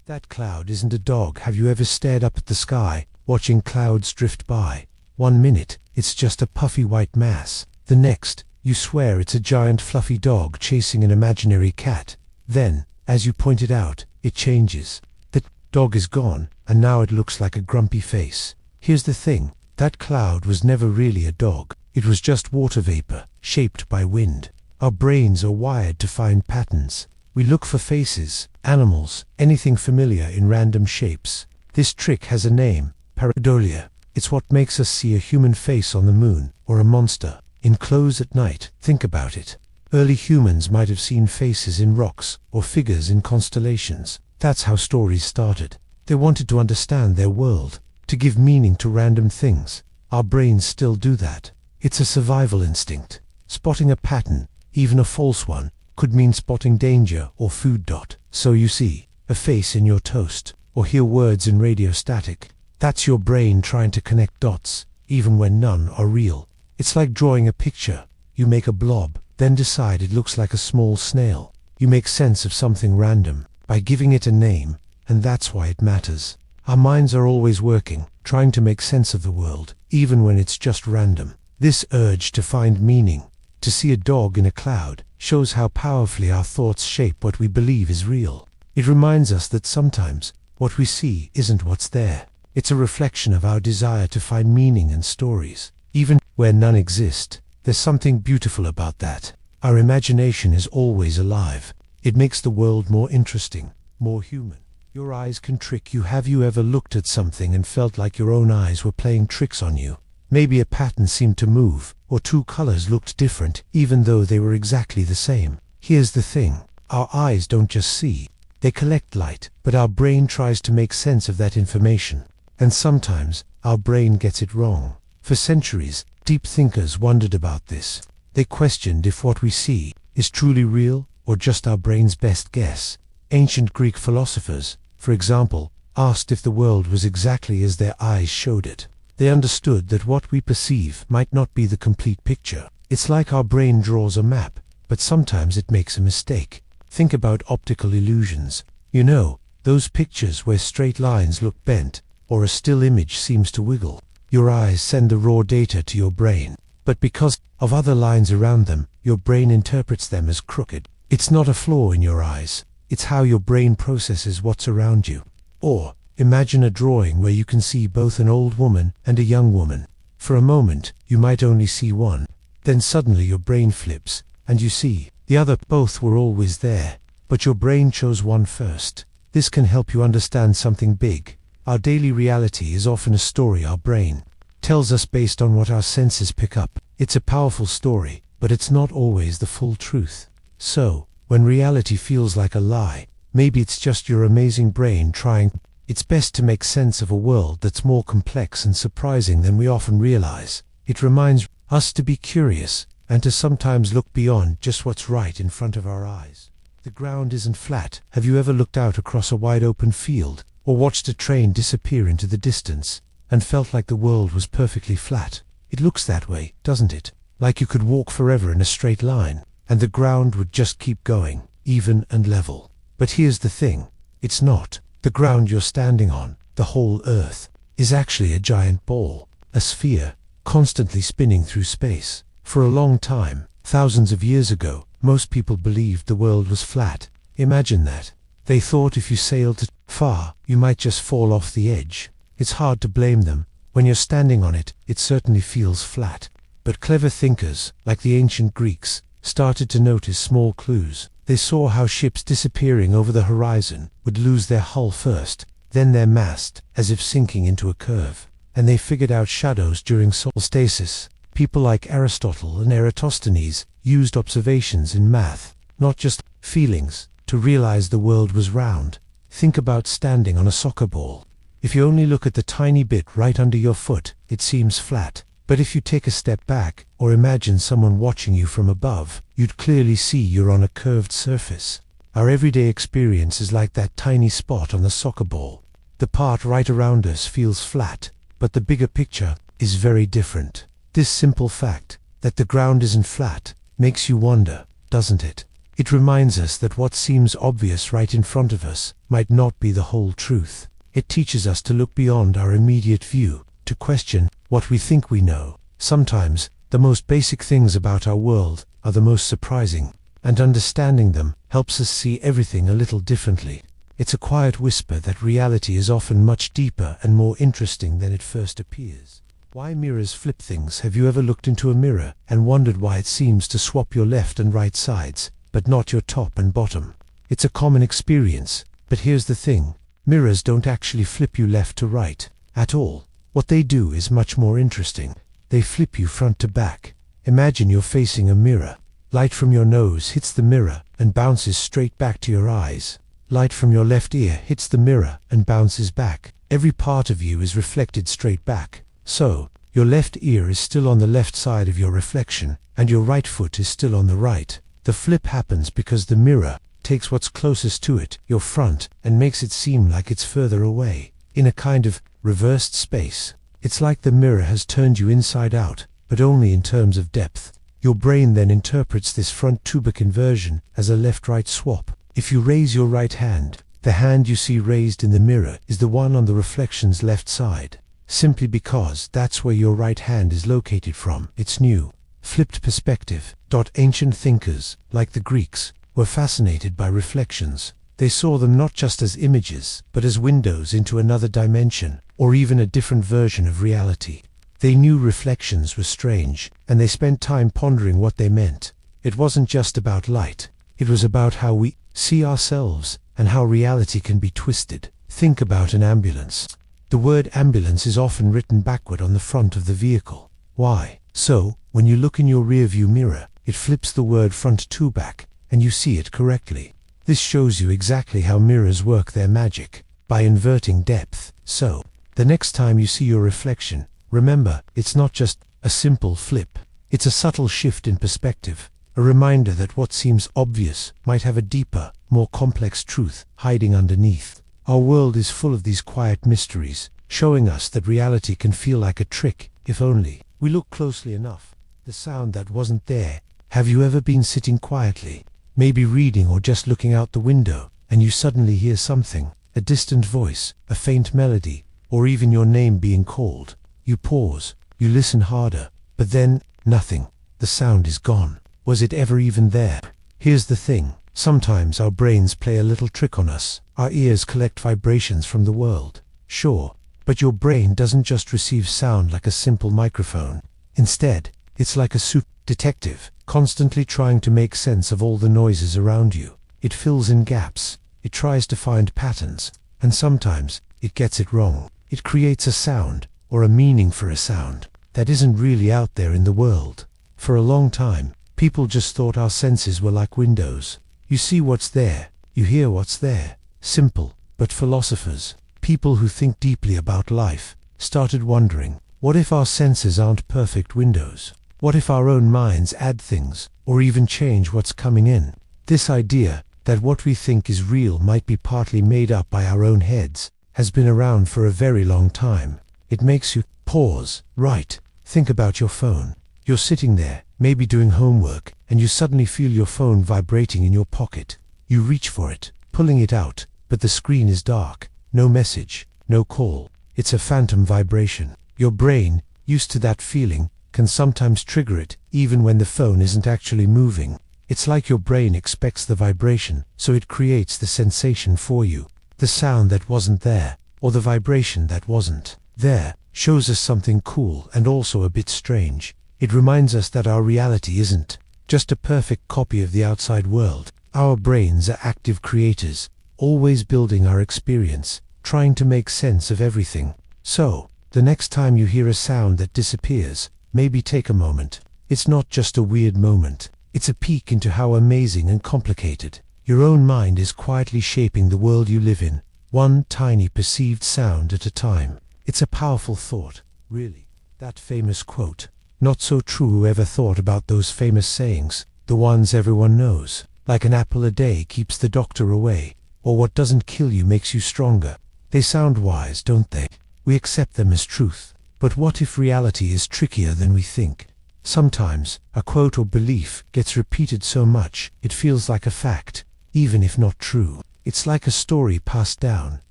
That cloud isn't a dog. Have you ever stared up at the sky, watching clouds drift by? 1 minute, it's just a puffy white mass. The next, you swear it's a giant fluffy dog chasing an imaginary cat. Then, as you pointed out, it changes. The dog is gone, and now it looks like a grumpy face. Here's the thing, that cloud was never really a dog. It was just water vapor, shaped by wind. Our brains are wired to find patterns. We look for faces, animals, anything familiar in random shapes. This trick has a name, pareidolia. It's what makes us see a human face on the moon, or a monster in clothes at night. Think about it. Early humans might have seen faces in rocks, or figures in constellations. That's how stories started. They wanted to understand their world, to give meaning to random things. Our brains still do that. It's a survival instinct. Spotting a pattern, even a false one, could mean spotting danger or food. So you see a face in your toast, or hear words in radio static. That's your brain trying to connect dots, even when none are real. It's like drawing a picture. You make a blob, then decide it looks like a small snail. You make sense of something random by giving it a name, and that's why it matters. Our minds are always working, trying to make sense of the world, even when it's just random. This urge to find meaning, to see a dog in a cloud, shows how powerfully our thoughts shape what we believe is real. It reminds us that sometimes what we see isn't what's there. It's a reflection of our desire to find meaning in stories. Even where none exist, there's something beautiful about that. Our imagination is always alive. It makes the world more interesting, more human. Your eyes can trick you. Have you ever looked at something and felt like your own eyes were playing tricks on you? Maybe a pattern seemed to move, or two colors looked different, even though they were exactly the same. Here's the thing, our eyes don't just see, they collect light, but our brain tries to make sense of that information. And sometimes, our brain gets it wrong. For centuries, deep thinkers wondered about this. They questioned if what we see is truly real, or just our brain's best guess. Ancient Greek philosophers, for example, asked if the world was exactly as their eyes showed it. They understood that what we perceive might not be the complete picture. It's like our brain draws a map, but sometimes it makes a mistake. Think about optical illusions. You know, those pictures where straight lines look bent, or a still image seems to wiggle. Your eyes send the raw data to your brain, but because of other lines around them, your brain interprets them as crooked. It's not a flaw in your eyes, it's how your brain processes what's around you. Or, imagine a drawing where you can see both an old woman and a young woman. For a moment, you might only see one. Then suddenly your brain flips, and you see the other. Both were always there, but your brain chose one first. This can help you understand something big. Our daily reality is often a story our brain tells us based on what our senses pick up. It's a powerful story, but it's not always the full truth. So, when reality feels like a lie, maybe it's just your amazing brain trying. It's best to make sense of a world that's more complex and surprising than we often realize. It reminds us to be curious, and to sometimes look beyond just what's right in front of our eyes. The ground isn't flat. Have you ever looked out across a wide open field, or watched a train disappear into the distance, and felt like the world was perfectly flat? It looks that way, doesn't it? Like you could walk forever in a straight line, and the ground would just keep going, even and level. But here's the thing, it's not. The ground you're standing on, the whole Earth, is actually a giant ball, a sphere, constantly spinning through space. For a long time, thousands of years ago, most people believed the world was flat. Imagine that. They thought if you sailed too far, you might just fall off the edge. It's hard to blame them. When you're standing on it, it certainly feels flat. But clever thinkers, like the ancient Greeks, started to notice small clues. They saw how ships disappearing over the horizon would lose their hull first, then their mast, as if sinking into a curve. And they figured out shadows during solstices. People like Aristotle and Eratosthenes used observations in math, not just feelings, to realize the world was round. Think about standing on a soccer ball. If you only look at the tiny bit right under your foot, it seems flat. But if you take a step back, or imagine someone watching you from above, you'd clearly see you're on a curved surface. Our everyday experience is like that tiny spot on the soccer ball. The part right around us feels flat, but the bigger picture is very different. This simple fact, that the ground isn't flat, makes you wonder, doesn't it? It reminds us that what seems obvious right in front of us might not be the whole truth. It teaches us to look beyond our immediate view, to question what we think we know. Sometimes, the most basic things about our world are the most surprising, and understanding them helps us see everything a little differently. It's a quiet whisper that reality is often much deeper and more interesting than it first appears. Why mirrors flip things? Have you ever looked into a mirror and wondered why it seems to swap your left and right sides, but not your top and bottom? It's a common experience, but here's the thing. Mirrors don't actually flip you left to right at all. What they do is much more interesting. They flip you front to back. Imagine you're facing a mirror. Light from your nose hits the mirror and bounces straight back to your eyes. Light from your left ear hits the mirror and bounces back. Every part of you is reflected straight back. So, your left ear is still on the left side of your reflection, and your right foot is still on the right. The flip happens because the mirror takes what's closest to it, your front, and makes it seem like it's further away, in a kind of reversed space. It's like the mirror has turned you inside out, but only in terms of depth. Your brain then interprets this front-to-back inversion as a left-right swap. If you raise your right hand, the hand you see raised in the mirror is the one on the reflection's left side, simply because that's where your right hand is located from. It's new. Flipped perspective. Ancient thinkers, like the Greeks, were fascinated by reflections. They saw them not just as images, but as windows into another dimension, or even a different version of reality. They knew reflections were strange, and they spent time pondering what they meant. It wasn't just about light. It was about how we see ourselves, and how reality can be twisted. Think about an ambulance. The word ambulance is often written backward on the front of the vehicle. Why? So, when you look in your rearview mirror, it flips the word front to back, and you see it correctly. This shows you exactly how mirrors work their magic, by inverting depth. So, the next time you see your reflection, remember, it's not just a simple flip. It's a subtle shift in perspective, a reminder that what seems obvious might have a deeper, more complex truth hiding underneath. Our world is full of these quiet mysteries, showing us that reality can feel like a trick, if only we look closely enough. The sound that wasn't there. Have you ever been sitting quietly, maybe reading or just looking out the window, and you suddenly hear something, a distant voice, a faint melody, or even your name being called? You pause, you listen harder, but then, nothing. The sound is gone. Was it ever even there? Here's the thing. Sometimes our brains play a little trick on us. Our ears collect vibrations from the world. Sure, but your brain doesn't just receive sound like a simple microphone. Instead, it's like a super detective, constantly trying to make sense of all the noises around you. It fills in gaps. It tries to find patterns, and sometimes it gets it wrong. It creates a sound, or a meaning for a sound, that isn't really out there in the world. For a long time, people just thought our senses were like windows. You see what's there, you hear what's there. Simple, but philosophers, people who think deeply about life, started wondering, what if our senses aren't perfect windows? What if our own minds add things, or even change what's coming in? This idea, that what we think is real might be partly made up by our own heads, has been around for a very long time. It makes you pause, right? Think about your phone. You're sitting there, maybe doing homework, and you suddenly feel your phone vibrating in your pocket. You reach for it, pulling it out, but the screen is dark. No message, no call. It's a phantom vibration. Your brain, used to that feeling, can sometimes trigger it, even when the phone isn't actually moving. It's like your brain expects the vibration, so it creates the sensation for you. The sound that wasn't there, or the vibration that wasn't there, shows us something cool and also a bit strange. It reminds us that our reality isn't just a perfect copy of the outside world. Our brains are active creators, always building our experience, trying to make sense of everything. So, the next time you hear a sound that disappears, maybe take a moment. It's not just a weird moment. It's a peek into how amazing and complicated your own mind is quietly shaping the world you live in, one tiny perceived sound at a time. It's a powerful thought, really. That famous quote. Not so true. Whoever thought about those famous sayings, the ones everyone knows, like an apple a day keeps the doctor away, or what doesn't kill you makes you stronger. They sound wise, don't they? We accept them as truth. But what if reality is trickier than we think? Sometimes, a quote or belief gets repeated so much, it feels like a fact, even if not true. It's like a story passed down,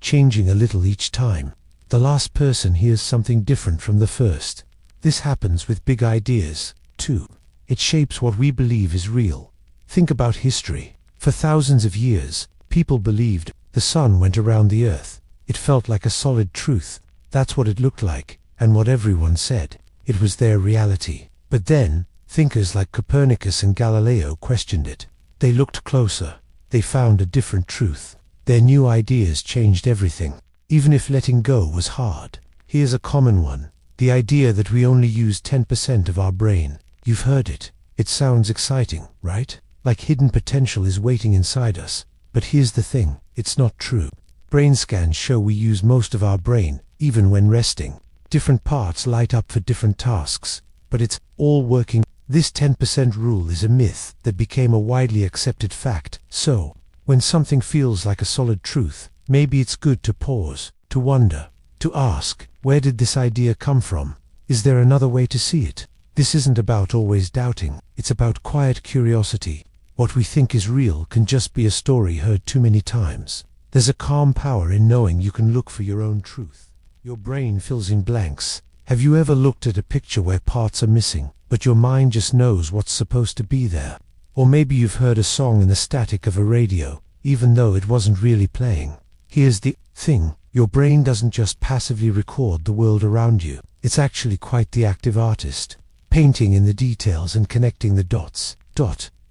changing a little each time. The last person hears something different from the first. This happens with big ideas, too. It shapes what we believe is real. Think about history. For thousands of years, people believed the sun went around the earth. It felt like a solid truth. That's what it looked like, and what everyone said. It was their reality. But then, thinkers like Copernicus and Galileo questioned it. They looked closer. They found a different truth. Their new ideas changed everything, even if letting go was hard. Here's a common one. The idea that we only use 10% of our brain. You've heard it. It sounds exciting, right? Like hidden potential is waiting inside us. But here's the thing. It's not true. Brain scans show we use most of our brain, even when resting. Different parts light up for different tasks, but it's all working. This 10% rule is a myth that became a widely accepted fact. So, when something feels like a solid truth, maybe it's good to pause, to wonder, to ask, where did this idea come from? Is there another way to see it? This isn't about always doubting, it's about quiet curiosity. What we think is real can just be a story heard too many times. There's a calm power in knowing you can look for your own truth. Your brain fills in blanks. Have you ever looked at a picture where parts are missing, but your mind just knows what's supposed to be there? Or maybe you've heard a song in the static of a radio, even though it wasn't really playing. Here's the thing, your brain doesn't just passively record the world around you. It's actually quite the active artist, painting in the details and connecting the dots.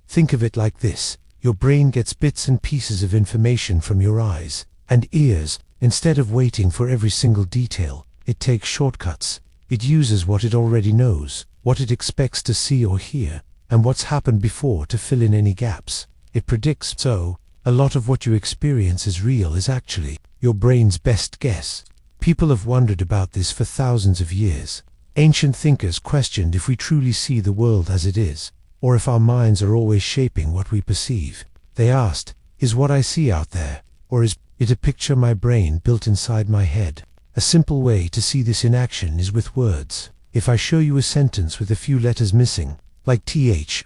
Think of it like this. Your brain gets bits and pieces of information from your eyes and ears. Instead of waiting for every single detail, it takes shortcuts. It uses what it already knows, what it expects to see or hear, and what's happened before to fill in any gaps. It predicts. So, a lot of what you experience as real is actually your brain's best guess. People have wondered about this for thousands of years. Ancient thinkers questioned if we truly see the world as it is, or if our minds are always shaping what we perceive. They asked, is what I see out there, or is it a picture my brain built inside my head? A simple way to see this in action is with words. If I show you a sentence with a few letters missing, like th_q_ic,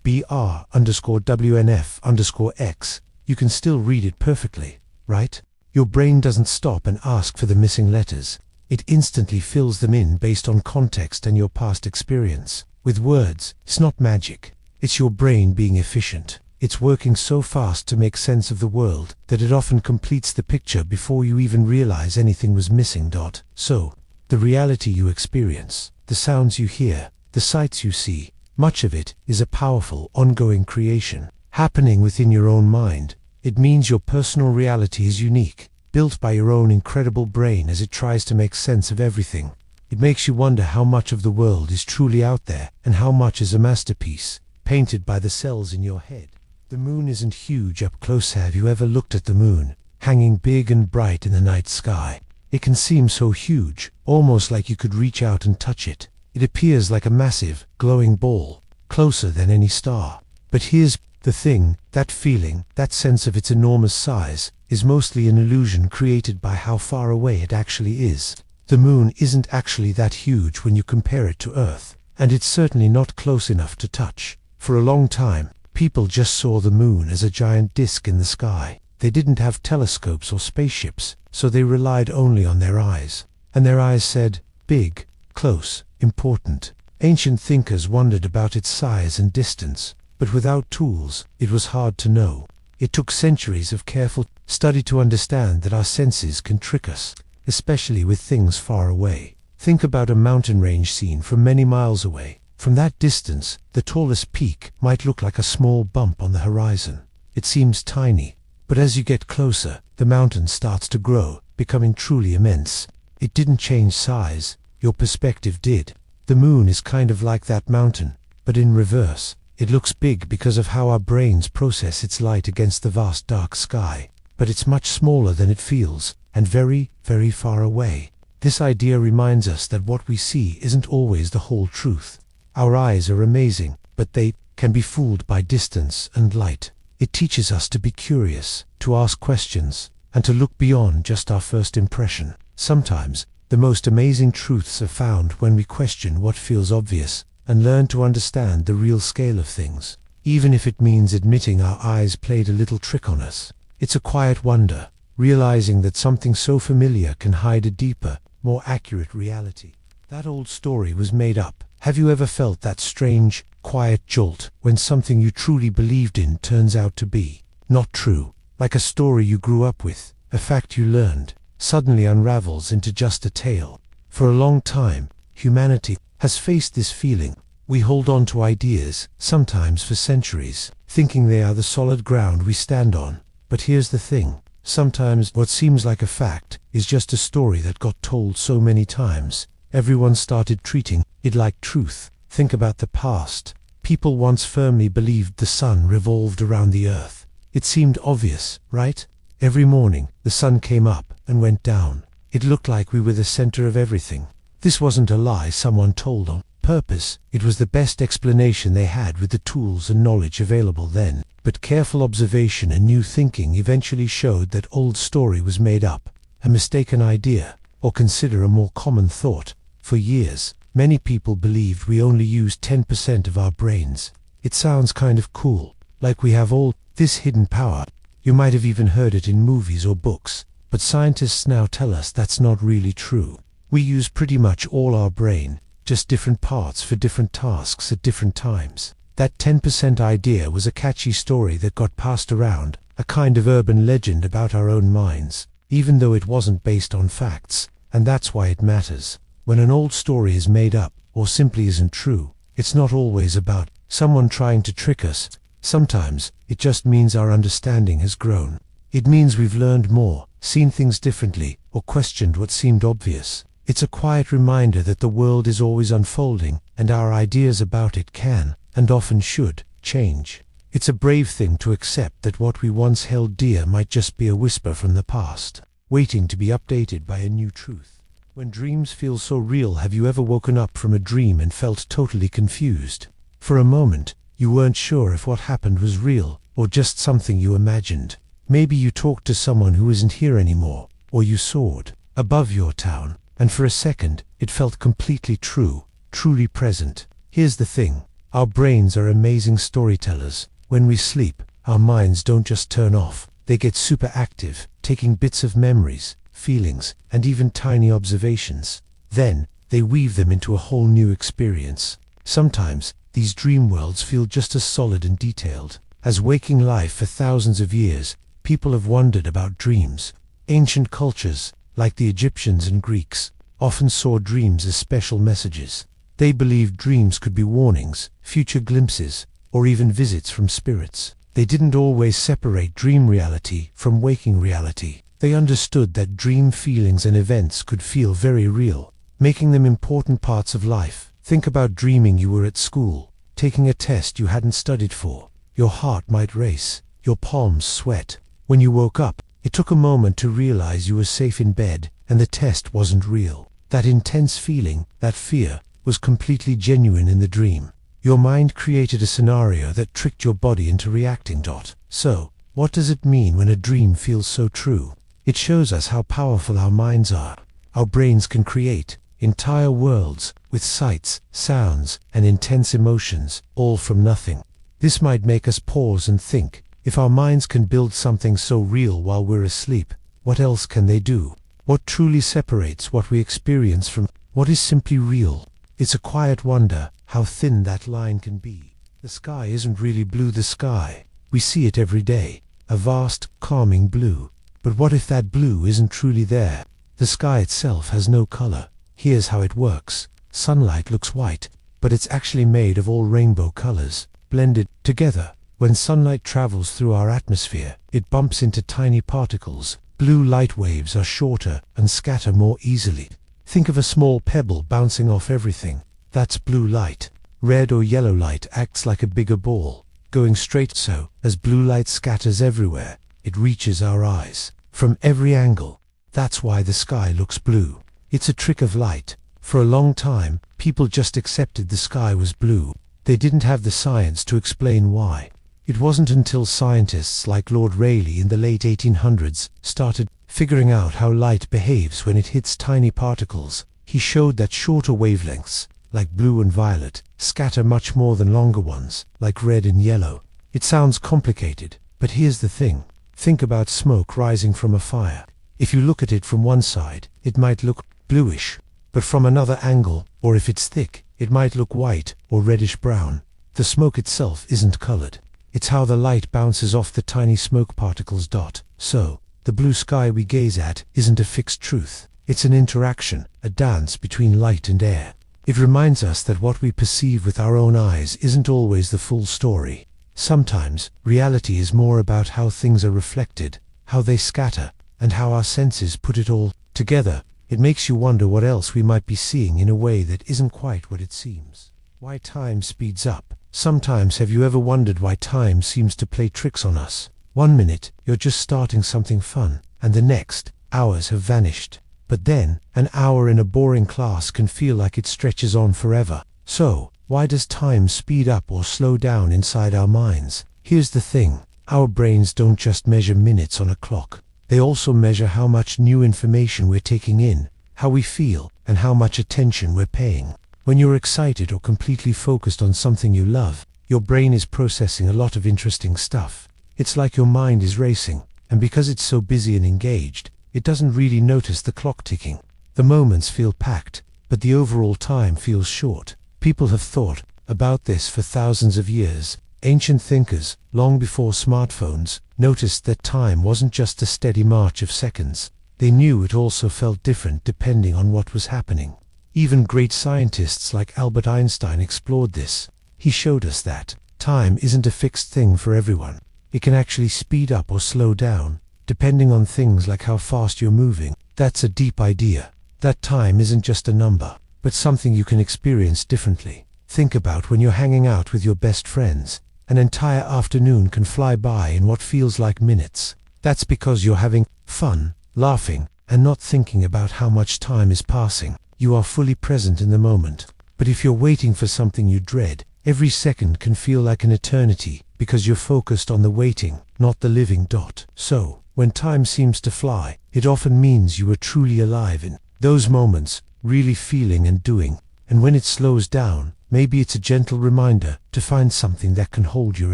br_wnf_x, you can still read it perfectly, right? Your brain doesn't stop and ask for the missing letters. It instantly fills them in based on context and your past experience. With words, it's not magic. It's your brain being efficient. It's working so fast to make sense of the world that it often completes the picture before you even realize anything was missing. So, the reality you experience, the sounds you hear, the sights you see, much of it is a powerful, ongoing creation, happening within your own mind. It means your personal reality is unique, built by your own incredible brain as it tries to make sense of everything. It makes you wonder how much of the world is truly out there, and how much is a masterpiece, painted by the cells in your head. The moon isn't huge up close. Have you ever looked at the moon, hanging big and bright in the night sky? It can seem so huge, almost like you could reach out and touch it. It appears like a massive, glowing ball, closer than any star. But here's the thing, that feeling, that sense of its enormous size, is mostly an illusion created by how far away it actually is. The moon isn't actually that huge when you compare it to Earth, and it's certainly not close enough to touch. For a long time, people just saw the moon as a giant disk in the sky. They didn't have telescopes or spaceships, so they relied only on their eyes. And their eyes said, big, close, important. Ancient thinkers wondered about its size and distance, but without tools, it was hard to know. It took centuries of careful study to understand that our senses can trick us, especially with things far away. Think about a mountain range seen from many miles away. From that distance, the tallest peak might look like a small bump on the horizon. It seems tiny, but as you get closer, the mountain starts to grow, becoming truly immense. It didn't change size, your perspective did. The moon is kind of like that mountain, but in reverse. It looks big because of how our brains process its light against the vast dark sky, but it's much smaller than it feels, and very, very far away. This idea reminds us that what we see isn't always the whole truth. Our eyes are amazing, but they can be fooled by distance and light. It teaches us to be curious, to ask questions, and to look beyond just our first impression. Sometimes, The most amazing truths are found when we question what feels obvious and learn to understand the real scale of things, even if it means admitting our eyes played a little trick on us. It's a quiet wonder, realizing that something so familiar can hide a deeper, more accurate reality. That old story was made up. Have you ever felt that strange, quiet jolt when something you truly believed in turns out to be not true? Like a story you grew up with, a fact you learned, suddenly unravels into just a tale. For a long time, humanity has faced this feeling. We hold on to ideas, sometimes for centuries, thinking they are the solid ground we stand on. But here's the thing. Sometimes what seems like a fact is just a story that got told so many times, everyone started treating it like truth. Think about the past. People once firmly believed the sun revolved around the earth. It seemed obvious, right? Every morning, the sun came up and went down. It looked like we were the center of everything. This wasn't a lie someone told on purpose. It was the best explanation they had with the tools and knowledge available then. But careful observation and new thinking eventually showed that old story was made up, a mistaken idea, or consider a more common thought. For years, many people believed we only used 10% of our brains. It sounds kind of cool, like we have all this hidden power. You might have even heard it in movies or books, but scientists now tell us that's not really true. We use pretty much all our brain, just different parts for different tasks at different times. That 10% idea was a catchy story that got passed around, a kind of urban legend about our own minds, even though it wasn't based on facts, and that's why it matters. When an old story is made up, or simply isn't true, it's not always about someone trying to trick us. Sometimes, it just means our understanding has grown. It means we've learned more, seen things differently, or questioned what seemed obvious. It's a quiet reminder that the world is always unfolding, and our ideas about it can, and often should, change. It's a brave thing to accept that what we once held dear might just be a whisper from the past, waiting to be updated by a new truth. When dreams feel so real, have you ever woken up from a dream and felt totally confused? For a moment, you weren't sure if what happened was real, or just something you imagined. Maybe you talked to someone who isn't here anymore, or you soared above your town, and for a second, it felt completely true, truly present. Here's the thing. Our brains are amazing storytellers. When we sleep, our minds don't just turn off, they get super active, taking bits of memories, feelings, and even tiny observations. Then, they weave them into a whole new experience. Sometimes, these dream worlds feel just as solid and detailed as waking life. For thousands of years, people have wondered about dreams. Ancient cultures, like the Egyptians and Greeks, often saw dreams as special messages. They believed dreams could be warnings, future glimpses, or even visits from spirits. They didn't always separate dream reality from waking reality. They understood that dream feelings and events could feel very real, making them important parts of life. Think about dreaming you were at school, taking a test you hadn't studied for. Your heart might race, your palms sweat. When you woke up, it took a moment to realize you were safe in bed, and the test wasn't real. That intense feeling, that fear, was completely genuine in the dream. Your mind created a scenario that tricked your body into reacting. So, what does it mean when a dream feels so true? It shows us how powerful our minds are. Our brains can create entire worlds with sights, sounds, and intense emotions, all from nothing. This might make us pause and think, if our minds can build something so real while we're asleep, what else can they do? What truly separates what we experience from what is simply real? It's a quiet wonder how thin that line can be. The sky isn't really blue. The sky, we see it every day, a vast, calming blue. But what if that blue isn't truly there? The sky itself has no color. Here's how it works. Sunlight looks white, but it's actually made of all rainbow colors, blended together. When sunlight travels through our atmosphere, it bumps into tiny particles. Blue light waves are shorter and scatter more easily. Think of a small pebble bouncing off everything. That's blue light. Red or yellow light acts like a bigger ball, going straight. So, as blue light scatters everywhere, it reaches our eyes from every angle. That's why the sky looks blue. It's a trick of light. For a long time, people just accepted the sky was blue. They didn't have the science to explain why. It wasn't until scientists like Lord Rayleigh in the late 1800s started figuring out how light behaves when it hits tiny particles. He showed that shorter wavelengths, like blue and violet, scatter much more than longer ones, like red and yellow. It sounds complicated, but here's the thing. Think about smoke rising from a fire. If you look at it from one side, it might look bluish, but from another angle, or if it's thick, it might look white or reddish-brown. The smoke itself isn't colored. It's how the light bounces off the tiny smoke particles. So, the blue sky we gaze at isn't a fixed truth. It's an interaction, a dance between light and air. It reminds us that what we perceive with our own eyes isn't always the full story. Sometimes, reality is more about how things are reflected, how they scatter, and how our senses put it all together. It makes you wonder what else we might be seeing in a way that isn't quite what it seems. Why time speeds up. Sometimes have you ever wondered why time seems to play tricks on us? One minute, you're just starting something fun, and the next, hours have vanished. But then, an hour in a boring class can feel like it stretches on forever. So, why does time speed up or slow down inside our minds? Here's the thing. Our brains don't just measure minutes on a clock. They also measure how much new information we're taking in, how we feel, and how much attention we're paying. When you're excited or completely focused on something you love, your brain is processing a lot of interesting stuff. It's like your mind is racing, and because it's so busy and engaged, it doesn't really notice the clock ticking. The moments feel packed, but the overall time feels short. People have thought about this for thousands of years. Ancient thinkers, long before smartphones, noticed that time wasn't just a steady march of seconds. They knew it also felt different depending on what was happening. Even great scientists like Albert Einstein explored this. He showed us that time isn't a fixed thing for everyone. It can actually speed up or slow down, depending on things like how fast you're moving. That's a deep idea. That time isn't just a number, but something you can experience differently. Think about when you're hanging out with your best friends. An entire afternoon can fly by in what feels like minutes. That's because you're having fun, laughing, and not thinking about how much time is passing. You are fully present in the moment. But if you're waiting for something you dread, every second can feel like an eternity because you're focused on the waiting, not the living. So, when time seems to fly, it often means you are truly alive in those moments, really feeling and doing. And when it slows down, maybe it's a gentle reminder to find something that can hold your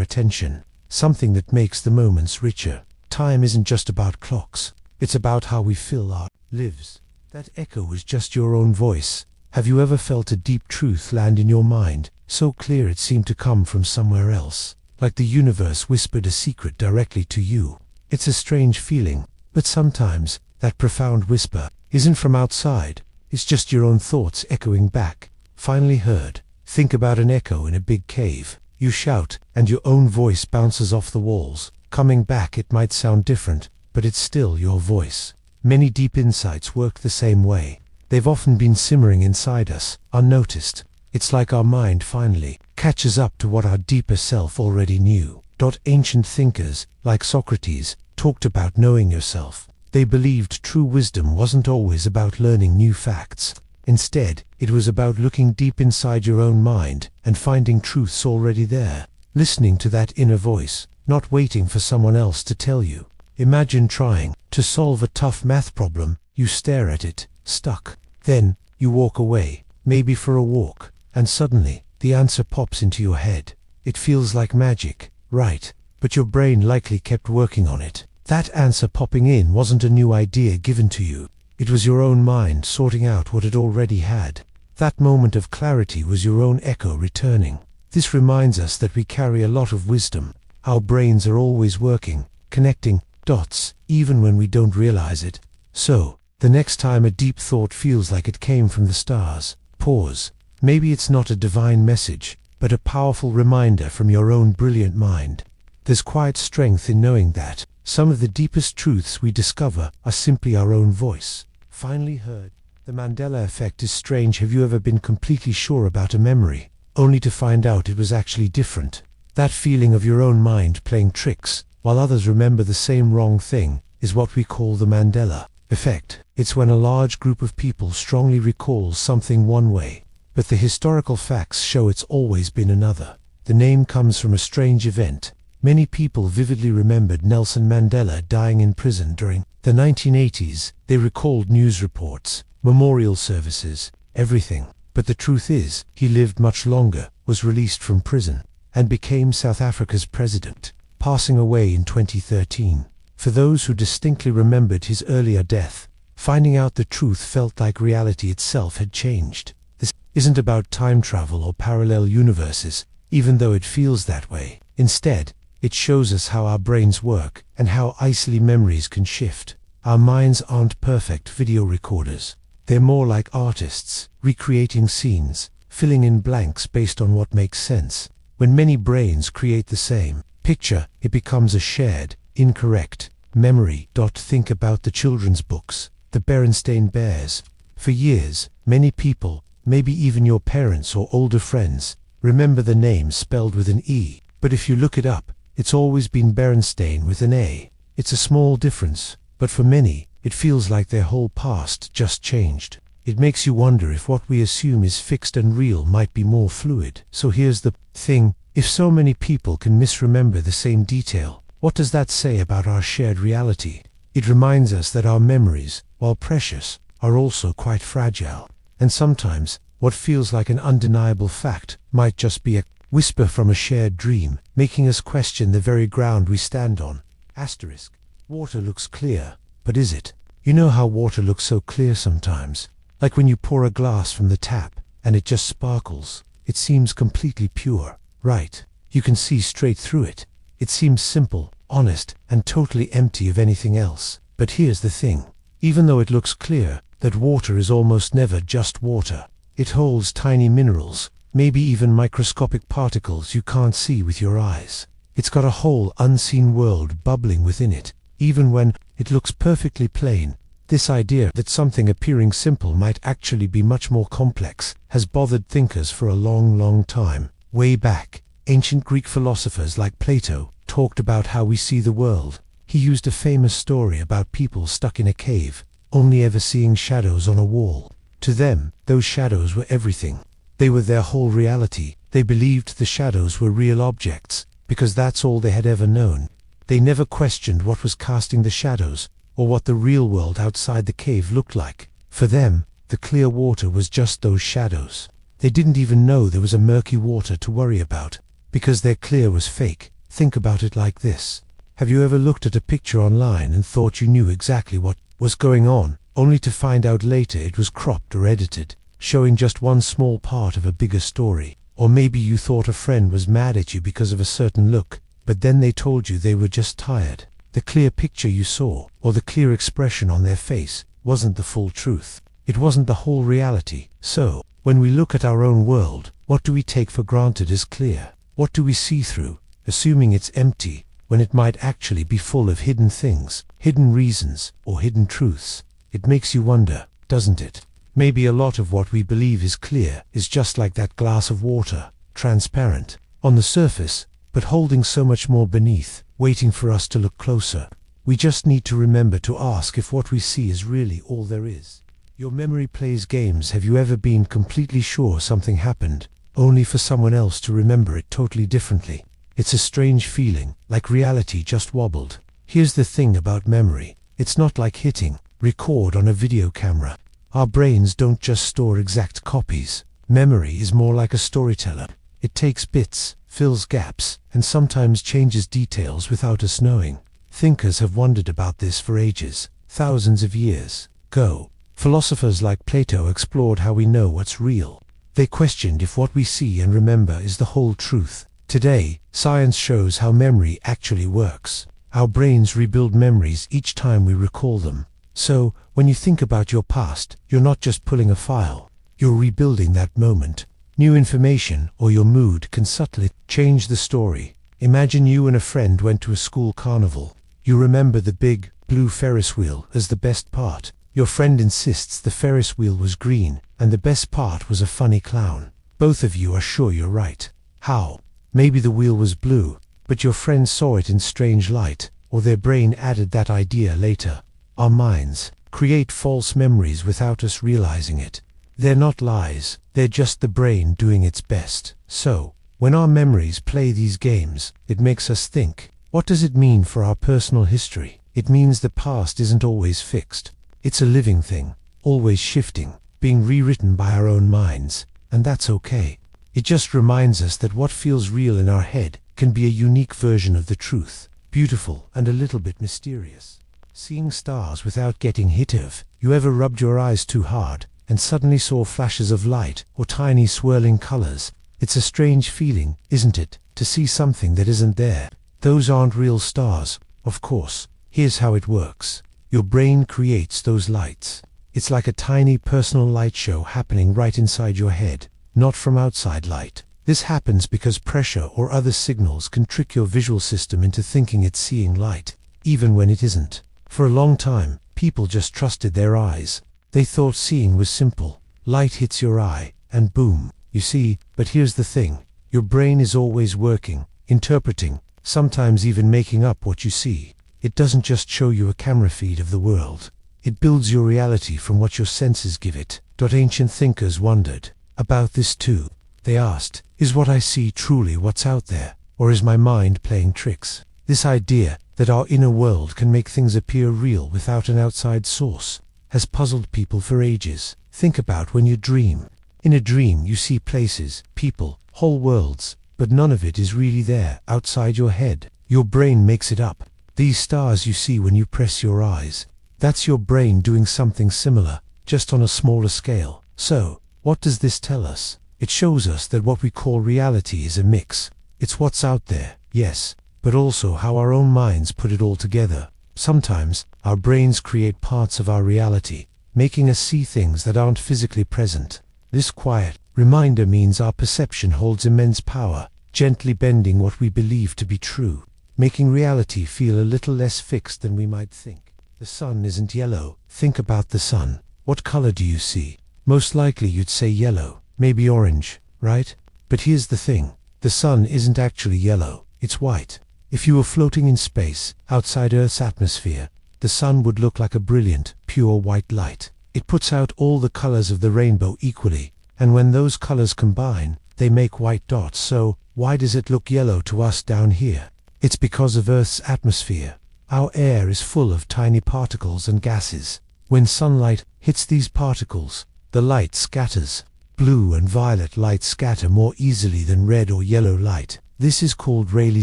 attention, something that makes the moments richer. Time isn't just about clocks, it's about how we fill our lives. That echo is just your own voice. Have you ever felt a deep truth land in your mind, so clear it seemed to come from somewhere else, like the universe whispered a secret directly to you? It's a strange feeling, but sometimes that profound whisper isn't from outside, it's just your own thoughts echoing back. Finally heard. Think about an echo in a big cave. You shout, and your own voice bounces off the walls. Coming back it might sound different, but it's still your voice. Many deep insights work the same way. They've often been simmering inside us, unnoticed. It's like our mind finally catches up to what our deeper self already knew. Ancient thinkers, like Socrates, talked about knowing yourself. They believed true wisdom wasn't always about learning new facts. Instead, it was about looking deep inside your own mind and finding truths already there. Listening to that inner voice, not waiting for someone else to tell you. Imagine trying to solve a tough math problem. You stare at it, stuck. Then, you walk away, maybe for a walk, and suddenly, the answer pops into your head. It feels like magic, right? But your brain likely kept working on it. That answer popping in wasn't a new idea given to you. It was your own mind sorting out what it already had. That moment of clarity was your own echo returning. This reminds us that we carry a lot of wisdom. Our brains are always working, connecting dots, even when we don't realize it. So, the next time a deep thought feels like it came from the stars, pause. Maybe it's not a divine message, but a powerful reminder from your own brilliant mind. There's quiet strength in knowing that some of the deepest truths we discover are simply our own voice. Finally heard. The Mandela effect is strange. Have you ever been completely sure about a memory, only to find out it was actually different? That feeling of your own mind playing tricks, while others remember the same wrong thing, is what we call the Mandela effect. It's when a large group of people strongly recalls something one way, but the historical facts show it's always been another. The name comes from a strange event, Many people vividly remembered Nelson Mandela dying in prison during the 1980s. They recalled news reports, memorial services, everything. But the truth is, he lived much longer, was released from prison, and became South Africa's president, passing away in 2013. For those who distinctly remembered his earlier death, finding out the truth felt like reality itself had changed. This isn't about time travel or parallel universes, even though it feels that way. Instead, it shows us how our brains work and how easily memories can shift. Our minds aren't perfect video recorders. They're more like artists, recreating scenes, filling in blanks based on what makes sense. When many brains create the same picture, it becomes a shared, incorrect memory. Think about the children's books, the Berenstain Bears. For years, many people, maybe even your parents or older friends, remember the name spelled with an E. But if you look it up, it's always been Berenstain with an A. It's a small difference, but for many, it feels like their whole past just changed. It makes you wonder if what we assume is fixed and real might be more fluid. So here's the thing, if so many people can misremember the same detail, what does that say about our shared reality? It reminds us that our memories, while precious, are also quite fragile. And sometimes, what feels like an undeniable fact might just be a whisper from a shared dream, making us question the very ground we stand on. Asterisk. Water looks clear, but is it? You know how water looks so clear sometimes? Like when you pour a glass from the tap, and it just sparkles. It seems completely pure, right? You can see straight through it. It seems simple, honest, and totally empty of anything else. But here's the thing. Even though it looks clear, that water is almost never just water. It holds tiny minerals, maybe even microscopic particles you can't see with your eyes. It's got a whole unseen world bubbling within it, even when it looks perfectly plain. This idea that something appearing simple might actually be much more complex has bothered thinkers for a long, long time. Way back, ancient Greek philosophers like Plato talked about how we see the world. He used a famous story about people stuck in a cave, only ever seeing shadows on a wall. To them, those shadows were everything. They were their whole reality. They believed the shadows were real objects, because that's all they had ever known. They never questioned what was casting the shadows, or what the real world outside the cave looked like. For them, the clear water was just those shadows. They didn't even know there was a murky water to worry about, because their clear was fake. Think about it like this. Have you ever looked at a picture online and thought you knew exactly what was going on, only to find out later it was cropped or edited, showing just one small part of a bigger story? Or maybe you thought a friend was mad at you because of a certain look, but then they told you they were just tired. The clear picture you saw, or the clear expression on their face, wasn't the full truth. It wasn't the whole reality. So, when we look at our own world, what do we take for granted as clear? What do we see through, assuming it's empty, when it might actually be full of hidden things, hidden reasons, or hidden truths? It makes you wonder, doesn't it? Maybe a lot of what we believe is clear is just like that glass of water, transparent on the surface, but holding so much more beneath, waiting for us to look closer. We just need to remember to ask if what we see is really all there is. Your memory plays games. Have you ever been completely sure something happened, only for someone else to remember it totally differently? It's a strange feeling, like reality just wobbled. Here's the thing about memory. It's not like hitting record on a video camera. Our brains don't just store exact copies. Memory is more like a storyteller. It takes bits, fills gaps, and sometimes changes details without us knowing. Thinkers have wondered about this for ages, thousands of years ago. Philosophers like Plato explored how we know what's real. They questioned if what we see and remember is the whole truth. Today, science shows how memory actually works. Our brains rebuild memories each time we recall them. So, when you think about your past, you're not just pulling a file. You're rebuilding that moment. New information or your mood can subtly change the story. Imagine you and a friend went to a school carnival. You remember the big, blue Ferris wheel as the best part. Your friend insists the Ferris wheel was green, and the best part was a funny clown. Both of you are sure you're right. How? Maybe the wheel was blue, but your friend saw it in strange light, or their brain added that idea later. Our minds create false memories without us realizing it. They're not lies, they're just the brain doing its best. So, When our memories play these games, it makes us think. What does it mean for our personal history? It means the past isn't always fixed. It's a living thing, always shifting, being rewritten by our own minds, and that's okay. It just reminds us that what feels real in our head can be a unique version of the truth, beautiful and a little bit mysterious. Seeing stars without getting hit of. You ever rubbed your eyes too hard and suddenly saw flashes of light or tiny swirling colors? It's a strange feeling, isn't it, to see something that isn't there? Those aren't real stars, of course. Here's how it works. Your brain creates those lights. It's like a tiny personal light show happening right inside your head, not from outside light. This happens because pressure or other signals can trick your visual system into thinking it's seeing light, even when it isn't. For a long time, people just trusted their eyes. They thought seeing was simple. Light hits your eye, and boom, you see. But here's the thing. Your brain is always working, interpreting, sometimes even making up what you see. It doesn't just show you a camera feed of the world. It builds your reality from what your senses give it. Ancient thinkers wondered about this too. They asked, is what I see truly what's out there, or is my mind playing tricks? This idea that our inner world can make things appear real without an outside source has puzzled people for ages. Think about when you dream. In a dream you see places, people, whole worlds, but none of it is really there outside your head. Your brain makes it up. These stars you see when you press your eyes, that's your brain doing something similar, just on a smaller scale. So, what does this tell us? It shows us that what we call reality is a mix. It's what's out there, yes, but also how our own minds put it all together. Sometimes, our brains create parts of our reality, making us see things that aren't physically present. This quiet reminder means our perception holds immense power, gently bending what we believe to be true, making reality feel a little less fixed than we might think. The sun isn't yellow. Think about the sun. What color do you see? Most likely you'd say yellow, maybe orange, right? But here's the thing. The sun isn't actually yellow. It's white. If you were floating in space, outside Earth's atmosphere, the sun would look like a brilliant, pure white light. It puts out all the colors of the rainbow equally, and when those colors combine, they make white dots. So, why does it look yellow to us down here? It's because of Earth's atmosphere. Our air is full of tiny particles and gases. When sunlight hits these particles, the light scatters. Blue and violet light scatter more easily than red or yellow light. This is called Rayleigh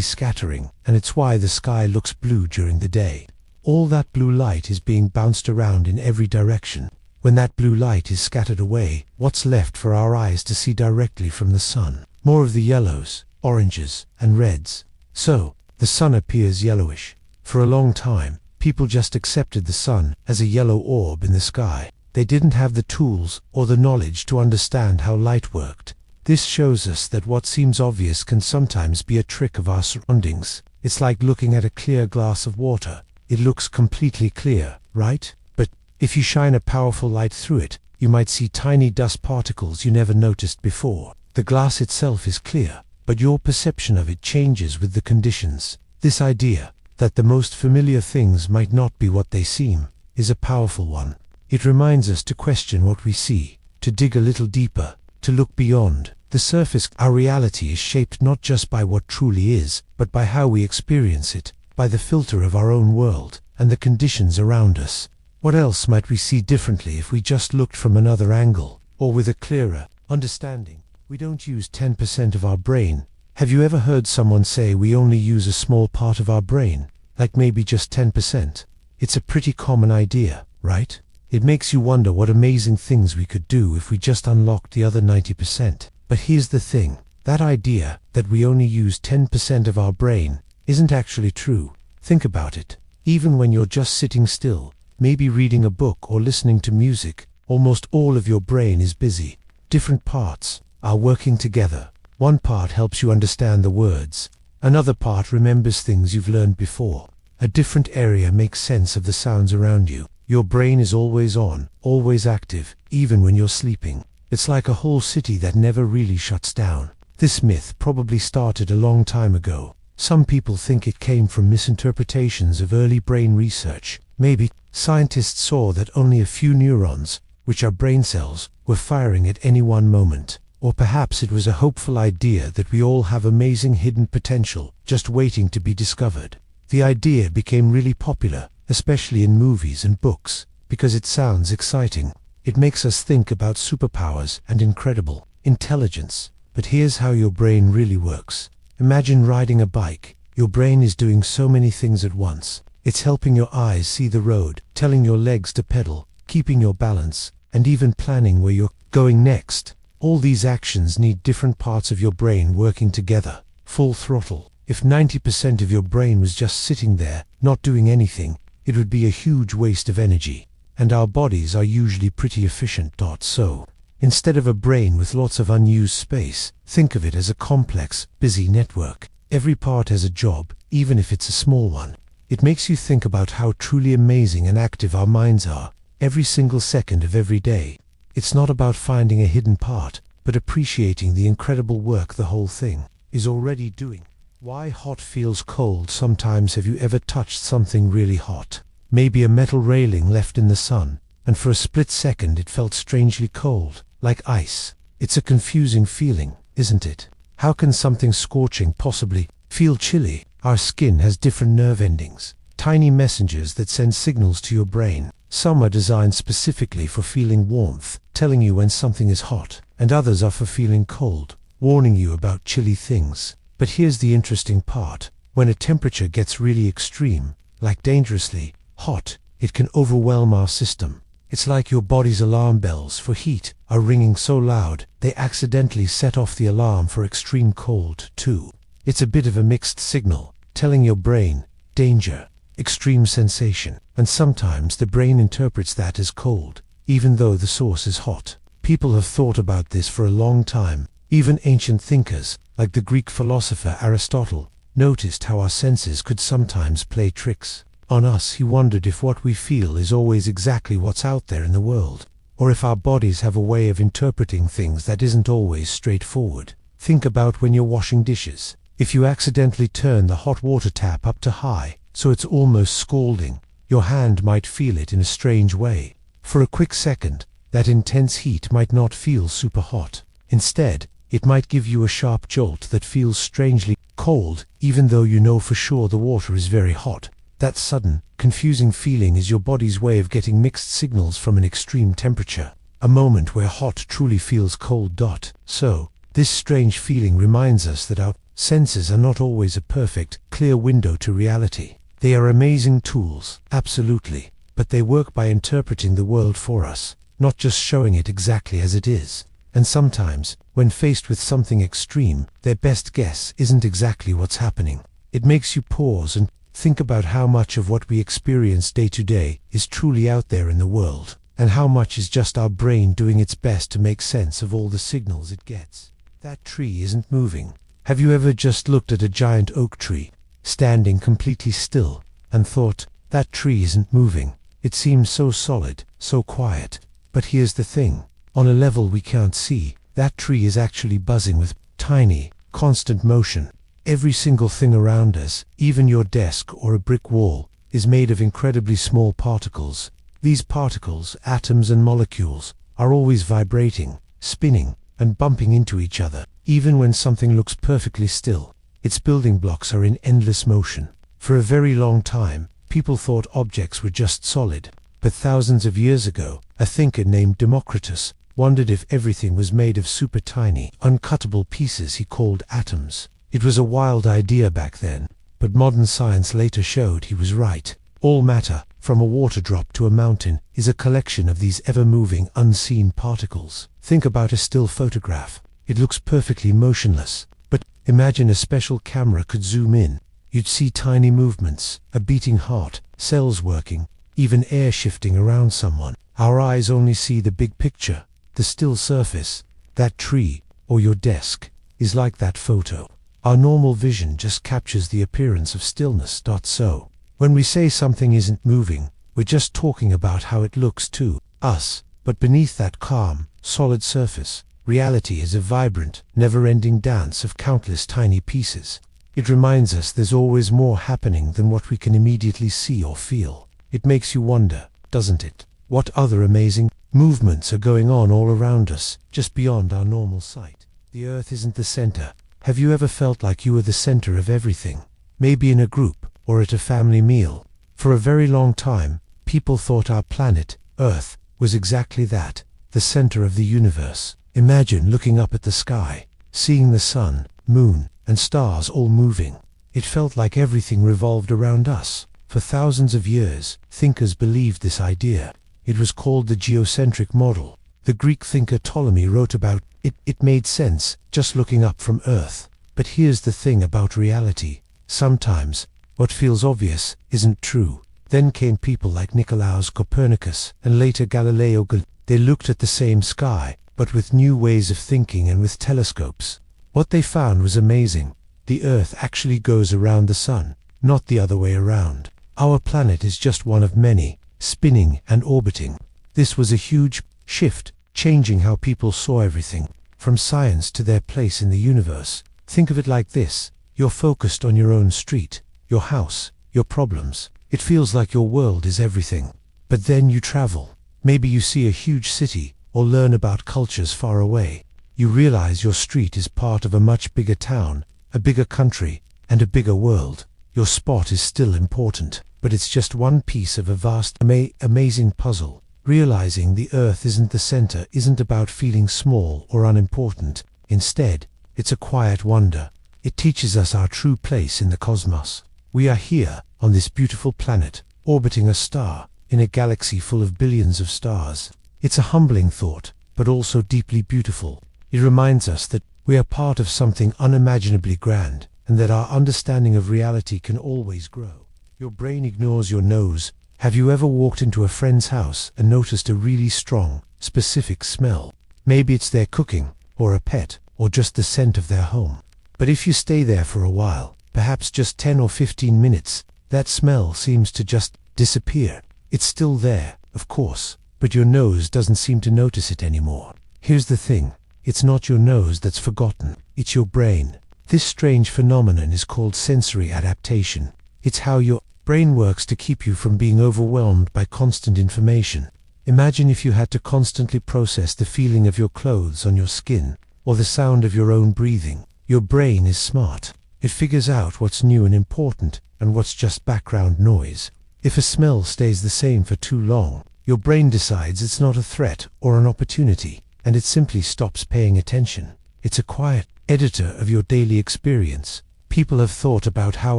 scattering, and it's why the sky looks blue during the day. All that blue light is being bounced around in every direction. When that blue light is scattered away, what's left for our eyes to see directly from the sun? More of the yellows, oranges, and reds. So, the sun appears yellowish. For a long time, people just accepted the sun as a yellow orb in the sky. They didn't have the tools or the knowledge to understand how light worked. This shows us that what seems obvious can sometimes be a trick of our surroundings. It's like looking at a clear glass of water. It looks completely clear, right? But if you shine a powerful light through it, you might see tiny dust particles you never noticed before. The glass itself is clear, but your perception of it changes with the conditions. This idea that the most familiar things might not be what they seem is a powerful one. It reminds us to question what we see, to dig a little deeper, to look beyond the surface. Our reality is shaped not just by what truly is, but by how we experience it, by the filter of our own world and the conditions around us. What else might we see differently if we just looked from another angle, or with a clearer understanding? We don't use 10% of our brain. Have you ever heard someone say we only use a small part of our brain, like maybe just 10%? It's a pretty common idea, right? It makes you wonder what amazing things we could do if we just unlocked the other 90%. But here's the thing. That idea that we only use 10% of our brain isn't actually true. Think about it. Even when you're just sitting still, maybe reading a book or listening to music, almost all of your brain is busy. Different parts are working together. One part helps you understand the words. Another part remembers things you've learned before. A different area makes sense of the sounds around you. Your brain is always on, always active, even when you're sleeping. It's like a whole city that never really shuts down. This myth probably started a long time ago. Some people think it came from misinterpretations of early brain research. Maybe scientists saw that only a few neurons, which are brain cells, were firing at any one moment. Or perhaps it was a hopeful idea that we all have amazing hidden potential, just waiting to be discovered. The idea became really popular, especially in movies and books, because it sounds exciting. It makes us think about superpowers and incredible intelligence. But here's how your brain really works. Imagine riding a bike. Your brain is doing so many things at once. It's helping your eyes see the road, telling your legs to pedal, keeping your balance, and even planning where you're going next. All these actions need different parts of your brain working together, full throttle. If 90% of your brain was just sitting there, not doing anything, it would be a huge waste of energy. And our bodies are usually pretty efficient. So, instead of a brain with lots of unused space, think of it as a complex, busy network. Every part has a job, even if it's a small one. It makes you think about how truly amazing and active our minds are, every single second of every day. It's not about finding a hidden part, but appreciating the incredible work the whole thing is already doing. Why hot feels cold sometimes. Have you ever touched something really hot? Maybe a metal railing left in the sun, and for a split second it felt strangely cold, like ice. It's a confusing feeling, isn't it? How can something scorching possibly feel chilly? Our skin has different nerve endings, tiny messengers that send signals to your brain. Some are designed specifically for feeling warmth, telling you when something is hot, and others are for feeling cold, warning you about chilly things. But here's the interesting part. When a temperature gets really extreme, like dangerously hot, it can overwhelm our system. It's like your body's alarm bells for heat are ringing so loud, they accidentally set off the alarm for extreme cold, too. It's a bit of a mixed signal, telling your brain, danger, extreme sensation, and sometimes the brain interprets that as cold, even though the source is hot. People have thought about this for a long time. Even ancient thinkers, like the Greek philosopher Aristotle, noticed how our senses could sometimes play tricks on us. He wondered if what we feel is always exactly what's out there in the world, or if our bodies have a way of interpreting things that isn't always straightforward. Think about when you're washing dishes. If you accidentally turn the hot water tap up to high, so it's almost scalding, your hand might feel it in a strange way. For a quick second, that intense heat might not feel super hot. Instead, it might give you a sharp jolt that feels strangely cold, even though you know for sure the water is very hot. That sudden, confusing feeling is your body's way of getting mixed signals from an extreme temperature, a moment where hot truly feels cold. So, this strange feeling reminds us that our senses are not always a perfect, clear window to reality. They are amazing tools, absolutely, but they work by interpreting the world for us, not just showing it exactly as it is. And sometimes, when faced with something extreme, their best guess isn't exactly what's happening. It makes you pause and think about how much of what we experience day to day is truly out there in the world, and how much is just our brain doing its best to make sense of all the signals it gets. That tree isn't moving. Have you ever just looked at a giant oak tree, standing completely still, and thought, that tree isn't moving? It seems so solid, so quiet. But here's the thing. On a level we can't see, that tree is actually buzzing with tiny, constant motion. Every single thing around us, even your desk or a brick wall, is made of incredibly small particles. These particles, atoms and molecules, are always vibrating, spinning, and bumping into each other. Even when something looks perfectly still, its building blocks are in endless motion. For a very long time, people thought objects were just solid. But thousands of years ago, a thinker named Democritus wondered if everything was made of super tiny, uncuttable pieces he called atoms. It was a wild idea back then, but modern science later showed he was right. All matter, from a water drop to a mountain, is a collection of these ever-moving, unseen particles. Think about a still photograph. It looks perfectly motionless, but imagine a special camera could zoom in. You'd see tiny movements, a beating heart, cells working, even air shifting around someone. Our eyes only see the big picture, the still surface. That tree, or your desk, is like that photo. Our normal vision just captures the appearance of stillness. So, when we say something isn't moving, we're just talking about how it looks to us. But beneath that calm, solid surface, reality is a vibrant, never-ending dance of countless tiny pieces. It reminds us there's always more happening than what we can immediately see or feel. It makes you wonder, doesn't it? What other amazing Movements are going on all around us, just beyond our normal sight. The Earth isn't the center. Have you ever felt like you were the center of everything? Maybe in a group, or at a family meal. For a very long time, people thought our planet, Earth, was exactly that, the center of the universe. Imagine looking up at the sky, seeing the sun, moon, and stars all moving. It felt like everything revolved around us. For thousands of years, thinkers believed this idea. It was called the geocentric model. The Greek thinker Ptolemy wrote about it. It made sense, just looking up from Earth. But here's the thing about reality. Sometimes, what feels obvious isn't true. Then came people like Nicolaus Copernicus and later Galileo Galilei. They looked at the same sky, but with new ways of thinking and with telescopes. What they found was amazing. The Earth actually goes around the sun, not the other way around. Our planet is just one of many, spinning and orbiting. This was a huge shift, changing how people saw everything, from science to their place in the universe. Think of it like this. You're focused on your own street, your house, your problems. It feels like your world is everything. But then you travel. Maybe you see a huge city, or learn about cultures far away. You realize your street is part of a much bigger town, a bigger country, and a bigger world. Your spot is still important, but it's just one piece of a vast, amazing puzzle. Realizing the Earth isn't the center isn't about feeling small or unimportant. Instead, it's a quiet wonder. It teaches us our true place in the cosmos. We are here, on this beautiful planet, orbiting a star, in a galaxy full of billions of stars. It's a humbling thought, but also deeply beautiful. It reminds us that we are part of something unimaginably grand, and that our understanding of reality can always grow. Your brain ignores your nose. Have you ever walked into a friend's house and noticed a really strong, specific smell? Maybe it's their cooking, or a pet, or just the scent of their home. But if you stay there for a while, perhaps just 10 or 15 minutes, that smell seems to just disappear. It's still there, of course, but your nose doesn't seem to notice it anymore. Here's the thing. It's not your nose that's forgotten. It's your brain. This strange phenomenon is called sensory adaptation. It's how your brain works to keep you from being overwhelmed by constant information. Imagine if you had to constantly process the feeling of your clothes on your skin, or the sound of your own breathing. Your brain is smart. It figures out what's new and important, and what's just background noise. If a smell stays the same for too long, your brain decides it's not a threat or an opportunity, and it simply stops paying attention. It's a quiet editor of your daily experience. People have thought about how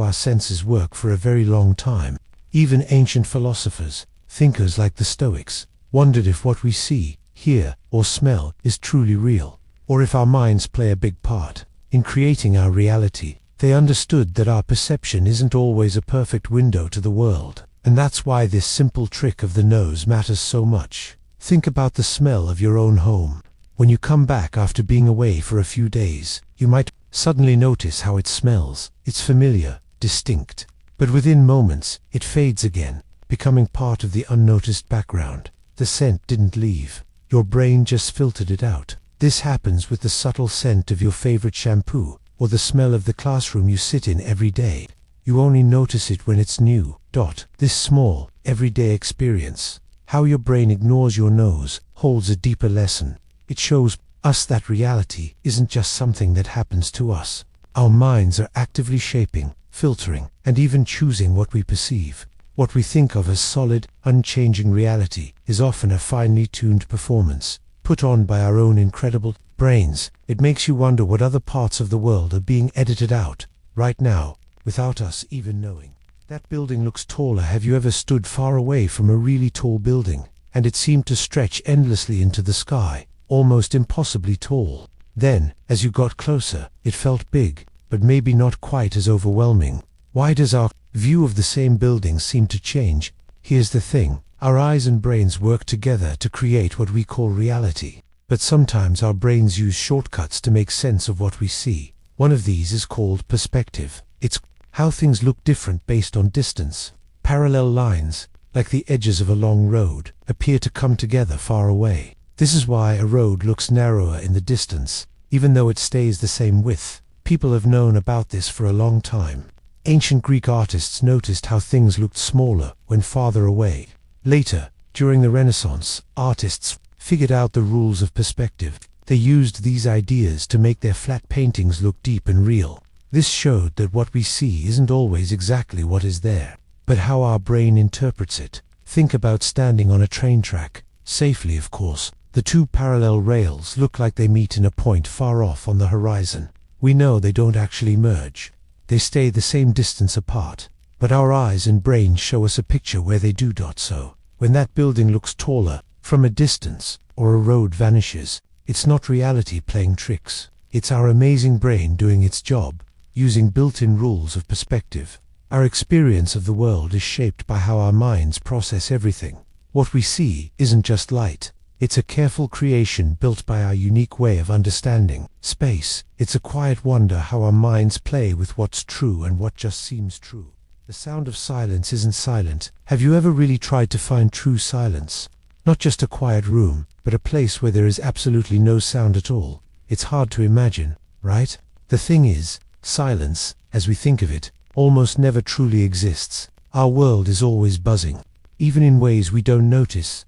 our senses work for a very long time. Even ancient philosophers, thinkers like the Stoics, wondered if what we see, hear, or smell is truly real, or if our minds play a big part in creating our reality. They understood that our perception isn't always a perfect window to the world, and that's why this simple trick of the nose matters so much. Think about the smell of your own home. When you come back after being away for a few days, you might suddenly notice how it smells. It's familiar, distinct, but within moments, it fades again, becoming part of the unnoticed background. The scent didn't leave. Your brain just filtered it out. This happens with the subtle scent of your favorite shampoo, or the smell of the classroom you sit in every day. You only notice it when it's new. This small, everyday experience, how your brain ignores your nose, holds a deeper lesson. It shows us that reality isn't just something that happens to us. Our minds are actively shaping, filtering, and even choosing what we perceive. What we think of as solid, unchanging reality is often a finely tuned performance, put on by our own incredible brains. It makes you wonder what other parts of the world are being edited out, right now, without us even knowing. That building looks taller. Have you ever stood far away from a really tall building, and it seemed to stretch endlessly into the sky, almost impossibly tall? Then, as you got closer, it felt big, but maybe not quite as overwhelming. Why does our view of the same building seem to change? Here's the thing. Our eyes and brains work together to create what we call reality. But sometimes our brains use shortcuts to make sense of what we see. One of these is called perspective. It's how things look different based on distance. Parallel lines, like the edges of a long road, appear to come together far away. This is why a road looks narrower in the distance, even though it stays the same width. People have known about this for a long time. Ancient Greek artists noticed how things looked smaller when farther away. Later, during the Renaissance, artists figured out the rules of perspective. They used these ideas to make their flat paintings look deep and real. This showed that what we see isn't always exactly what is there, but how our brain interprets it. Think about standing on a train track, safely of course. The two parallel rails look like they meet in a point far off on the horizon. We know they don't actually merge. They stay the same distance apart, but our eyes and brain show us a picture where they do. So, when that building looks taller from a distance, or a road vanishes, it's not reality playing tricks. It's our amazing brain doing its job, using built-in rules of perspective. Our experience of the world is shaped by how our minds process everything. What we see isn't just light. It's a careful creation built by our unique way of understanding space. It's a quiet wonder how our minds play with what's true and what just seems true. The sound of silence isn't silent. Have you ever really tried to find true silence? Not just a quiet room, but a place where there is absolutely no sound at all. It's hard to imagine, right? The thing is, silence, as we think of it, almost never truly exists. Our world is always buzzing, even in ways we don't notice.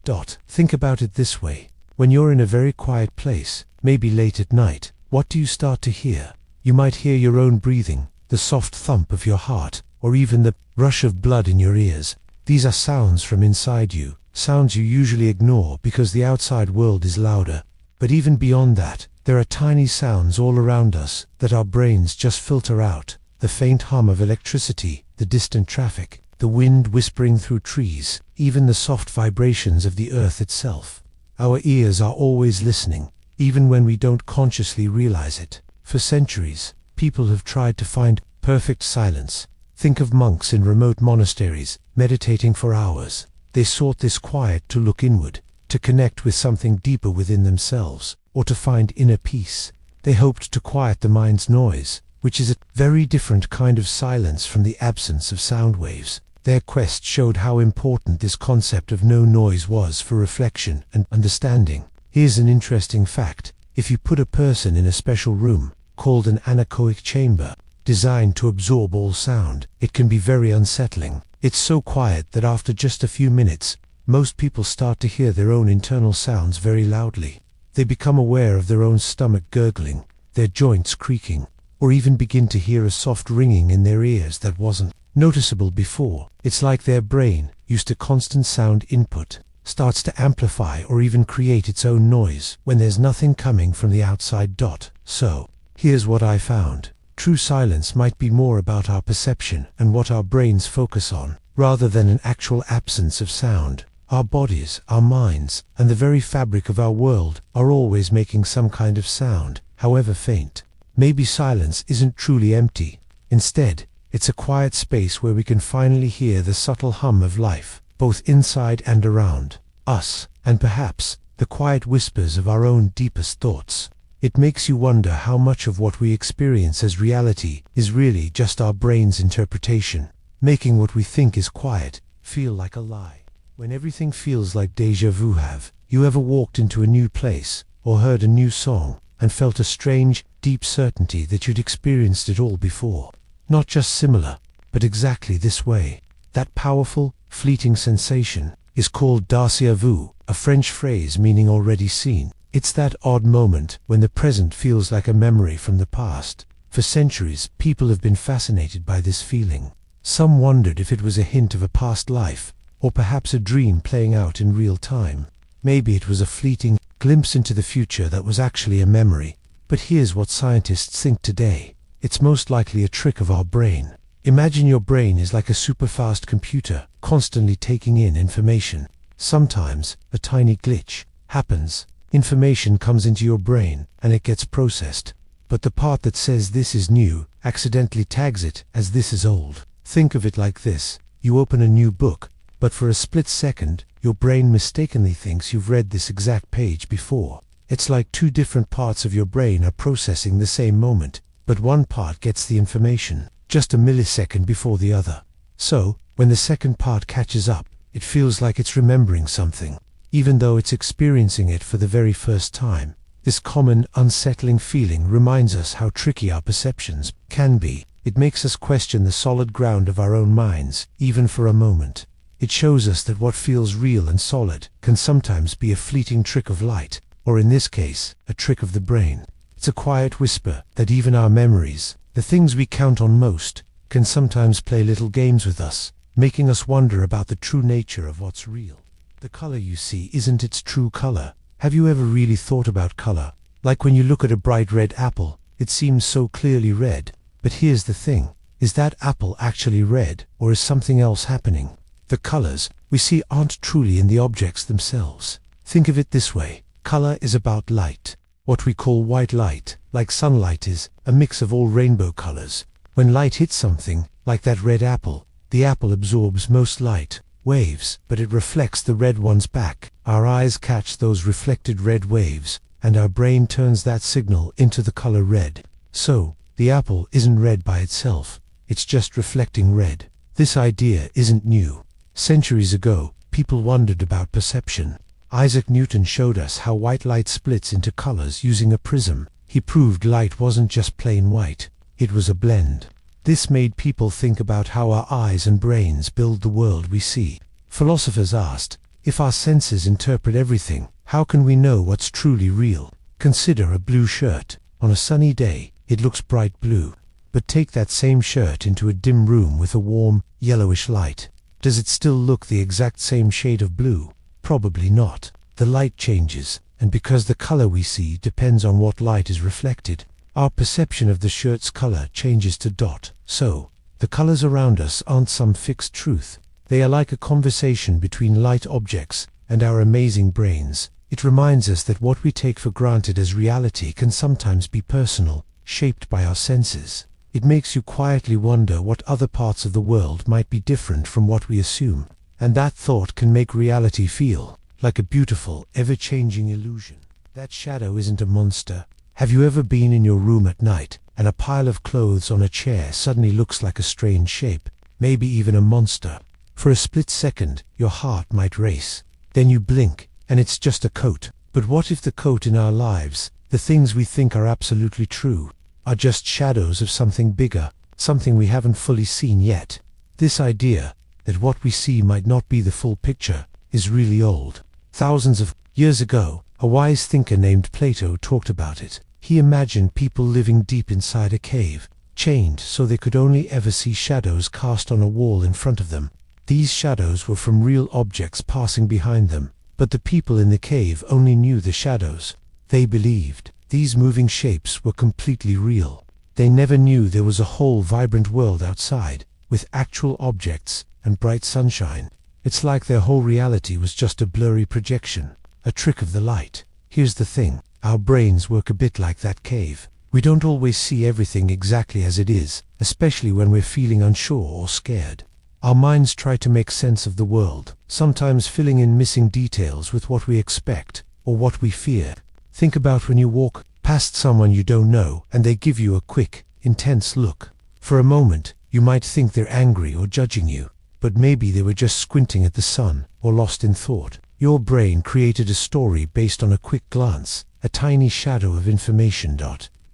Think about it this way. When you're in a very quiet place, maybe late at night, what do you start to hear? You might hear your own breathing, the soft thump of your heart, or even the rush of blood in your ears. These are sounds from inside you, sounds you usually ignore because the outside world is louder. But even beyond that, there are tiny sounds all around us that our brains just filter out. The faint hum of electricity, the distant traffic, the wind whispering through trees, even the soft vibrations of the earth itself. Our ears are always listening, even when we don't consciously realize it. For centuries, people have tried to find perfect silence. Think of monks in remote monasteries, meditating for hours. They sought this quiet to look inward, to connect with something deeper within themselves, or to find inner peace. They hoped to quiet the mind's noise, which is a very different kind of silence from the absence of sound waves. Their quest showed how important this concept of no noise was for reflection and understanding. Here's an interesting fact. If you put a person in a special room, called an anechoic chamber, designed to absorb all sound, it can be very unsettling. It's so quiet that after just a few minutes, most people start to hear their own internal sounds very loudly. They become aware of their own stomach gurgling, their joints creaking, or even begin to hear a soft ringing in their ears that wasn't noticeable before. It's like their brain, used to constant sound input, starts to amplify or even create its own noise when there's nothing coming from the outside. So, here's what I found. True silence might be more about our perception and what our brains focus on, rather than an actual absence of sound. Our bodies, our minds, and the very fabric of our world are always making some kind of sound, however faint. Maybe silence isn't truly empty. Instead, it's a quiet space where we can finally hear the subtle hum of life, both inside and around us, and perhaps the quiet whispers of our own deepest thoughts. It makes you wonder how much of what we experience as reality is really just our brain's interpretation, making what we think is quiet feel like a lie. When everything feels like déjà vu, have you ever walked into a new place, or heard a new song, and felt a strange, deep certainty that you'd experienced it all before? Not just similar, but exactly this way. That powerful, fleeting sensation is called déjà vu, a French phrase meaning already seen. It's that odd moment when the present feels like a memory from the past. For centuries, people have been fascinated by this feeling. Some wondered if it was a hint of a past life, or perhaps a dream playing out in real time. Maybe it was a fleeting glimpse into the future that was actually a memory. But here's what scientists think today. It's most likely a trick of our brain. Imagine your brain is like a super-fast computer, constantly taking in information. Sometimes, a tiny glitch happens. Information comes into your brain, and it gets processed. But the part that says this is new accidentally tags it as this is old. Think of it like this. You open a new book, but for a split second, your brain mistakenly thinks you've read this exact page before. It's like two different parts of your brain are processing the same moment, but one part gets the information just a millisecond before the other. So, when the second part catches up, it feels like it's remembering something, even though it's experiencing it for the very first time. This common, unsettling feeling reminds us how tricky our perceptions can be. It makes us question the solid ground of our own minds, even for a moment. It shows us that what feels real and solid can sometimes be a fleeting trick of light, or in this case, a trick of the brain. It's a quiet whisper that even our memories, the things we count on most, can sometimes play little games with us, making us wonder about the true nature of what's real. The color you see isn't its true color. Have you ever really thought about color? Like when you look at a bright red apple, it seems so clearly red. But here's the thing, is that apple actually red, or is something else happening? The colors we see aren't truly in the objects themselves. Think of it this way, color is about light. What we call white light, like sunlight, is a mix of all rainbow colors. When light hits something, like that red apple, the apple absorbs most light waves, but it reflects the red ones back. Our eyes catch those reflected red waves, and our brain turns that signal into the color red. So, the apple isn't red by itself, it's just reflecting red. This idea isn't new. Centuries ago, people wondered about perception. Isaac Newton showed us how white light splits into colors using a prism. He proved light wasn't just plain white, it was a blend. This made people think about how our eyes and brains build the world we see. Philosophers asked, if our senses interpret everything, how can we know what's truly real? Consider a blue shirt. On a sunny day, it looks bright blue. But take that same shirt into a dim room with a warm, yellowish light. Does it still look the exact same shade of blue? Probably not. The light changes, and because the color we see depends on what light is reflected, our perception of the shirt's color changes to dot. So, the colors around us aren't some fixed truth. They are like a conversation between light objects and our amazing brains. It reminds us that what we take for granted as reality can sometimes be personal, shaped by our senses. It makes you quietly wonder what other parts of the world might be different from what we assume. And that thought can make reality feel like a beautiful, ever-changing illusion. That shadow isn't a monster. Have you ever been in your room at night, and a pile of clothes on a chair suddenly looks like a strange shape, maybe even a monster? For a split second, your heart might race. Then you blink, and it's just a coat. But what if the coat in our lives, the things we think are absolutely true, are just shadows of something bigger, something we haven't fully seen yet? This idea that what we see might not be the full picture is really old. Thousands of years ago, a wise thinker named Plato talked about it. He imagined people living deep inside a cave, chained so they could only ever see shadows cast on a wall in front of them. These shadows were from real objects passing behind them, but the people in the cave only knew the shadows. They believed these moving shapes were completely real. They never knew there was a whole vibrant world outside, with actual objects and bright sunshine. It's like their whole reality was just a blurry projection, a trick of the light. Here's the thing, our brains work a bit like that cave. We don't always see everything exactly as it is, especially when we're feeling unsure or scared. Our minds try to make sense of the world, sometimes filling in missing details with what we expect or what we fear. Think about when you walk past someone you don't know and they give you a quick, intense look. For a moment, you might think they're angry or judging you, but maybe they were just squinting at the sun or lost in thought. Your brain created a story based on a quick glance, a tiny shadow of information.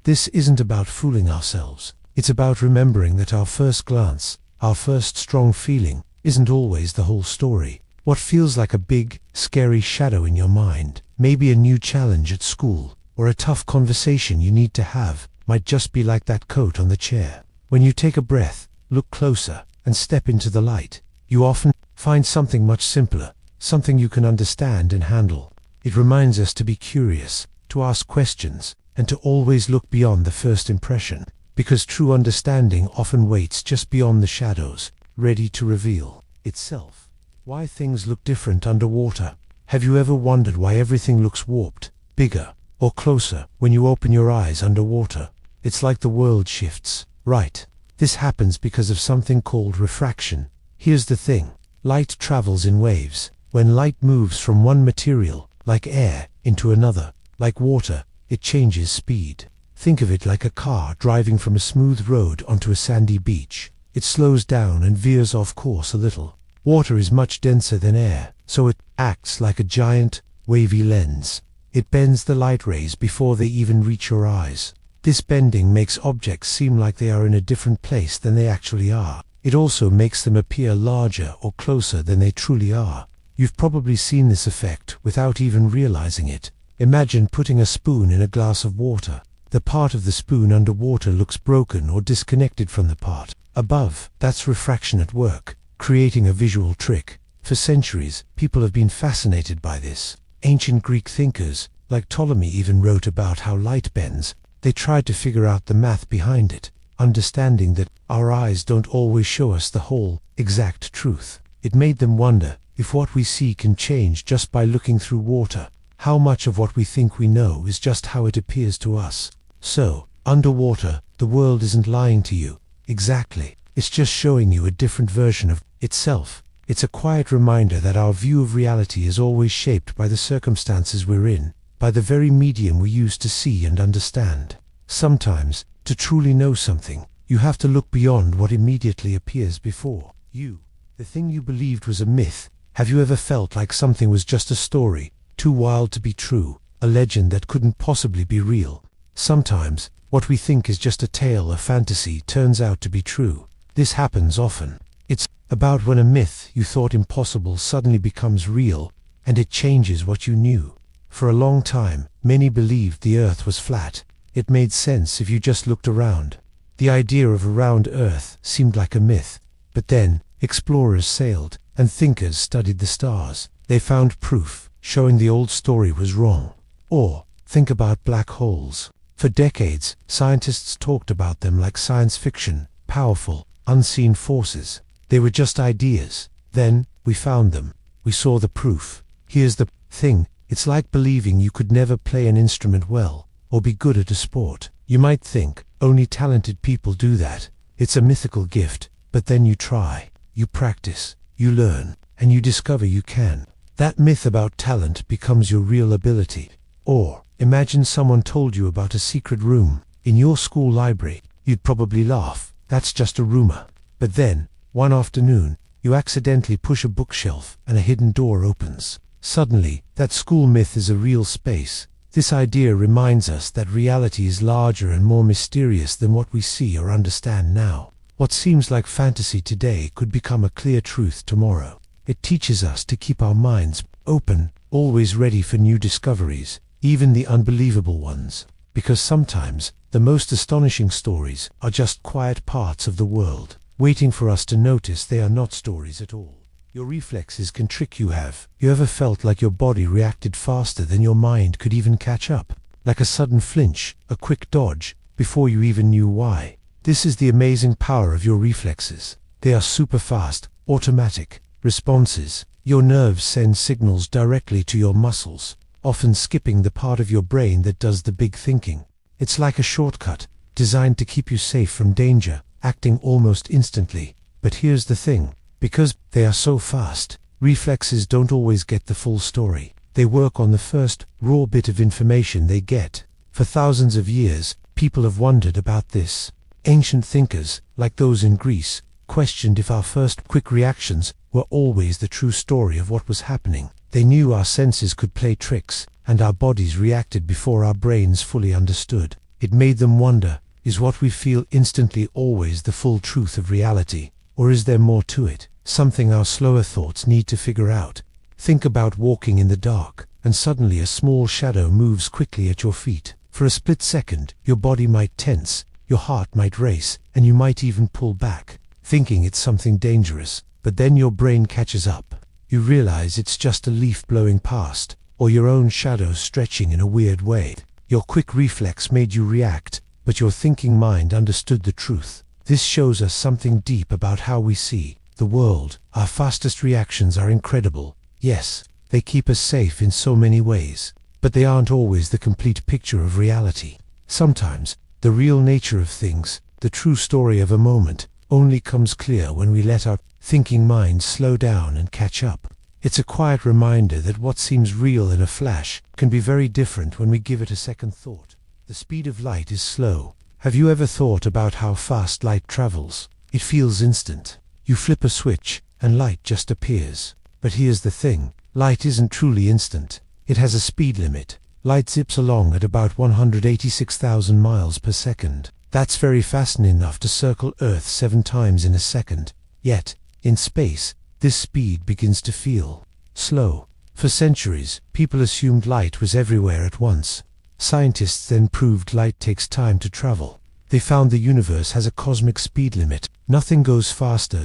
This isn't about fooling ourselves. It's about remembering that our first glance, our first strong feeling, isn't always the whole story. What feels like a big, scary shadow in your mind, maybe a new challenge at school, or a tough conversation you need to have, might just be like that coat on the chair. When you take a breath, look closer, and step into the light, you often find something much simpler, something you can understand and handle. It reminds us to be curious, to ask questions, and to always look beyond the first impression, because true understanding often waits just beyond the shadows, ready to reveal itself. Why things look different underwater. Have you ever wondered why everything looks warped, bigger, or closer when you open your eyes underwater? It's like the world shifts, right? This happens because of something called refraction. Here's the thing, light travels in waves. When light moves from one material, like air, into another, like water, it changes speed. Think of it like a car driving from a smooth road onto a sandy beach. It slows down and veers off course a little. Water is much denser than air, so it acts like a giant, wavy lens. It bends the light rays before they even reach your eyes. This bending makes objects seem like they are in a different place than they actually are. it also makes them appear larger or closer than they truly are. You've probably seen this effect without even realizing it. Imagine putting a spoon in a glass of water. The part of the spoon underwater looks broken or disconnected from the part above. That's refraction at work, creating a visual trick. For centuries, people have been fascinated by this. Ancient Greek thinkers, like Ptolemy, even wrote about how light bends. They tried to figure out the math behind it, understanding that our eyes don't always show us the whole, exact truth. It made them wonder if what we see can change just by looking through water. How much of what we think we know is just how it appears to us? So, underwater, the world isn't lying to you. Exactly. It's just showing you a different version of itself. It's a quiet reminder that our view of reality is always shaped by the circumstances we're in, by the very medium we use to see and understand. Sometimes, to truly know something, you have to look beyond what immediately appears before you. The thing you believed was a myth. Have you ever felt like something was just a story, too wild to be true, a legend that couldn't possibly be real? Sometimes, what we think is just a tale, a fantasy, turns out to be true. This happens often. It's about when a myth you thought impossible suddenly becomes real, and it changes what you knew. For a long time, many believed the Earth was flat. It made sense if you just looked around. The idea of a round Earth seemed like a myth. But then, explorers sailed, and thinkers studied the stars. They found proof, showing the old story was wrong. Or, think about black holes. For decades, scientists talked about them like science fiction, powerful, unseen forces. They were just ideas. Then, we found them. We saw the proof. Here's the thing, it's like believing you could never play an instrument well, or be good at a sport. You might think, only talented people do that. It's a mythical gift, but then you try, you practice, you learn, and you discover you can. That myth about talent becomes your real ability. Or, imagine someone told you about a secret room in your school library. You'd probably laugh. That's just a rumor. But then, one afternoon, you accidentally push a bookshelf and a hidden door opens. Suddenly, that school myth is a real space. This idea reminds us that reality is larger and more mysterious than what we see or understand now. What seems like fantasy today could become a clear truth tomorrow. It teaches us to keep our minds open, always ready for new discoveries, even the unbelievable ones. Because sometimes, the most astonishing stories are just quiet parts of the world, waiting for us to notice they are not stories at all. Your reflexes can trick you. Have you ever felt like your body reacted faster than your mind could even catch up? Like a sudden flinch, a quick dodge, before you even knew why? This is the amazing power of your reflexes. They are super fast, automatic responses. Your nerves send signals directly to your muscles, often skipping the part of your brain that does the big thinking. It's like a shortcut, designed to keep you safe from danger, acting almost instantly. But here's the thing. Because they are so fast, reflexes don't always get the full story. They work on the first, raw bit of information they get. For thousands of years, people have wondered about this. Ancient thinkers, like those in Greece, questioned if our first quick reactions were always the true story of what was happening. They knew our senses could play tricks, and our bodies reacted before our brains fully understood. It made them wonder, is what we feel instantly always the full truth of reality? Or is there more to it? Something our slower thoughts need to figure out. Think about walking in the dark, and suddenly a small shadow moves quickly at your feet. For a split second, your body might tense, your heart might race, and you might even pull back, thinking it's something dangerous. But then your brain catches up. You realize it's just a leaf blowing past, or your own shadow stretching in a weird way. Your quick reflex made you react, but your thinking mind understood the truth. This shows us something deep about how we see the world. Our fastest reactions are incredible. Yes, they keep us safe in so many ways, but they aren't always the complete picture of reality. Sometimes, the real nature of things, the true story of a moment, only comes clear when we let our thinking mind slow down and catch up. It's a quiet reminder that what seems real in a flash can be very different when we give it a second thought. The speed of light is slow. Have you ever thought about how fast light travels? It feels instant. You flip a switch, and light just appears. But here's the thing, light isn't truly instant. It has a speed limit. Light zips along at about 186,000 miles per second. That's very fast enough to circle Earth 7 times in a second. Yet, in space, this speed begins to feel slow. For centuries, people assumed light was everywhere at once. Scientists then proved light takes time to travel. They found the universe has a cosmic speed limit. Nothing goes faster.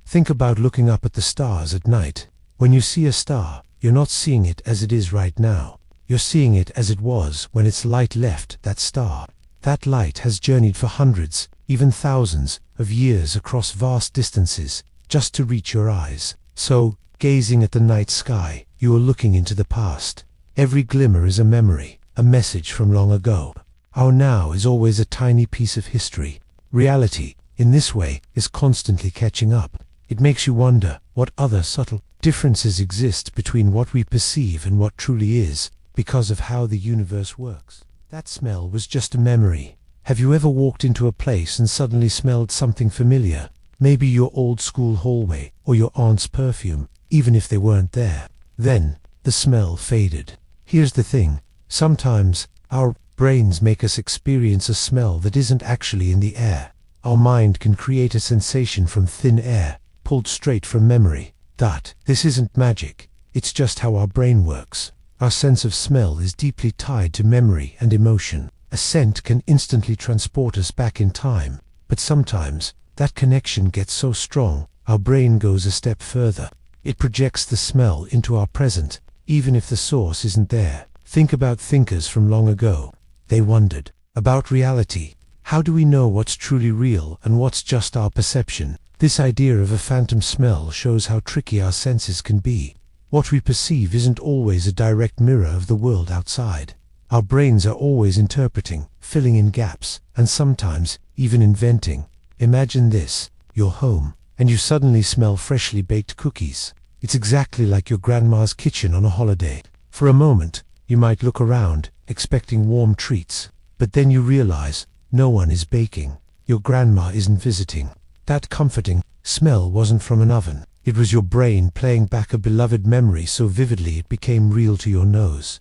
Think about looking up at the stars at night. When you see a star, you're not seeing it as it is right now. You're seeing it as it was when its light left that star. That light has journeyed for hundreds, even thousands, of years across vast distances, just to reach your eyes. So, gazing at the night sky, you are looking into the past. Every glimmer is a memory, a message from long ago. Our now is always a tiny piece of history. Reality, in this way, is constantly catching up. It makes you wonder what other subtle differences exist between what we perceive and what truly is, because of how the universe works. That smell was just a memory. Have you ever walked into a place and suddenly smelled something familiar? Maybe your old school hallway, or your aunt's perfume, even if they weren't there. Then, the smell faded. Here's the thing. Sometimes, our brains make us experience a smell that isn't actually in the air. Our mind can create a sensation from thin air, pulled straight from memory. This isn't magic. It's just how our brain works. Our sense of smell is deeply tied to memory and emotion. A scent can instantly transport us back in time, but sometimes, that connection gets so strong, our brain goes a step further. It projects the smell into our present, even if the source isn't there. Think about thinkers from long ago. They wondered about reality. How do we know what's truly real and what's just our perception? This idea of a phantom smell shows how tricky our senses can be. What we perceive isn't always a direct mirror of the world outside. Our brains are always interpreting, filling in gaps, and sometimes even inventing. Imagine this: you're home, and you suddenly smell freshly baked cookies. It's exactly like your grandma's kitchen on a holiday. For a moment, you might look around, expecting warm treats, but then you realize no one is baking. Your grandma isn't visiting. That comforting smell wasn't from an oven. It was your brain playing back a beloved memory so vividly it became real to your nose.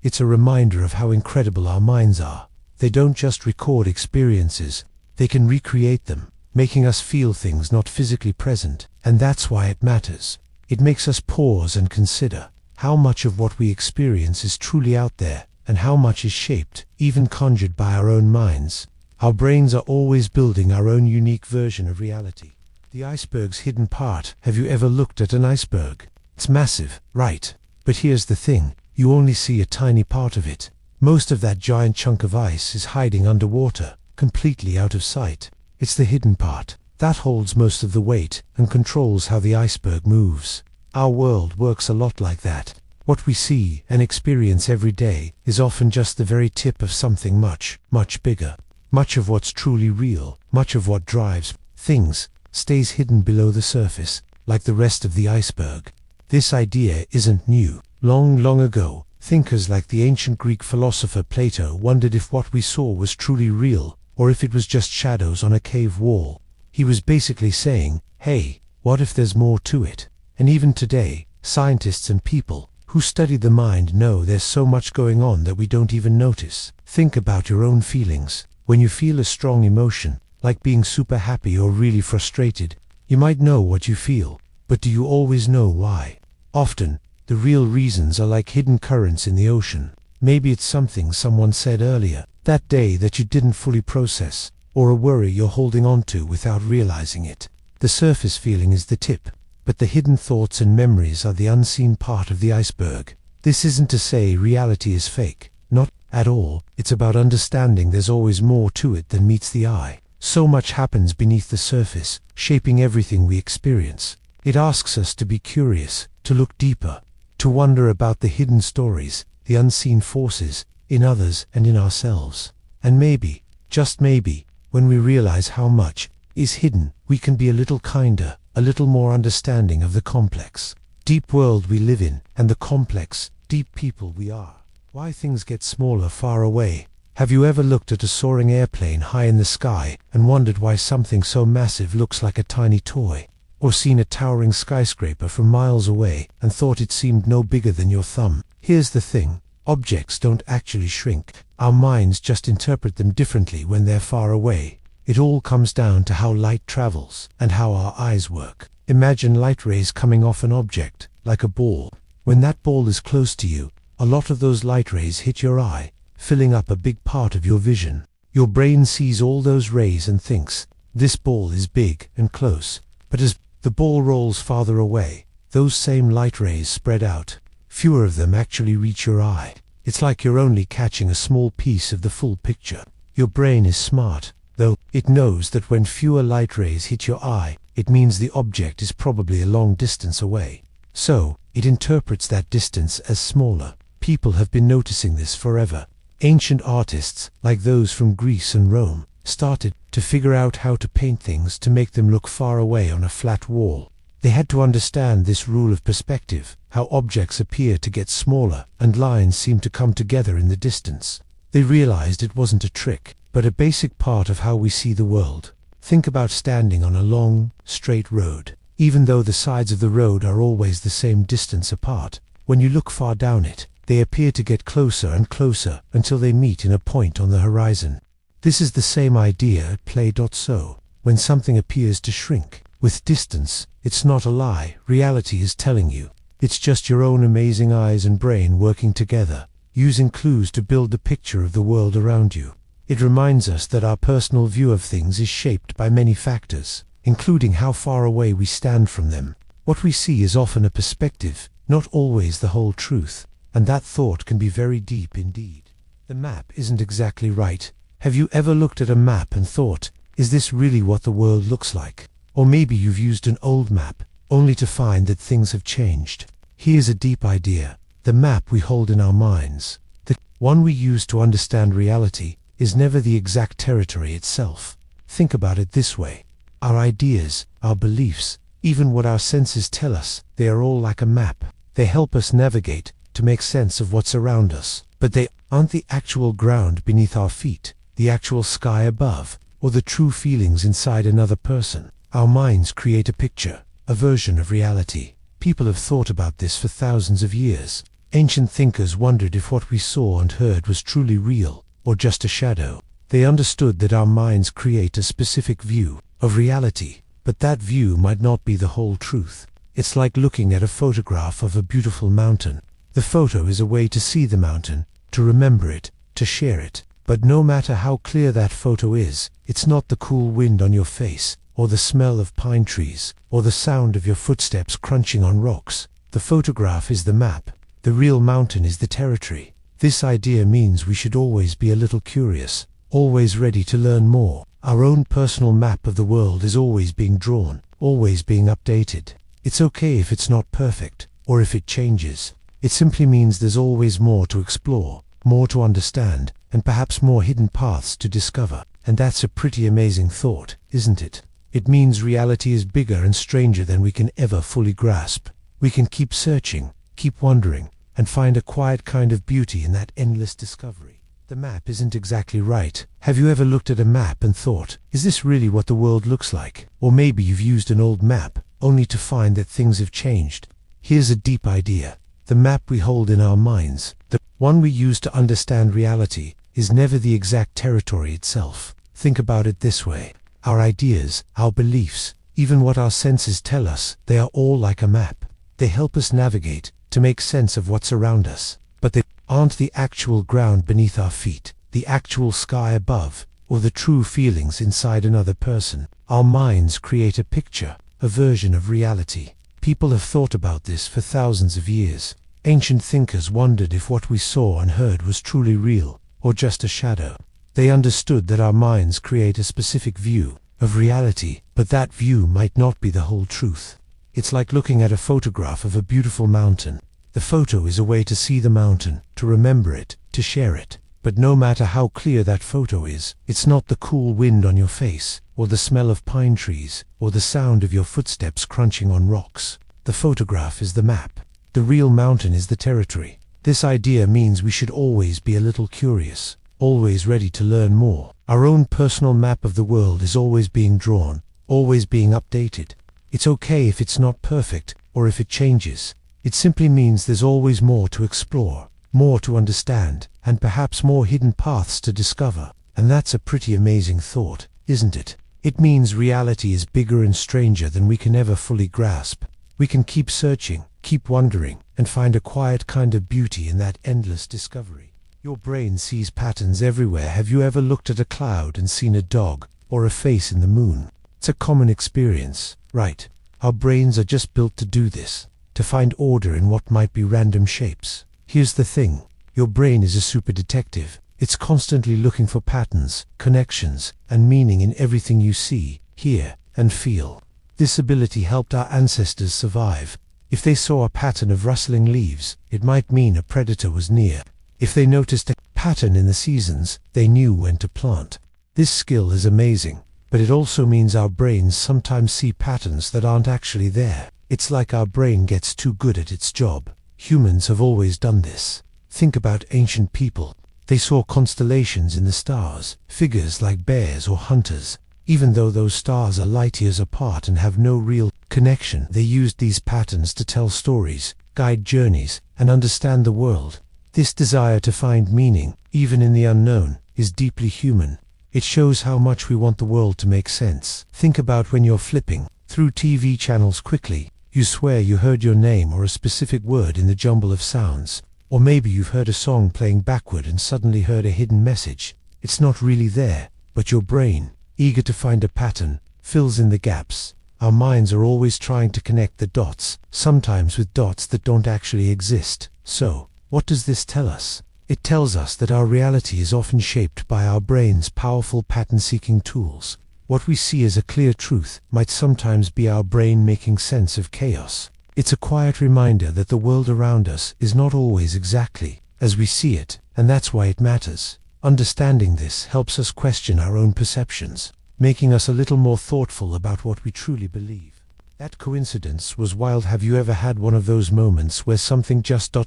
It's a reminder of how incredible our minds are. They don't just record experiences, they can recreate them, making us feel things not physically present. And that's why it matters. It makes us pause and consider how much of what we experience is truly out there, and how much is shaped, even conjured by our own minds. Our brains are always building our own unique version of reality. The iceberg's hidden part. Have you ever looked at an iceberg? It's massive, right? But here's the thing, you only see a tiny part of it. Most of that giant chunk of ice is hiding underwater, completely out of sight. It's the hidden part. That holds most of the weight and controls how the iceberg moves. Our world works a lot like that. What we see and experience every day is often just the very tip of something much, much bigger. Much of what's truly real, much of what drives things, stays hidden below the surface, like the rest of the iceberg. This idea isn't new. Long ago, thinkers like the ancient Greek philosopher Plato wondered if what we saw was truly real, or if it was just shadows on a cave wall. He was basically saying, hey, what if there's more to it? And even today, scientists and people who study the mind know there's so much going on that we don't even notice. Think about your own feelings. When you feel a strong emotion, like being super happy or really frustrated, you might know what you feel, but do you always know why? Often, the real reasons are like hidden currents in the ocean. Maybe it's something someone said earlier, that day that you didn't fully process, or a worry you're holding on to without realizing it. The surface feeling is the tip, but the hidden thoughts and memories are the unseen part of the iceberg. This isn't to say reality is fake, not at all. It's about understanding there's always more to it than meets the eye. So much happens beneath the surface, shaping everything we experience. It asks us to be curious, to look deeper, to wonder about the hidden stories, the unseen forces, in others and in ourselves. And maybe, just maybe, when we realize how much is hidden, we can be a little kinder, a little more understanding of the complex, deep world we live in, and the complex, deep people we are. Why things get smaller far away. Have you ever looked at a soaring airplane high in the sky and wondered why something so massive looks like a tiny toy? Or seen a towering skyscraper from miles away and thought it seemed no bigger than your thumb? Here's the thing, Objects don't actually shrink. Our minds just interpret them differently when they're far away. It all comes down to how light travels and how our eyes work. Imagine light rays coming off an object, like a ball. When that ball is close to you, a lot of those light rays hit your eye, filling up a big part of your vision. Your brain sees all those rays and thinks, this ball is big and close. But as the ball rolls farther away, those same light rays spread out. Fewer of them actually reach your eye. It's like you're only catching a small piece of the full picture. Your brain is smart, though. It knows that when fewer light rays hit your eye, it means the object is probably a long distance away. So, it interprets that distance as smaller. People have been noticing this forever. Ancient artists, like those from Greece and Rome, started to figure out how to paint things to make them look far away on a flat wall. They had to understand this rule of perspective, how objects appear to get smaller and lines seem to come together in the distance. They realized it wasn't a trick, but a basic part of how we see the world. Think about standing on a long, straight road. Even though the sides of the road are always the same distance apart, when you look far down it, they appear to get closer and closer until they meet in a point on the horizon. This is the same idea at play. So, when something appears to shrink with distance, it's not a lie. Reality is telling you. It's just your own amazing eyes and brain working together, using clues to build the picture of the world around you. It reminds us that our personal view of things is shaped by many factors, including how far away we stand from them. What we see is often a perspective, not always the whole truth, and that thought can be very deep indeed. The map isn't exactly right. Have you ever looked at a map and thought, is this really what the world looks like? Or maybe you've used an old map, only to find that things have changed. Here's a deep idea. The map we hold in our minds, the one we use to understand reality, is never the exact territory itself. Think about it this way. Our ideas, our beliefs, even what our senses tell us, they are all like a map. They help us navigate, to make sense of what's around us. But they aren't the actual ground beneath our feet, the actual sky above, or the true feelings inside another person. Our minds create a picture, a version of reality. People have thought about this for thousands of years. Ancient thinkers wondered if what we saw and heard was truly real, or just a shadow. They understood that our minds create a specific view of reality, but that view might not be the whole truth. It's like looking at a photograph of a beautiful mountain. The photo is a way to see the mountain, to remember it, to share it. But no matter how clear that photo is, it's not the cool wind on your face, or the smell of pine trees, or the sound of your footsteps crunching on rocks. The photograph is the map. The real mountain is the territory. This idea means we should always be a little curious, always ready to learn more. Our own personal map of the world is always being drawn, always being updated. It's okay if it's not perfect, or if it changes. It simply means there's always more to explore, more to understand, and perhaps more hidden paths to discover. And that's a pretty amazing thought, isn't it? It means reality is bigger and stranger than we can ever fully grasp. We can keep searching, keep wondering, and find a quiet kind of beauty in that endless discovery. The map isn't exactly right. Have you ever looked at a map and thought, is this really what the world looks like? Or maybe you've used an old map, only to find that things have changed. Here's a deep idea. The map we hold in our minds, the one we use to understand reality, is never the exact territory itself. Think about it this way. Our ideas, our beliefs, even what our senses tell us, they are all like a map. They help us navigate, to make sense of what's around us. But they aren't the actual ground beneath our feet, the actual sky above, or the true feelings inside another person. Our minds create a picture, a version of reality. People have thought about this for thousands of years. Ancient thinkers wondered if what we saw and heard was truly real, or just a shadow. They understood that our minds create a specific view of reality, but that view might not be the whole truth. It's like looking at a photograph of a beautiful mountain. The photo is a way to see the mountain, to remember it, to share it. But no matter how clear that photo is, it's not the cool wind on your face, or the smell of pine trees, or the sound of your footsteps crunching on rocks. The photograph is the map. The real mountain is the territory. This idea means we should always be a little curious, always ready to learn more. Our own personal map of the world is always being drawn, always being updated. It's okay if it's not perfect, or if it changes. It simply means there's always more to explore, more to understand, and perhaps more hidden paths to discover. And that's a pretty amazing thought, isn't it? It means reality is bigger and stranger than we can ever fully grasp. We can keep searching, keep wondering, and find a quiet kind of beauty in that endless discovery. Your brain sees patterns everywhere. Have you ever looked at a cloud and seen a dog or a face in the moon? It's a common experience, right? Our brains are just built to do this, to find order in what might be random shapes. Here's the thing, your brain is a super detective. It's constantly looking for patterns, connections, and meaning in everything you see, hear, and feel. This ability helped our ancestors survive. If they saw a pattern of rustling leaves, it might mean a predator was near. If they noticed a pattern in the seasons, they knew when to plant. This skill is amazing, but it also means our brains sometimes see patterns that aren't actually there. It's like our brain gets too good at its job. Humans have always done this. Think about ancient people. They saw constellations in the stars, figures like bears or hunters. Even though those stars are light years apart and have no real connection, they used these patterns to tell stories, guide journeys, and understand the world. This desire to find meaning, even in the unknown, is deeply human. It shows how much we want the world to make sense. Think about when you're flipping through TV channels quickly. You swear you heard your name or a specific word in the jumble of sounds. Or maybe you've heard a song playing backward and suddenly heard a hidden message. It's not really there, but your brain, eager to find a pattern, fills in the gaps. Our minds are always trying to connect the dots, sometimes with dots that don't actually exist. So, what does this tell us? It tells us that our reality is often shaped by our brain's powerful pattern-seeking tools. What we see as a clear truth might sometimes be our brain making sense of chaos. It's a quiet reminder that the world around us is not always exactly as we see it, and that's why it matters. Understanding this helps us question our own perceptions, making us a little more thoughtful about what we truly believe. That coincidence was wild. Have you ever had one of those moments where something just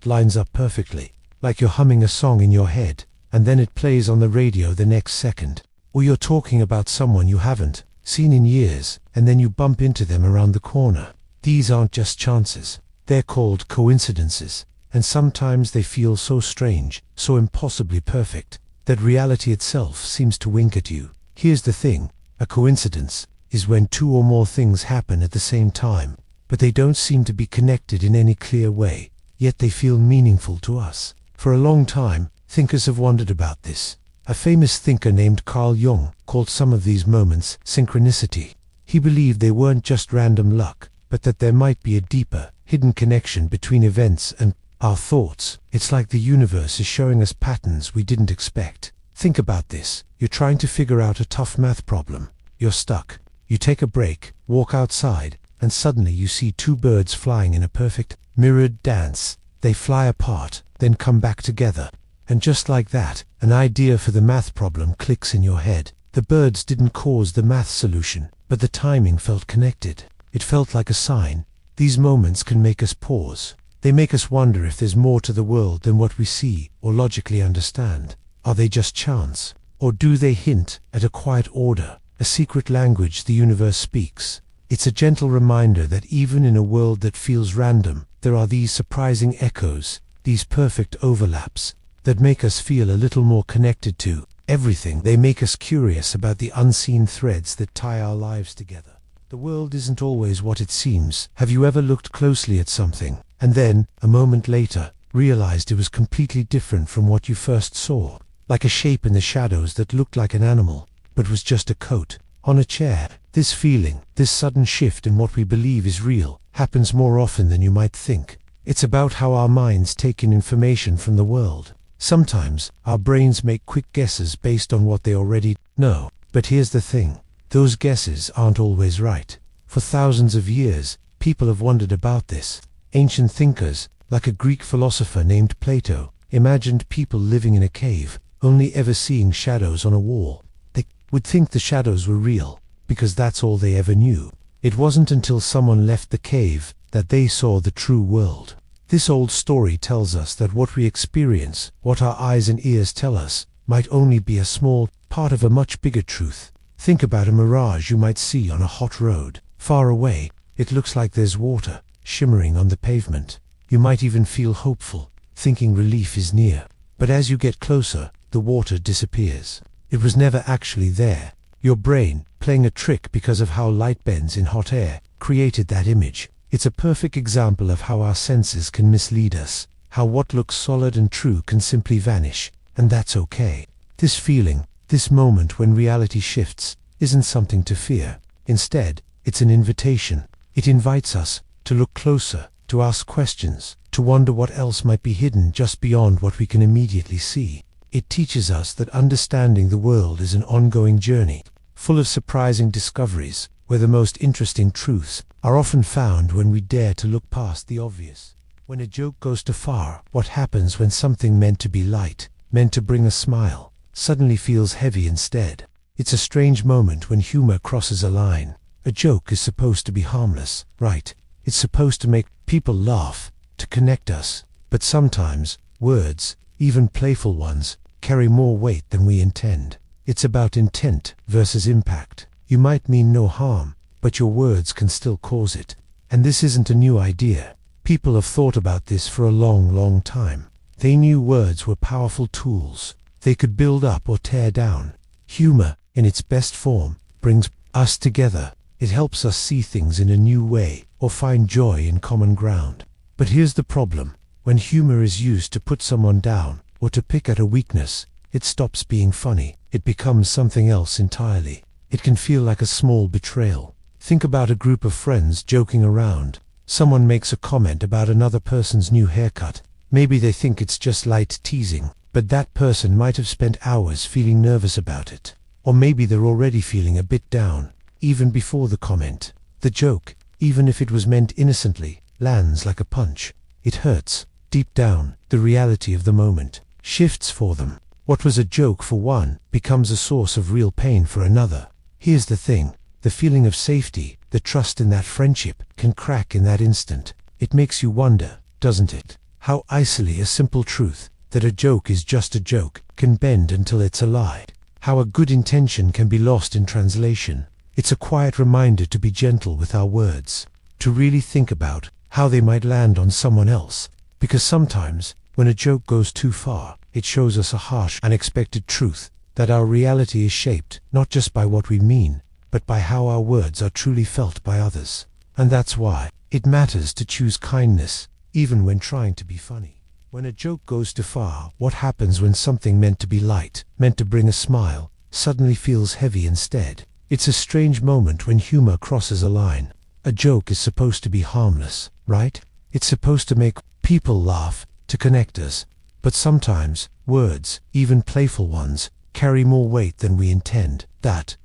lines up perfectly? Like you're humming a song in your head, and then it plays on the radio the next second. Or you're talking about someone you haven't seen in years, and then you bump into them around the corner. These aren't just chances. They're called coincidences, and sometimes they feel so strange, so impossibly perfect, that reality itself seems to wink at you. Here's the thing, a coincidence is when two or more things happen at the same time, but they don't seem to be connected in any clear way, yet they feel meaningful to us. For a long time, thinkers have wondered about this. A famous thinker named Carl Jung called some of these moments synchronicity. He believed they weren't just random luck, but that there might be a deeper, hidden connection between events and our thoughts. It's like the universe is showing us patterns we didn't expect. Think about this. You're trying to figure out a tough math problem. You're stuck. You take a break, walk outside, and suddenly you see two birds flying in a perfect, mirrored dance. They fly apart, then come back together. And just like that, an idea for the math problem clicks in your head. The birds didn't cause the math solution, but the timing felt connected. It felt like a sign. These moments can make us pause. They make us wonder if there's more to the world than what we see or logically understand. Are they just chance? Or do they hint at a quiet order, a secret language the universe speaks? It's a gentle reminder that even in a world that feels random, there are these surprising echoes, these perfect overlaps, that make us feel a little more connected to everything. They make us curious about the unseen threads that tie our lives together. The world isn't always what it seems. Have you ever looked closely at something, and then, a moment later, realized it was completely different from what you first saw? Like a shape in the shadows that looked like an animal, but was just a coat on a chair. This feeling, this sudden shift in what we believe is real, happens more often than you might think. It's about how our minds take in information from the world. Sometimes, our brains make quick guesses based on what they already know. But here's the thing. Those guesses aren't always right. For thousands of years, people have wondered about this. Ancient thinkers, like a Greek philosopher named Plato, imagined people living in a cave, only ever seeing shadows on a wall. They would think the shadows were real, because that's all they ever knew. It wasn't until someone left the cave that they saw the true world. This old story tells us that what we experience, what our eyes and ears tell us, might only be a small part of a much bigger truth. Think about a mirage you might see on a hot road. Far away, it looks like there's water shimmering on the pavement. You might even feel hopeful, thinking relief is near. But as you get closer, the water disappears. It was never actually there. Your brain, playing a trick because of how light bends in hot air, created that image. It's a perfect example of how our senses can mislead us, how what looks solid and true can simply vanish, and that's okay. This feeling, this moment when reality shifts, isn't something to fear. Instead, it's an invitation. It invites us to look closer, to ask questions, to wonder what else might be hidden just beyond what we can immediately see. It teaches us that understanding the world is an ongoing journey, full of surprising discoveries, where the most interesting truths are often found when we dare to look past the obvious. When a joke goes too far, what happens when something meant to be light, meant to bring a smile, suddenly feels heavy instead? It's a strange moment when humor crosses a line. A joke is supposed to be harmless, right? It's supposed to make people laugh, to connect us. But sometimes, words, even playful ones, carry more weight than we intend. It's about intent versus impact. You might mean no harm, but your words can still cause it. And this isn't a new idea. People have thought about this for a long time. They knew words were powerful tools. They could build up or tear down. Humor, in its best form, brings us together. It helps us see things in a new way, or find joy in common ground. But here's the problem. When humor is used to put someone down, or to pick at a weakness, it stops being funny. It becomes something else entirely. It can feel like a small betrayal. Think about a group of friends joking around. Someone makes a comment about another person's new haircut. Maybe they think it's just light teasing, but that person might have spent hours feeling nervous about it. Or maybe they're already feeling a bit down, even before the comment. The joke, even if it was meant innocently, lands like a punch. It hurts. Deep down, the reality of the moment shifts for them. What was a joke for one becomes a source of real pain for another. Here's the thing. The feeling of safety, the trust in that friendship, can crack in that instant. It makes you wonder, doesn't it, how easily a simple truth, that a joke is just a joke, can bend until it's a lie. How a good intention can be lost in translation. It's a quiet reminder to be gentle with our words, to really think about how they might land on someone else. Because sometimes, when a joke goes too far, it shows us a harsh, unexpected truth, that our reality is shaped not just by what we mean, but by how our words are truly felt by others. And that's why it matters to choose kindness, even when trying to be funny. When a joke goes too far, what happens when something meant to be light, meant to bring a smile, suddenly feels heavy instead? It's a strange moment when humor crosses a line. A joke is supposed to be harmless, right? It's supposed to make people laugh, to connect us. But sometimes, words, even playful ones, carry more weight than we intend.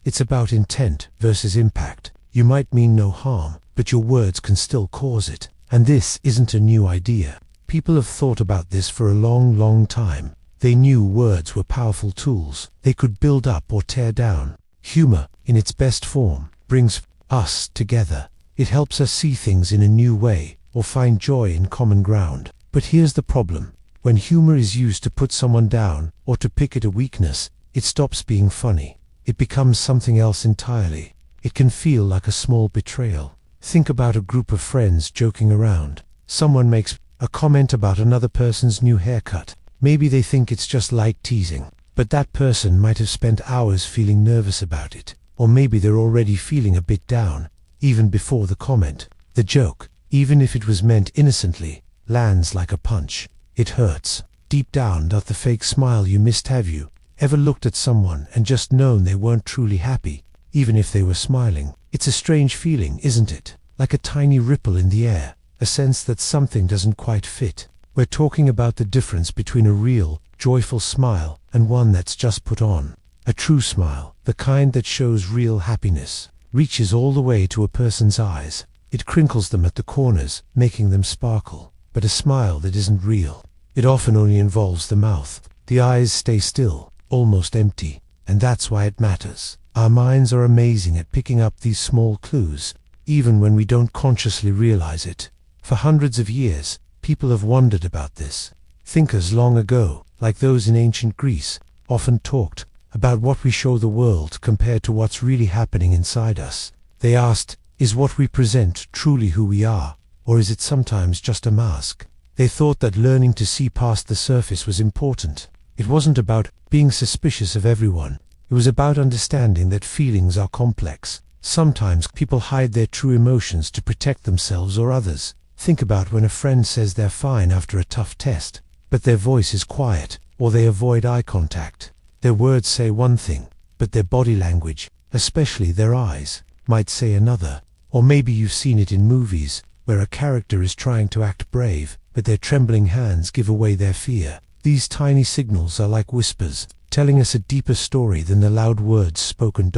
It's about intent versus impact. You might mean no harm, but your words can still cause it. And this isn't a new idea. People have thought about this for a long time. They knew words were powerful tools. They could build up or tear down. Humor, in its best form, brings us together. It helps us see things in a new way, or find joy in common ground. But here's the problem. When humor is used to put someone down, or to pick at a weakness, it stops being funny. It becomes something else entirely. It can feel like a small betrayal. Think about a group of friends joking around. Someone makes a comment about another person's new haircut. Maybe they think it's just light teasing, but that person might have spent hours feeling nervous about it. Or maybe they're already feeling a bit down, even before the comment. The joke, even if it was meant innocently, lands like a punch. It hurts. Deep down, not the fake smile you missed. Have you ever looked at someone and just known they weren't truly happy, even if they were smiling? It's a strange feeling, isn't it? Like a tiny ripple in the air, a sense that something doesn't quite fit. We're talking about the difference between a real, joyful smile and one that's just put on. A true smile, the kind that shows real happiness, reaches all the way to a person's eyes. It crinkles them at the corners, making them sparkle. But a smile that isn't real, it often only involves the mouth. The eyes stay still, almost empty, and that's why it matters. Our minds are amazing at picking up these small clues, even when we don't consciously realize it. For hundreds of years, people have wondered about this. Thinkers long ago, like those in ancient Greece, often talked about what we show the world compared to what's really happening inside us. They asked, is what we present truly who we are? Or is it sometimes just a mask? They thought that learning to see past the surface was important. It wasn't about being suspicious of everyone. It was about understanding that feelings are complex. Sometimes people hide their true emotions to protect themselves or others. Think about when a friend says they're fine after a tough test, but their voice is quiet, or they avoid eye contact. Their words say one thing, but their body language, especially their eyes, might say another. Or maybe you've seen it in movies, where a character is trying to act brave, but their trembling hands give away their fear. These tiny signals are like whispers, telling us a deeper story than the loud words spoken.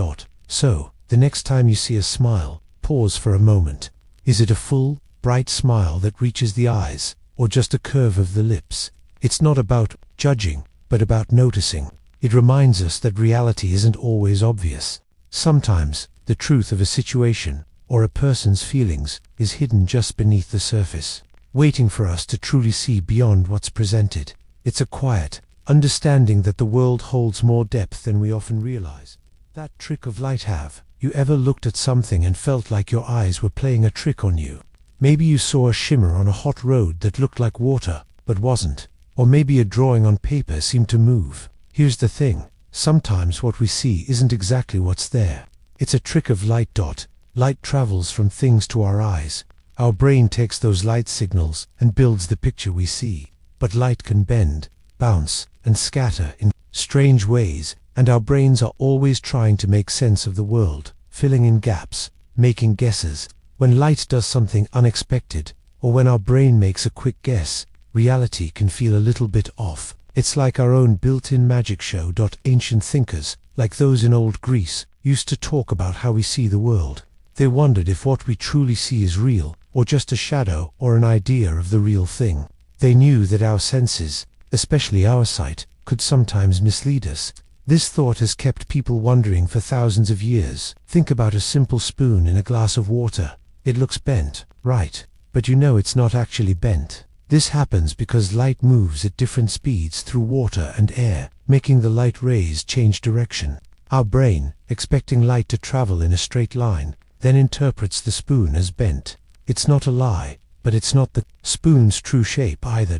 So, the next time you see a smile, pause for a moment. Is it a full, bright smile that reaches the eyes, or just a curve of the lips? It's not about judging, but about noticing. It reminds us that reality isn't always obvious. Sometimes, the truth of a situation, or a person's feelings, is hidden just beneath the surface, waiting for us to truly see beyond what's presented. It's a quiet understanding that the world holds more depth than we often realize. That trick of light. Have you ever looked at something and felt like your eyes were playing a trick on you? Maybe you saw a shimmer on a hot road that looked like water, but wasn't. Or maybe a drawing on paper seemed to move. Here's the thing. Sometimes what we see isn't exactly what's there. It's a trick of light. Light travels from things to our eyes. Our brain takes those light signals and builds the picture we see. But light can bend, bounce, and scatter in strange ways, and our brains are always trying to make sense of the world, filling in gaps, making guesses. When light does something unexpected, or when our brain makes a quick guess, reality can feel a little bit off. It's like our own built-in magic show. Ancient thinkers, like those in old Greece, used to talk about how we see the world. They wondered if what we truly see is real, or just a shadow or an idea of the real thing. They knew that our senses, especially our sight, could sometimes mislead us. This thought has kept people wondering for thousands of years. Think about a simple spoon in a glass of water. It looks bent, right? But you know it's not actually bent. This happens because light moves at different speeds through water and air, making the light rays change direction. Our brain, expecting light to travel in a straight line, then interprets the spoon as bent. It's not a lie, but it's not the spoon's true shape either.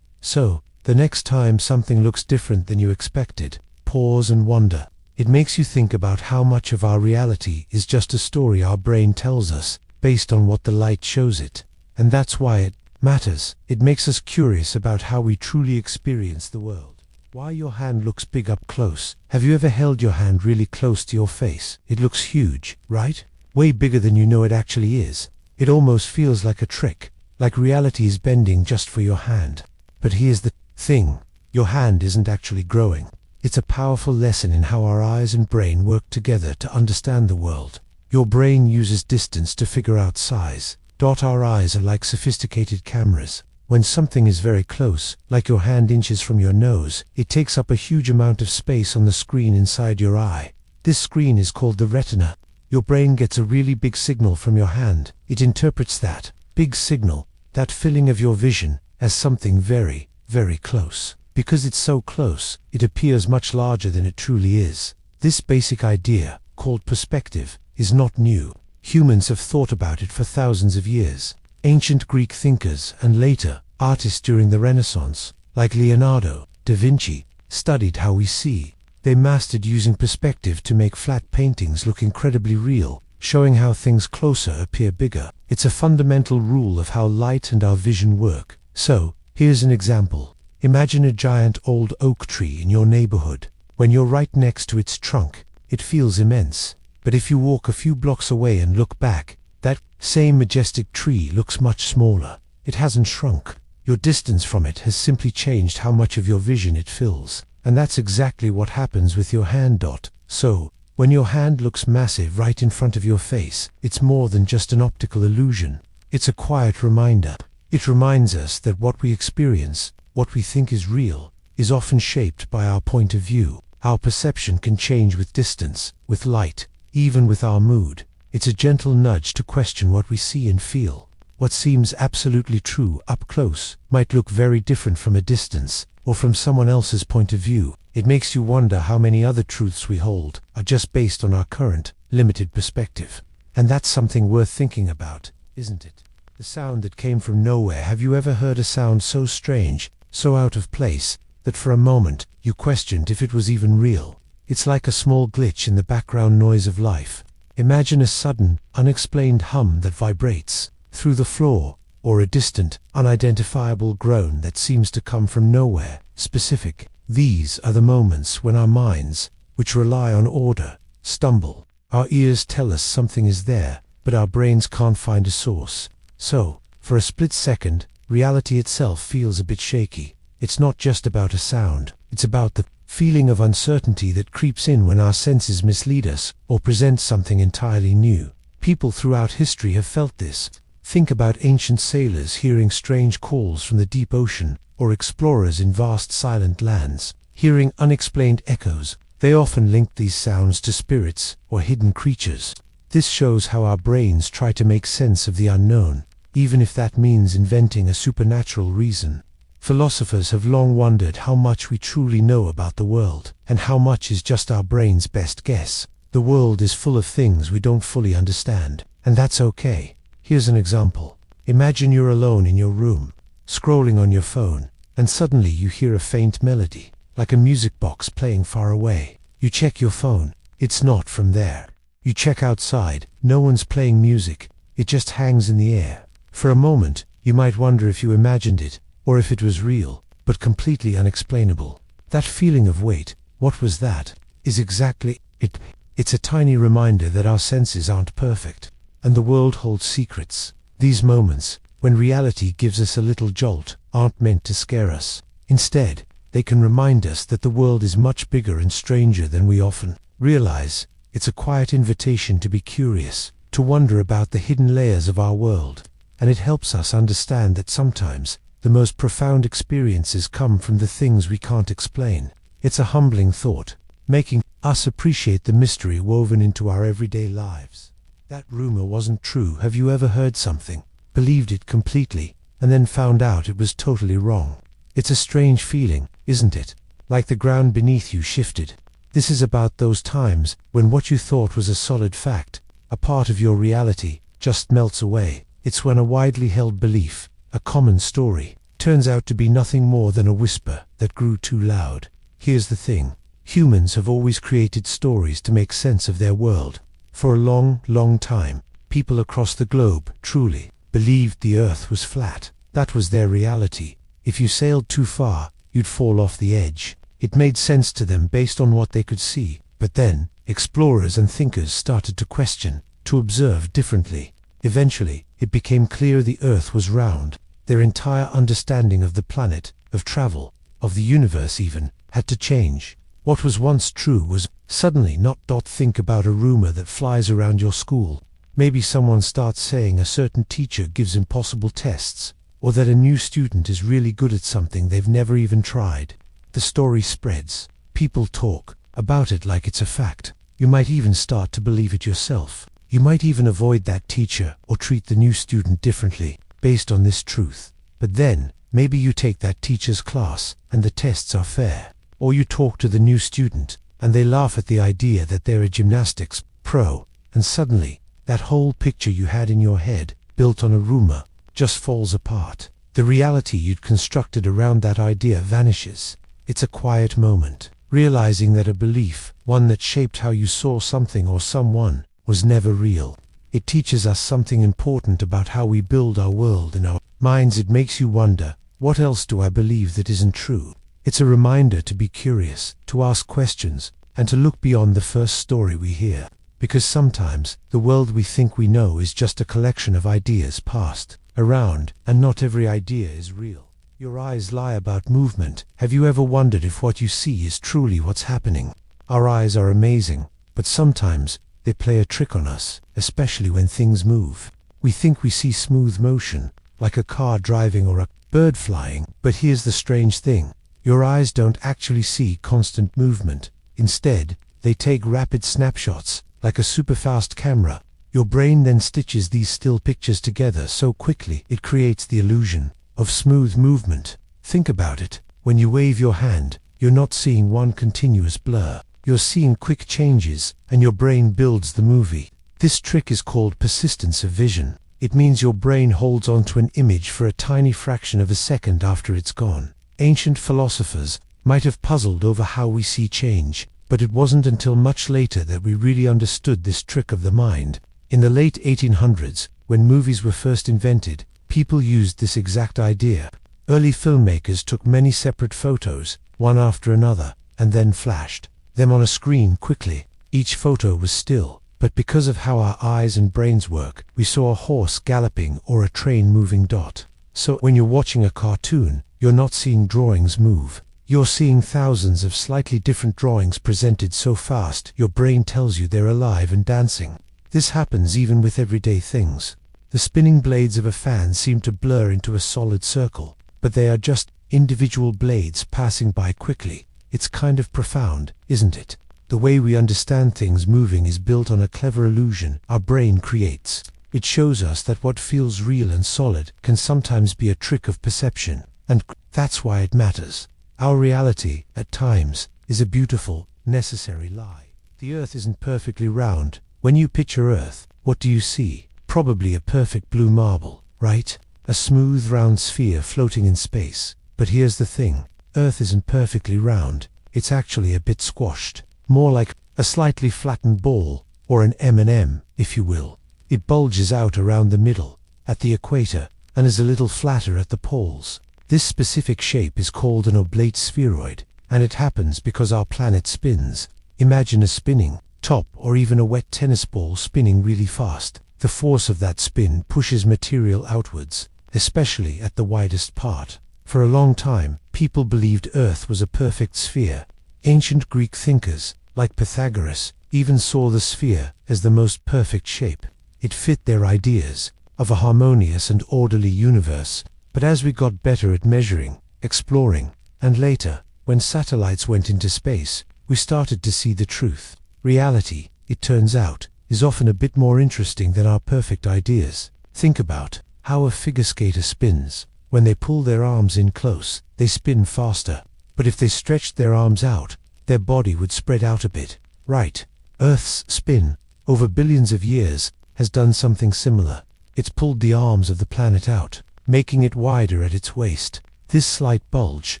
So, the next time something looks different than you expected, pause and wonder. It makes you think about how much of our reality is just a story our brain tells us, based on what the light shows it. And that's why it matters. It makes us curious about how we truly experience the world. Why your hand looks big up close. Have you ever held your hand really close to your face? It looks huge, right? Way bigger than you know it actually is. It almost feels like a trick, like reality is bending just for your hand. But here's the thing. Your hand isn't actually growing. It's a powerful lesson in how our eyes and brain work together to understand the world. Your brain uses distance to figure out size. Our eyes are like sophisticated cameras. When something is very close, like your hand inches from your nose, it takes up a huge amount of space on the screen inside your eye. This screen is called the retina. Your brain gets a really big signal from your hand. It interprets that big signal, that filling of your vision, as something very, very close. Because it's so close, it appears much larger than it truly is. This basic idea, called perspective, is not new. Humans have thought about it for thousands of years. Ancient Greek thinkers and later, artists during the Renaissance, like Leonardo da Vinci, studied how we see. They mastered using perspective to make flat paintings look incredibly real, showing how things closer appear bigger. It's a fundamental rule of how light and our vision work. So, here's an example. Imagine a giant old oak tree in your neighborhood. When you're right next to its trunk, it feels immense. But if you walk a few blocks away and look back, that same majestic tree looks much smaller. It hasn't shrunk. Your distance from it has simply changed how much of your vision it fills. And that's exactly what happens with your hand. So, when your hand looks massive right in front of your face, it's more than just an optical illusion. It's a quiet reminder. It reminds us that what we experience, what we think is real, is often shaped by our point of view. Our perception can change with distance, with light, even with our mood. It's a gentle nudge to question what we see and feel. What seems absolutely true up close might look very different from a distance, or from someone else's point of view. It makes you wonder how many other truths we hold are just based on our current, limited perspective. And that's something worth thinking about, isn't it? The sound that came from nowhere. Have you ever heard a sound so strange, so out of place, that for a moment you questioned if it was even real? It's like a small glitch in the background noise of life. Imagine a sudden, unexplained hum that vibrates through the floor, or a distant, unidentifiable groan that seems to come from nowhere specific. These are the moments when our minds, which rely on order, stumble. Our ears tell us something is there, but our brains can't find a source. So, for a split second, reality itself feels a bit shaky. It's not just about a sound, it's about the feeling of uncertainty that creeps in when our senses mislead us or present something entirely new. People throughout history have felt this. Think about ancient sailors hearing strange calls from the deep ocean, or explorers in vast silent lands, hearing unexplained echoes. They often linked these sounds to spirits or hidden creatures. This shows how our brains try to make sense of the unknown, even if that means inventing a supernatural reason. Philosophers have long wondered how much we truly know about the world, and how much is just our brain's best guess. The world is full of things we don't fully understand, and that's okay. Here's an example. Imagine you're alone in your room, scrolling on your phone, and suddenly you hear a faint melody, like a music box playing far away. You check your phone, it's not from there. You check outside, no one's playing music, it just hangs in the air. For a moment, you might wonder if you imagined it, or if it was real, but completely unexplainable. That feeling of wait, what was that, is exactly it. It's a tiny reminder that our senses aren't perfect, and the world holds secrets. These moments, when reality gives us a little jolt, aren't meant to scare us. Instead, they can remind us that the world is much bigger and stranger than we often realize. It's a quiet invitation to be curious, to wonder about the hidden layers of our world, and it helps us understand that sometimes the most profound experiences come from the things we can't explain. It's a humbling thought, making us appreciate the mystery woven into our everyday lives. That rumor wasn't true. Have you ever heard something, believed it completely, and then found out it was totally wrong? It's a strange feeling, isn't it? Like the ground beneath you shifted. This is about those times when what you thought was a solid fact, a part of your reality, just melts away. It's when a widely held belief, a common story, turns out to be nothing more than a whisper that grew too loud. Here's the thing. Humans have always created stories to make sense of their world. For a long, long time, people across the globe truly believed the earth was flat. That was their reality. If you sailed too far, you'd fall off the edge. It made sense to them based on what they could see. But then, explorers and thinkers started to question, to observe differently. Eventually, it became clear the earth was round. Their entire understanding of the planet, of travel, of the universe even, had to change. What was once true was suddenly not. Think about a rumor that flies around your school. Maybe someone starts saying a certain teacher gives impossible tests, or that a new student is really good at something they've never even tried. The story spreads. People talk about it like it's a fact. You might even start to believe it yourself. You might even avoid that teacher or treat the new student differently based on this truth. But then, maybe you take that teacher's class and the tests are fair. Or you talk to the new student and they laugh at the idea that they're a gymnastics pro, and suddenly, that whole picture you had in your head, built on a rumor, just falls apart. The reality you'd constructed around that idea vanishes. It's a quiet moment, realizing that a belief, one that shaped how you saw something or someone, was never real. It teaches us something important about how we build our world in our minds. It makes you wonder, what else do I believe that isn't true? It's a reminder to be curious, to ask questions, and to look beyond the first story we hear. Because sometimes, the world we think we know is just a collection of ideas passed around, and not every idea is real. Your eyes lie about movement. Have you ever wondered if what you see is truly what's happening? Our eyes are amazing, but sometimes they play a trick on us, especially when things move. We think we see smooth motion, like a car driving or a bird flying, but here's the strange thing. Your eyes don't actually see constant movement. Instead, they take rapid snapshots, like a super-fast camera. Your brain then stitches these still pictures together so quickly it creates the illusion of smooth movement. Think about it. When you wave your hand, you're not seeing one continuous blur. You're seeing quick changes, and your brain builds the movie. This trick is called persistence of vision. It means your brain holds on to an image for a tiny fraction of a second after it's gone. Ancient philosophers might have puzzled over how we see change, but it wasn't until much later that we really understood this trick of the mind. In the late 1800s, when movies were first invented, people used this exact idea. Early filmmakers took many separate photos, one after another, and then flashed them on a screen quickly. Each photo was still, but because of how our eyes and brains work, we saw a horse galloping or a train moving dot. So when you're watching a cartoon, you're not seeing drawings move. You're seeing thousands of slightly different drawings presented so fast your brain tells you they're alive and dancing. This happens even with everyday things. The spinning blades of a fan seem to blur into a solid circle, but they are just individual blades passing by quickly. It's kind of profound, isn't it? The way we understand things moving is built on a clever illusion our brain creates. It shows us that what feels real and solid can sometimes be a trick of perception, and that's why it matters. Our reality, at times, is a beautiful, necessary lie. The Earth isn't perfectly round. When you picture Earth, what do you see? Probably a perfect blue marble, right? A smooth, round sphere floating in space. But here's the thing. Earth isn't perfectly round. It's actually a bit squashed. More like a slightly flattened ball, or an M&M, if you will. It bulges out around the middle, at the equator, and is a little flatter at the poles. This specific shape is called an oblate spheroid, and it happens because our planet spins. Imagine a spinning top or even a wet tennis ball spinning really fast. The force of that spin pushes material outwards, especially at the widest part. For a long time, people believed Earth was a perfect sphere. Ancient Greek thinkers, like Pythagoras, even saw the sphere as the most perfect shape. It fit their ideas of a harmonious and orderly universe. But as we got better at measuring, exploring, and later, when satellites went into space, we started to see the truth. Reality, it turns out, is often a bit more interesting than our perfect ideas. Think about how a figure skater spins. When they pull their arms in close, they spin faster. But if they stretched their arms out, their body would spread out a bit. Right. Earth's spin, over billions of years, has done something similar. It's pulled the arms of the planet out, making it wider at its waist. This slight bulge,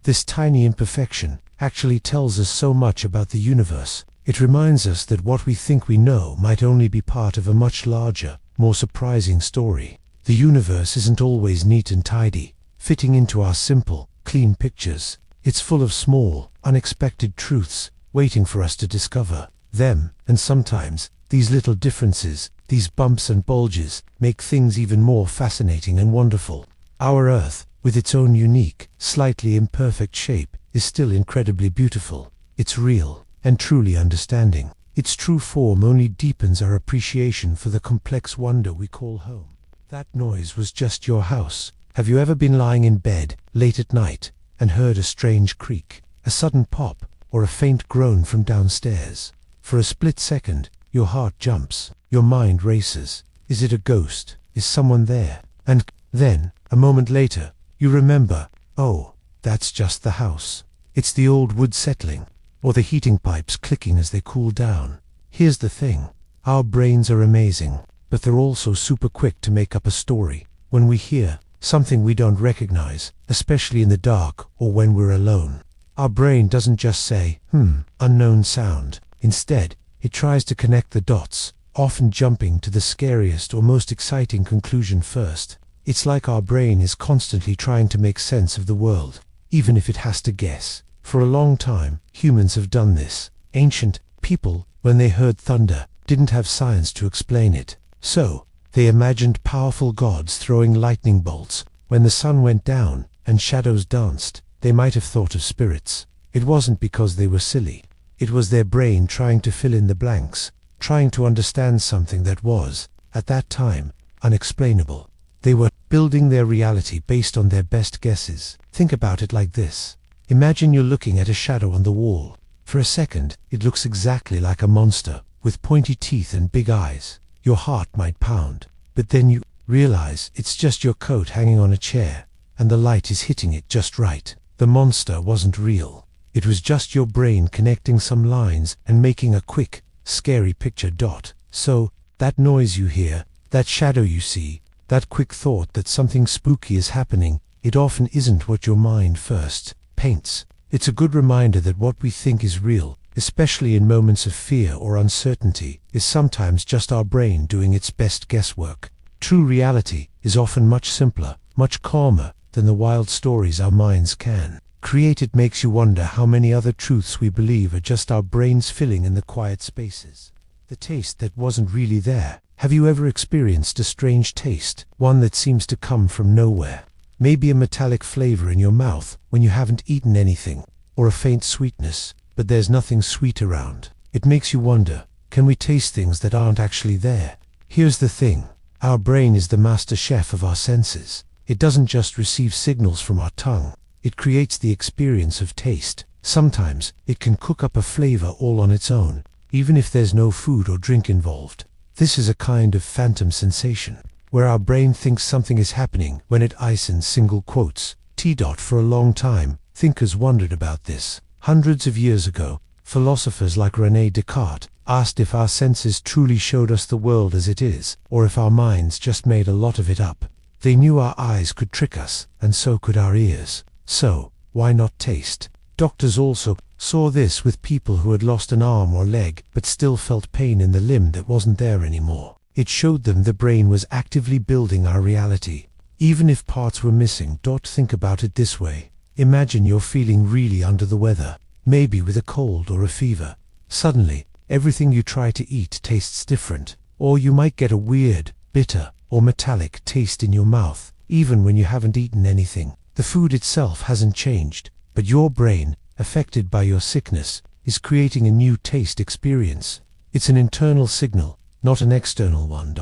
this tiny imperfection, actually tells us so much about the universe. It reminds us that what we think we know might only be part of a much larger, more surprising story. The universe isn't always neat and tidy, fitting into our simple, clean pictures. It's full of small, unexpected truths, waiting for us to discover them, and sometimes, these little differences, these bumps and bulges, make things even more fascinating and wonderful. Our Earth, with its own unique, slightly imperfect shape, is still incredibly beautiful. It's real, and truly understanding. Its true form only deepens our appreciation for the complex wonder we call home. That noise was just your house. Have you ever been lying in bed, late at night, and heard a strange creak, a sudden pop, or a faint groan from downstairs? For a split second, your heart jumps, your mind races. Is it a ghost? Is someone there? And then, a moment later, you remember, oh, that's just the house. It's the old wood settling, or the heating pipes clicking as they cool down. Here's the thing. Our brains are amazing, but they're also super quick to make up a story. When we hear something we don't recognize, especially in the dark or when we're alone, our brain doesn't just say, unknown sound. Instead, it tries to connect the dots, often jumping to the scariest or most exciting conclusion first. It's like our brain is constantly trying to make sense of the world, even if it has to guess. For a long time, humans have done this. Ancient people, when they heard thunder, didn't have science to explain it. So, they imagined powerful gods throwing lightning bolts. When the sun went down and shadows danced, they might have thought of spirits. It wasn't because they were silly. It was their brain trying to fill in the blanks, trying to understand something that was, at that time, unexplainable. They were building their reality based on their best guesses. Think about it like this. Imagine you're looking at a shadow on the wall. For a second, it looks exactly like a monster, with pointy teeth and big eyes. Your heart might pound. But then you realize it's just your coat hanging on a chair, and the light is hitting it just right. The monster wasn't real. It was just your brain connecting some lines and making a quick, scary picture dot. So, that noise you hear, that shadow you see, that quick thought that something spooky is happening, it often isn't what your mind first paints. It's a good reminder that what we think is real, especially in moments of fear or uncertainty, is sometimes just our brain doing its best guesswork. True reality is often much simpler, much calmer than the wild stories our minds can create. It makes you wonder how many other truths we believe are just our brains filling in the quiet spaces. The taste that wasn't really there. Have you ever experienced a strange taste, one that seems to come from nowhere? Maybe a metallic flavor in your mouth when you haven't eaten anything, or a faint sweetness, but there's nothing sweet around. It makes you wonder, can we taste things that aren't actually there? Here's the thing, our brain is the master chef of our senses. It doesn't just receive signals from our tongue, it creates the experience of taste. Sometimes it can cook up a flavor all on its own, even if there's no food or drink involved. This is a kind of phantom sensation, where our brain thinks something is happening when it isn't single quotes. For a long time, thinkers wondered about this. Hundreds of years ago, philosophers like René Descartes asked if our senses truly showed us the world as it is, or if our minds just made a lot of it up. They knew our eyes could trick us, and so could our ears. So, why not taste? Doctors also saw this with people who had lost an arm or leg, but still felt pain in the limb that wasn't there anymore. It showed them the brain was actively building our reality, even if parts were missing. Think about it this way. Imagine you're feeling really under the weather, maybe with a cold or a fever. Suddenly, everything you try to eat tastes different, or you might get a weird, bitter, or metallic taste in your mouth, even when you haven't eaten anything. The food itself hasn't changed, but your brain, affected by your sickness, is creating a new taste experience. It's an internal signal, not an external one.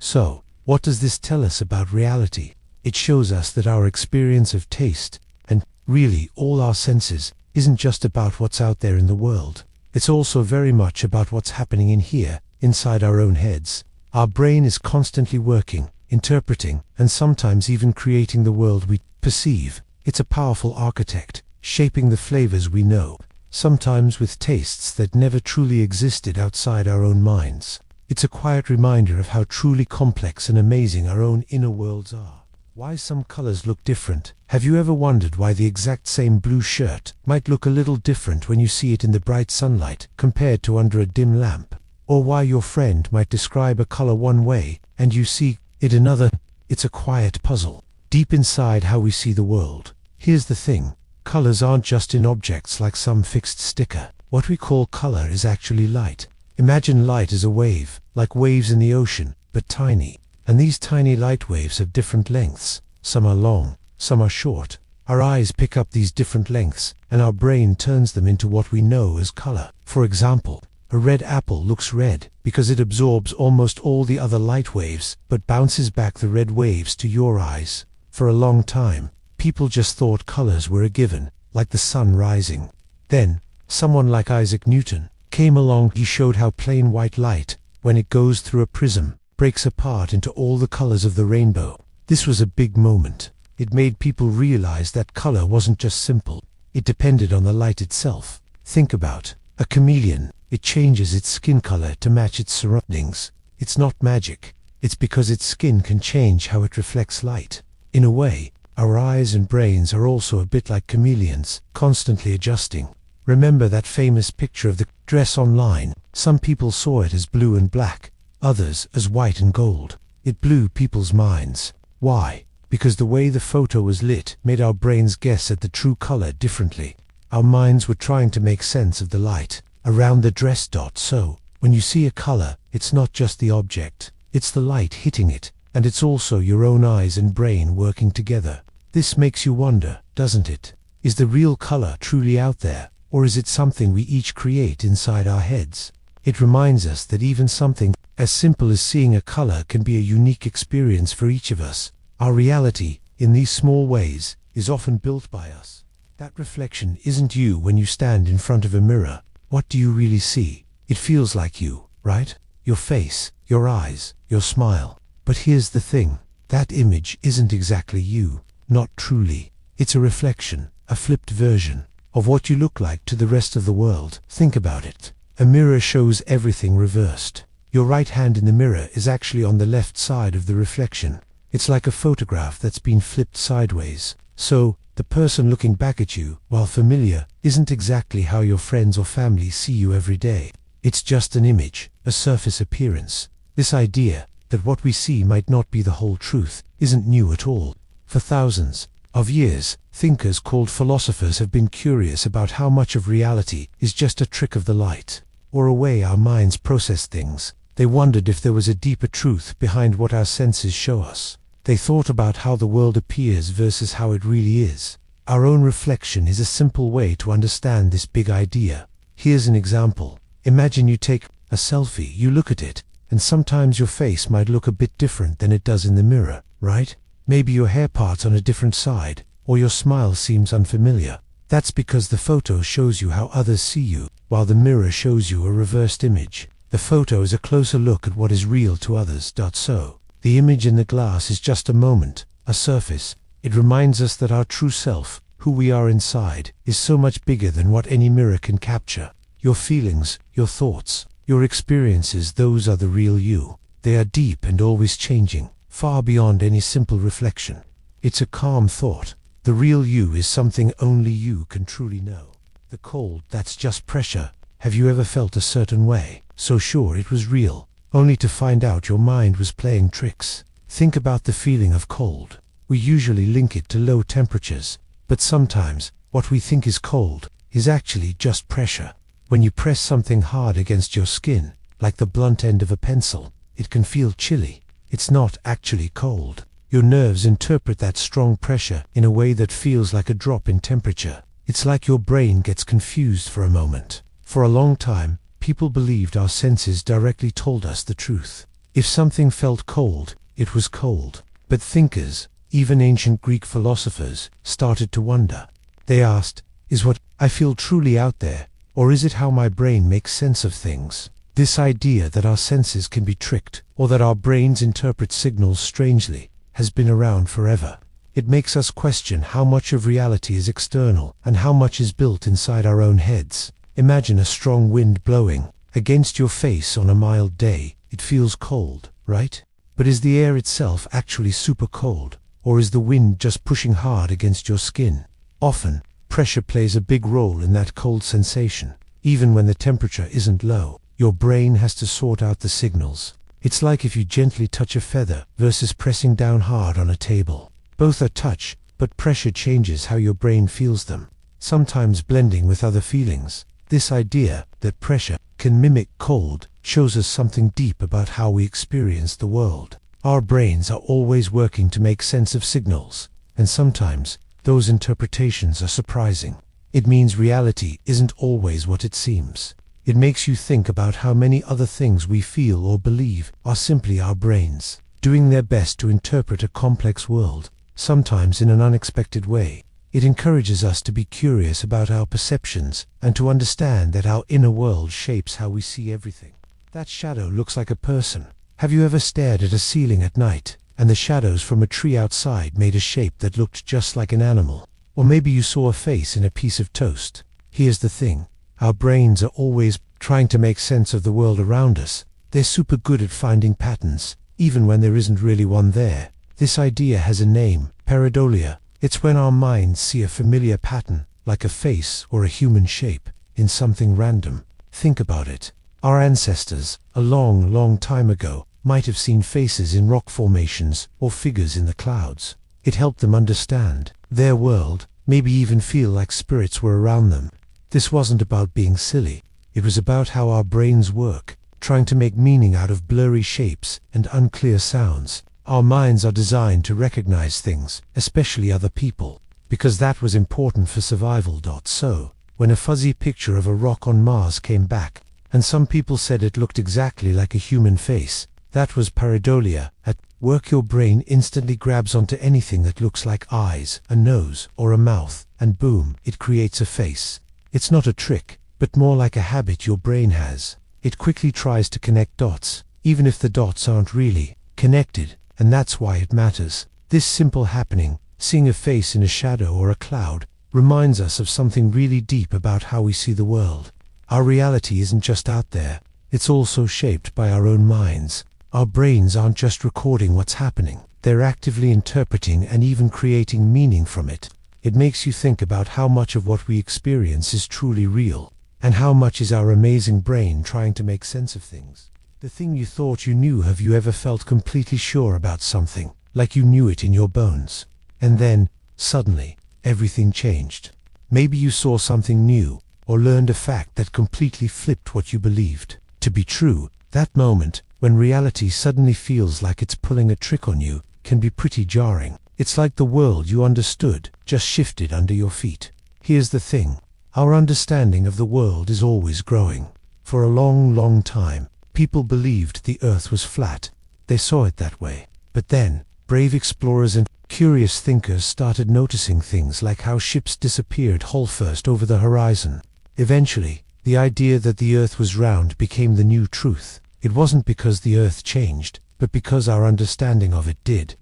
So, what does this tell us about reality? It shows us that our experience of taste, and really all our senses, isn't just about what's out there in the world. It's also very much about what's happening in here, inside our own heads. Our brain is constantly working, interpreting, and sometimes even creating the world we perceive. It's a powerful architect, shaping the flavors we know, sometimes with tastes that never truly existed outside our own minds. It's a quiet reminder of how truly complex and amazing our own inner worlds are. Why some colors look different. Have you ever wondered why the exact same blue shirt might look a little different when you see it in the bright sunlight compared to under a dim lamp? Or why your friend might describe a color one way and you see it another? It's a quiet puzzle, deep inside how we see the world. Here's the thing, colors aren't just in objects like some fixed sticker. What we call color is actually light. Imagine light as a wave, like waves in the ocean, but tiny. And these tiny light waves have different lengths. Some are long, some are short. Our eyes pick up these different lengths, and our brain turns them into what we know as color. For example, a red apple looks red because it absorbs almost all the other light waves, but bounces back the red waves to your eyes. For a long time, people just thought colors were a given, like the sun rising. Then, someone like Isaac Newton came along. He showed how plain white light, when it goes through a prism, breaks apart into all the colors of the rainbow. This was a big moment. It made people realize that color wasn't just simple, it depended on the light itself. Think about a chameleon. It changes its skin color to match its surroundings. It's not magic. It's because its skin can change how it reflects light. In a way, our eyes and brains are also a bit like chameleons, constantly adjusting. Remember that famous picture of the dress online? Some people saw it as blue and black, others as white and gold. It blew people's minds. Why? Because the way the photo was lit made our brains guess at the true color differently. Our minds were trying to make sense of the light around the dress. So, when you see a color, it's not just the object, it's the light hitting it, and it's also your own eyes and brain working together. This makes you wonder, doesn't it? Is the real color truly out there, or is it something we each create inside our heads? It reminds us that even something as simple as seeing a color can be a unique experience for each of us. Our reality, in these small ways, is often built by us. That reflection isn't you when you stand in front of a mirror. What do you really see? It feels like you, right? Your face, your eyes, your smile. But here's the thing, that image isn't exactly you, not truly. It's a reflection, a flipped version of what you look like to the rest of the world. Think about it. A mirror shows everything reversed. Your right hand in the mirror is actually on the left side of the reflection. It's like a photograph that's been flipped sideways. So, the person looking back at you, while familiar, isn't exactly how your friends or family see you every day. It's just an image, a surface appearance. This idea that what we see might not be the whole truth isn't new at all. For thousands of years, thinkers called philosophers have been curious about how much of reality is just a trick of the light, or a way our minds process things. They wondered if there was a deeper truth behind what our senses show us. They thought about how the world appears versus how it really is. Our own reflection is a simple way to understand this big idea. Here's an example. Imagine you take a selfie, you look at it, and sometimes your face might look a bit different than it does in the mirror, right? Maybe your hair part's on a different side, or your smile seems unfamiliar. That's because the photo shows you how others see you, while the mirror shows you a reversed image. The photo is a closer look at what is real to others. So, the image in the glass is just a moment, a surface. It reminds us that our true self, who we are inside, is so much bigger than what any mirror can capture. Your feelings, your thoughts, your experiences, those are the real you. They are deep and always changing, far beyond any simple reflection. It's a calm thought. The real you is something only you can truly know. The cold, that's just pressure. Have you ever felt a certain way, so sure it was real, only to find out your mind was playing tricks? Think about the feeling of cold. We usually link it to low temperatures, but sometimes what we think is cold is actually just pressure. When you press something hard against your skin, like the blunt end of a pencil, it can feel chilly. It's not actually cold. Your nerves interpret that strong pressure in a way that feels like a drop in temperature. It's like your brain gets confused for a moment. For a long time, people believed our senses directly told us the truth. If something felt cold, it was cold. But thinkers, even ancient Greek philosophers, started to wonder. They asked, is what I feel truly out there, or is it how my brain makes sense of things? This idea that our senses can be tricked, or that our brains interpret signals strangely, has been around forever. It makes us question how much of reality is external and how much is built inside our own heads. Imagine a strong wind blowing against your face on a mild day. It feels cold, right? But is the air itself actually super cold, or is the wind just pushing hard against your skin? Often, pressure plays a big role in that cold sensation. Even when the temperature isn't low, your brain has to sort out the signals. It's like if you gently touch a feather versus pressing down hard on a table. Both are touch, but pressure changes how your brain feels them, sometimes blending with other feelings. This idea that pressure can mimic cold shows us something deep about how we experience the world. Our brains are always working to make sense of signals, and sometimes those interpretations are surprising. It means reality isn't always what it seems. It makes you think about how many other things we feel or believe are simply our brains, doing their best to interpret a complex world, sometimes in an unexpected way. It encourages us to be curious about our perceptions and to understand that our inner world shapes how we see everything. That shadow looks like a person. Have you ever stared at a ceiling at night, and the shadows from a tree outside made a shape that looked just like an animal? Or maybe you saw a face in a piece of toast. Here's the thing. Our brains are always trying to make sense of the world around us. They're super good at finding patterns, even when there isn't really one there. This idea has a name, pareidolia. It's when our minds see a familiar pattern, like a face or a human shape, in something random. Think about it. Our ancestors, a long, long time ago, might have seen faces in rock formations or figures in the clouds. It helped them understand their world, maybe even feel like spirits were around them. This wasn't about being silly. It was about how our brains work, trying to make meaning out of blurry shapes and unclear sounds. Our minds are designed to recognize things, especially other people, because that was important for survival. So, when a fuzzy picture of a rock on Mars came back, and some people said it looked exactly like a human face, that was pareidolia at work. Your brain instantly grabs onto anything that looks like eyes, a nose, or a mouth, and boom, it creates a face. It's not a trick, but more like a habit your brain has. It quickly tries to connect dots, even if the dots aren't really connected. And that's why it matters. This simple happening, seeing a face in a shadow or a cloud, reminds us of something really deep about how we see the world. Our reality isn't just out there, it's also shaped by our own minds. Our brains aren't just recording what's happening, They're actively interpreting and even creating meaning from it. It makes you think about how much of what we experience is truly real, and how much is our amazing brain trying to make sense of things. The thing you thought you knew. Have you ever felt completely sure about something, like you knew it in your bones? And then, suddenly, everything changed. Maybe you saw something new, or learned a fact that completely flipped what you believed to be true. That moment, when reality suddenly feels like it's pulling a trick on you, can be pretty jarring. It's like the world you understood just shifted under your feet. Here's the thing. Our understanding of the world is always growing. For a long, long time, people believed the Earth was flat. They saw it that way. But then, brave explorers and curious thinkers started noticing things like how ships disappeared hull first over the horizon. Eventually, the idea that the Earth was round became the new truth. It wasn't because the Earth changed, but because our understanding of it did.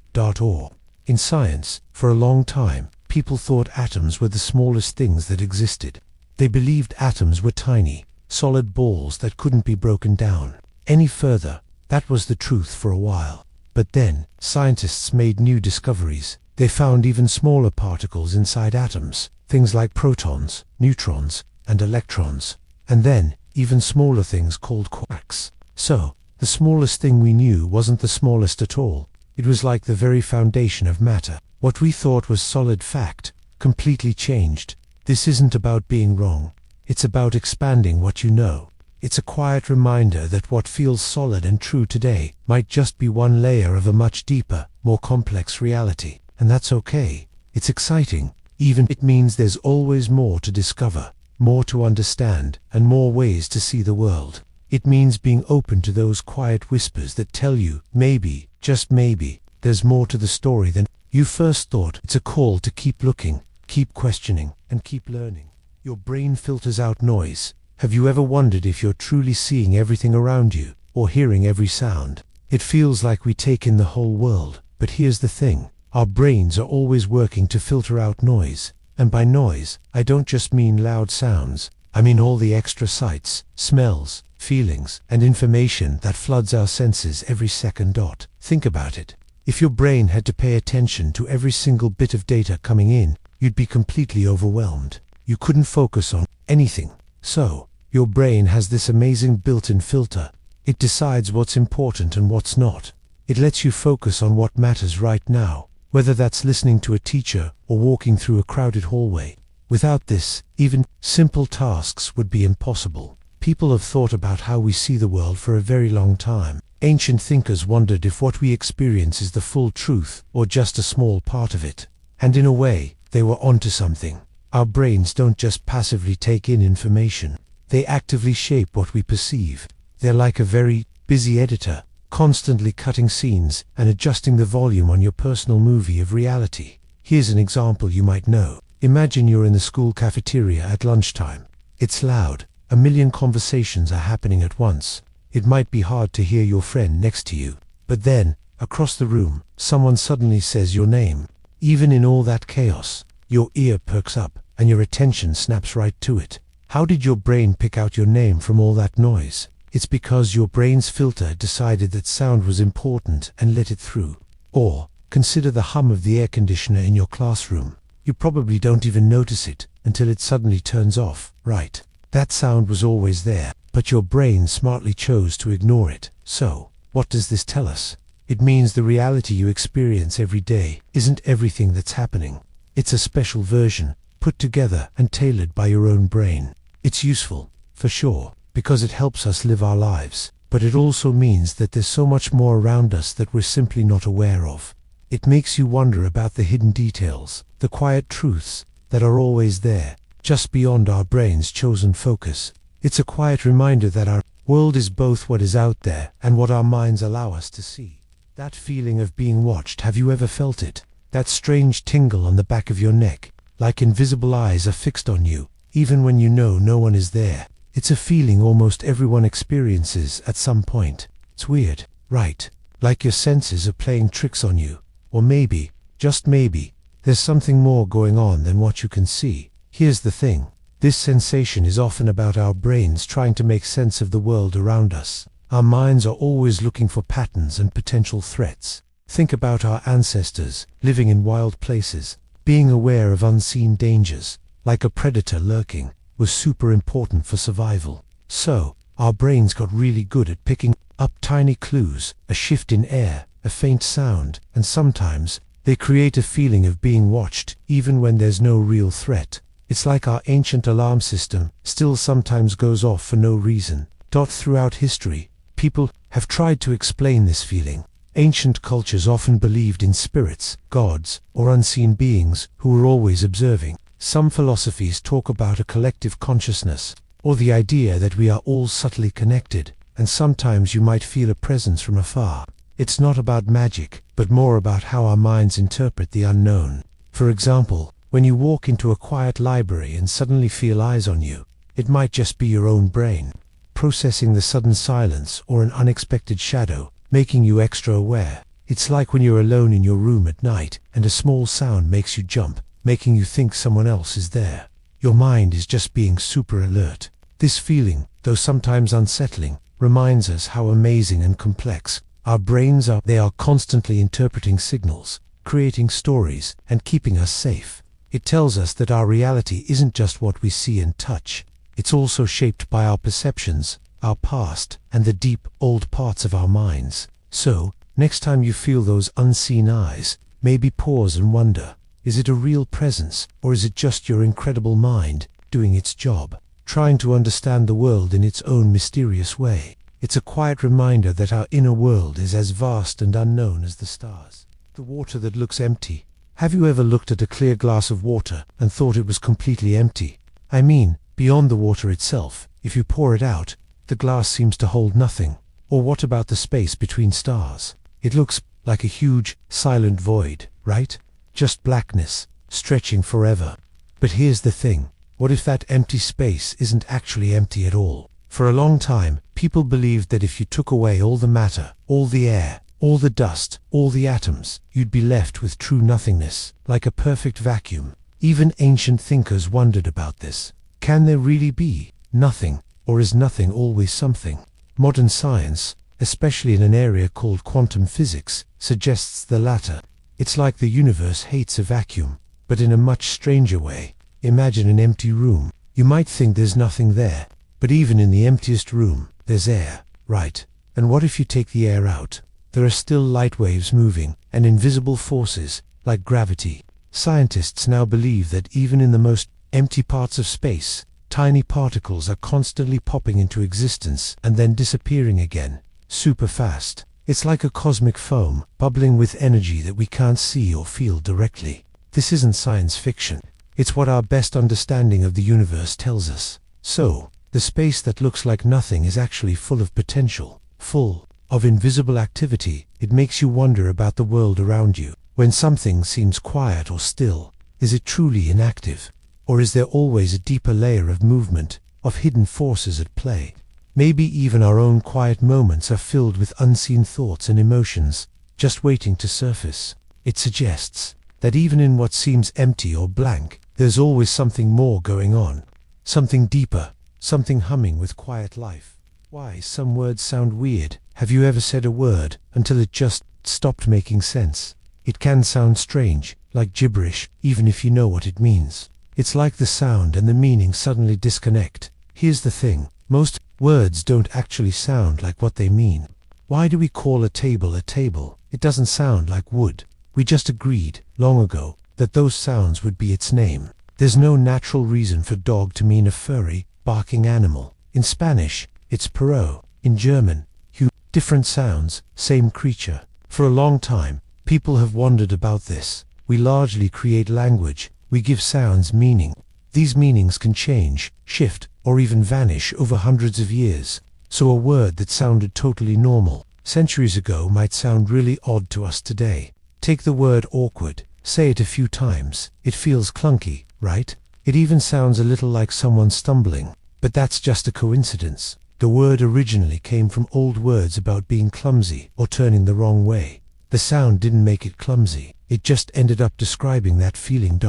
In science, for a long time, people thought atoms were the smallest things that existed. They believed atoms were tiny, solid balls that couldn't be broken down any further. That was the truth for a while. But then, scientists made new discoveries. They found even smaller particles inside atoms, things like protons, neutrons, and electrons. And then, even smaller things called quarks. So, the smallest thing we knew wasn't the smallest at all. It was like the very foundation of matter. What we thought was solid fact completely changed. This isn't about being wrong. It's about expanding what you know. It's a quiet reminder that what feels solid and true today might just be one layer of a much deeper, more complex reality. And that's okay. It's exciting. Even it means there's always more to discover, more to understand, and more ways to see the world. It means being open to those quiet whispers that tell you, maybe, just maybe, there's more to the story than you first thought. It's a call to keep looking, keep questioning, and keep learning. Your brain filters out noise. Have you ever wondered if you're truly seeing everything around you, or hearing every sound? It feels like we take in the whole world, but here's the thing. Our brains are always working to filter out noise. And by noise, I don't just mean loud sounds. I mean all the extra sights, smells, feelings, and information that floods our senses every second. Think about it. If your brain had to pay attention to every single bit of data coming in, you'd be completely overwhelmed. You couldn't focus on anything. So, your brain has this amazing built-in filter. It decides what's important and what's not. It lets you focus on what matters right now, whether that's listening to a teacher or walking through a crowded hallway. Without this, even simple tasks would be impossible. People have thought about how we see the world for a very long time. Ancient thinkers wondered if what we experience is the full truth or just a small part of it. And in a way, they were onto something. Our brains don't just passively take in information. They actively shape what we perceive. They're like a very busy editor, constantly cutting scenes and adjusting the volume on your personal movie of reality. Here's an example you might know. Imagine you're in the school cafeteria at lunchtime. It's loud. A million conversations are happening at once. It might be hard to hear your friend next to you. But then, across the room, someone suddenly says your name. Even in all that chaos, your ear perks up, and your attention snaps right to it. How did your brain pick out your name from all that noise? It's because your brain's filter decided that sound was important and let it through. Or, consider the hum of the air conditioner in your classroom. You probably don't even notice it until it suddenly turns off, right? That sound was always there, but your brain smartly chose to ignore it. So, what does this tell us? It means the reality you experience every day isn't everything that's happening. It's a special version, put together and tailored by your own brain. It's useful, for sure, because it helps us live our lives, but it also means that there's so much more around us that we're simply not aware of. It makes you wonder about the hidden details, the quiet truths that are always there, just beyond our brain's chosen focus. It's a quiet reminder that our world is both what is out there and what our minds allow us to see. That feeling of being watched, have you ever felt it? That strange tingle on the back of your neck, like invisible eyes are fixed on you, even when you know no one is there. It's a feeling almost everyone experiences at some point. It's weird, right? Like your senses are playing tricks on you. Or maybe, just maybe, there's something more going on than what you can see. Here's the thing. This sensation is often about our brains trying to make sense of the world around us. Our minds are always looking for patterns and potential threats. Think about our ancestors, living in wild places. Being aware of unseen dangers, like a predator lurking, was super important for survival. So, our brains got really good at picking up tiny clues, a shift in air, a faint sound, and sometimes they create a feeling of being watched, even when there's no real threat. It's like our ancient alarm system still sometimes goes off for no reason. Throughout history, people have tried to explain this feeling. Ancient cultures often believed in spirits, gods, or unseen beings who were always observing. Some philosophies talk about a collective consciousness, or the idea that we are all subtly connected, and sometimes you might feel a presence from afar. It's not about magic, but more about how our minds interpret the unknown. For example, when you walk into a quiet library and suddenly feel eyes on you, it might just be your own brain, processing the sudden silence or an unexpected shadow, making you extra aware. It's like when you're alone in your room at night and a small sound makes you jump, making you think someone else is there. Your mind is just being super alert. This feeling, though sometimes unsettling, reminds us how amazing and complex our brains are. They are constantly interpreting signals, creating stories, and keeping us safe. It tells us that our reality isn't just what we see and touch. It's also shaped by our perceptions, our past, and the deep, old parts of our minds. So, next time you feel those unseen eyes, maybe pause and wonder, is it a real presence, or is it just your incredible mind doing its job, trying to understand the world in its own mysterious way? It's a quiet reminder that our inner world is as vast and unknown as the stars. The water that looks empty. Have you ever looked at a clear glass of water and thought it was completely empty? I mean, beyond the water itself, if you pour it out, the glass seems to hold nothing. Or what about the space between stars? It looks like a huge, silent void, right? Just blackness, stretching forever. But here's the thing. What if that empty space isn't actually empty at all? For a long time, people believed that if you took away all the matter, all the air, all the dust, all the atoms, you'd be left with true nothingness, like a perfect vacuum. Even ancient thinkers wondered about this. Can there really be nothing? Or is nothing always something? Modern science, especially in an area called quantum physics, suggests the latter. It's like the universe hates a vacuum, but in a much stranger way. Imagine an empty room. You might think there's nothing there, but even in the emptiest room, there's air, right? And what if you take the air out? There are still light waves moving, and invisible forces, like gravity. Scientists now believe that even in the most empty parts of space, tiny particles are constantly popping into existence and then disappearing again, super fast. It's like a cosmic foam, bubbling with energy that we can't see or feel directly. This isn't science fiction. It's what our best understanding of the universe tells us. So, the space that looks like nothing is actually full of potential, full of invisible activity. It makes you wonder about the world around you. When something seems quiet or still, is it truly inactive? Or is there always a deeper layer of movement, of hidden forces at play? Maybe even our own quiet moments are filled with unseen thoughts and emotions, just waiting to surface. It suggests that even in what seems empty or blank, there's always something more going on. Something deeper, something humming with quiet life. Why some words sound weird. Have you ever said a word until it just stopped making sense? It can sound strange, like gibberish, even if you know what it means. It's like the sound and the meaning suddenly disconnect. Here's the thing. Most words don't actually sound like what they mean. Why do we call a table a table? It doesn't sound like wood. We just agreed, long ago, that those sounds would be its name. There's no natural reason for dog to mean a furry, barking animal. In Spanish, it's perro. In German, hue. Different sounds, same creature. For a long time, people have wondered about this. We largely create language. We give sounds meaning. These meanings can change, shift, or even vanish over hundreds of years. So a word that sounded totally normal centuries ago might sound really odd to us today. Take the word awkward. Say it a few times. It feels clunky, right? It even sounds a little like someone stumbling. But that's just a coincidence. The word originally came from old words about being clumsy or turning the wrong way. The sound didn't make it clumsy. It just ended up describing that feeling.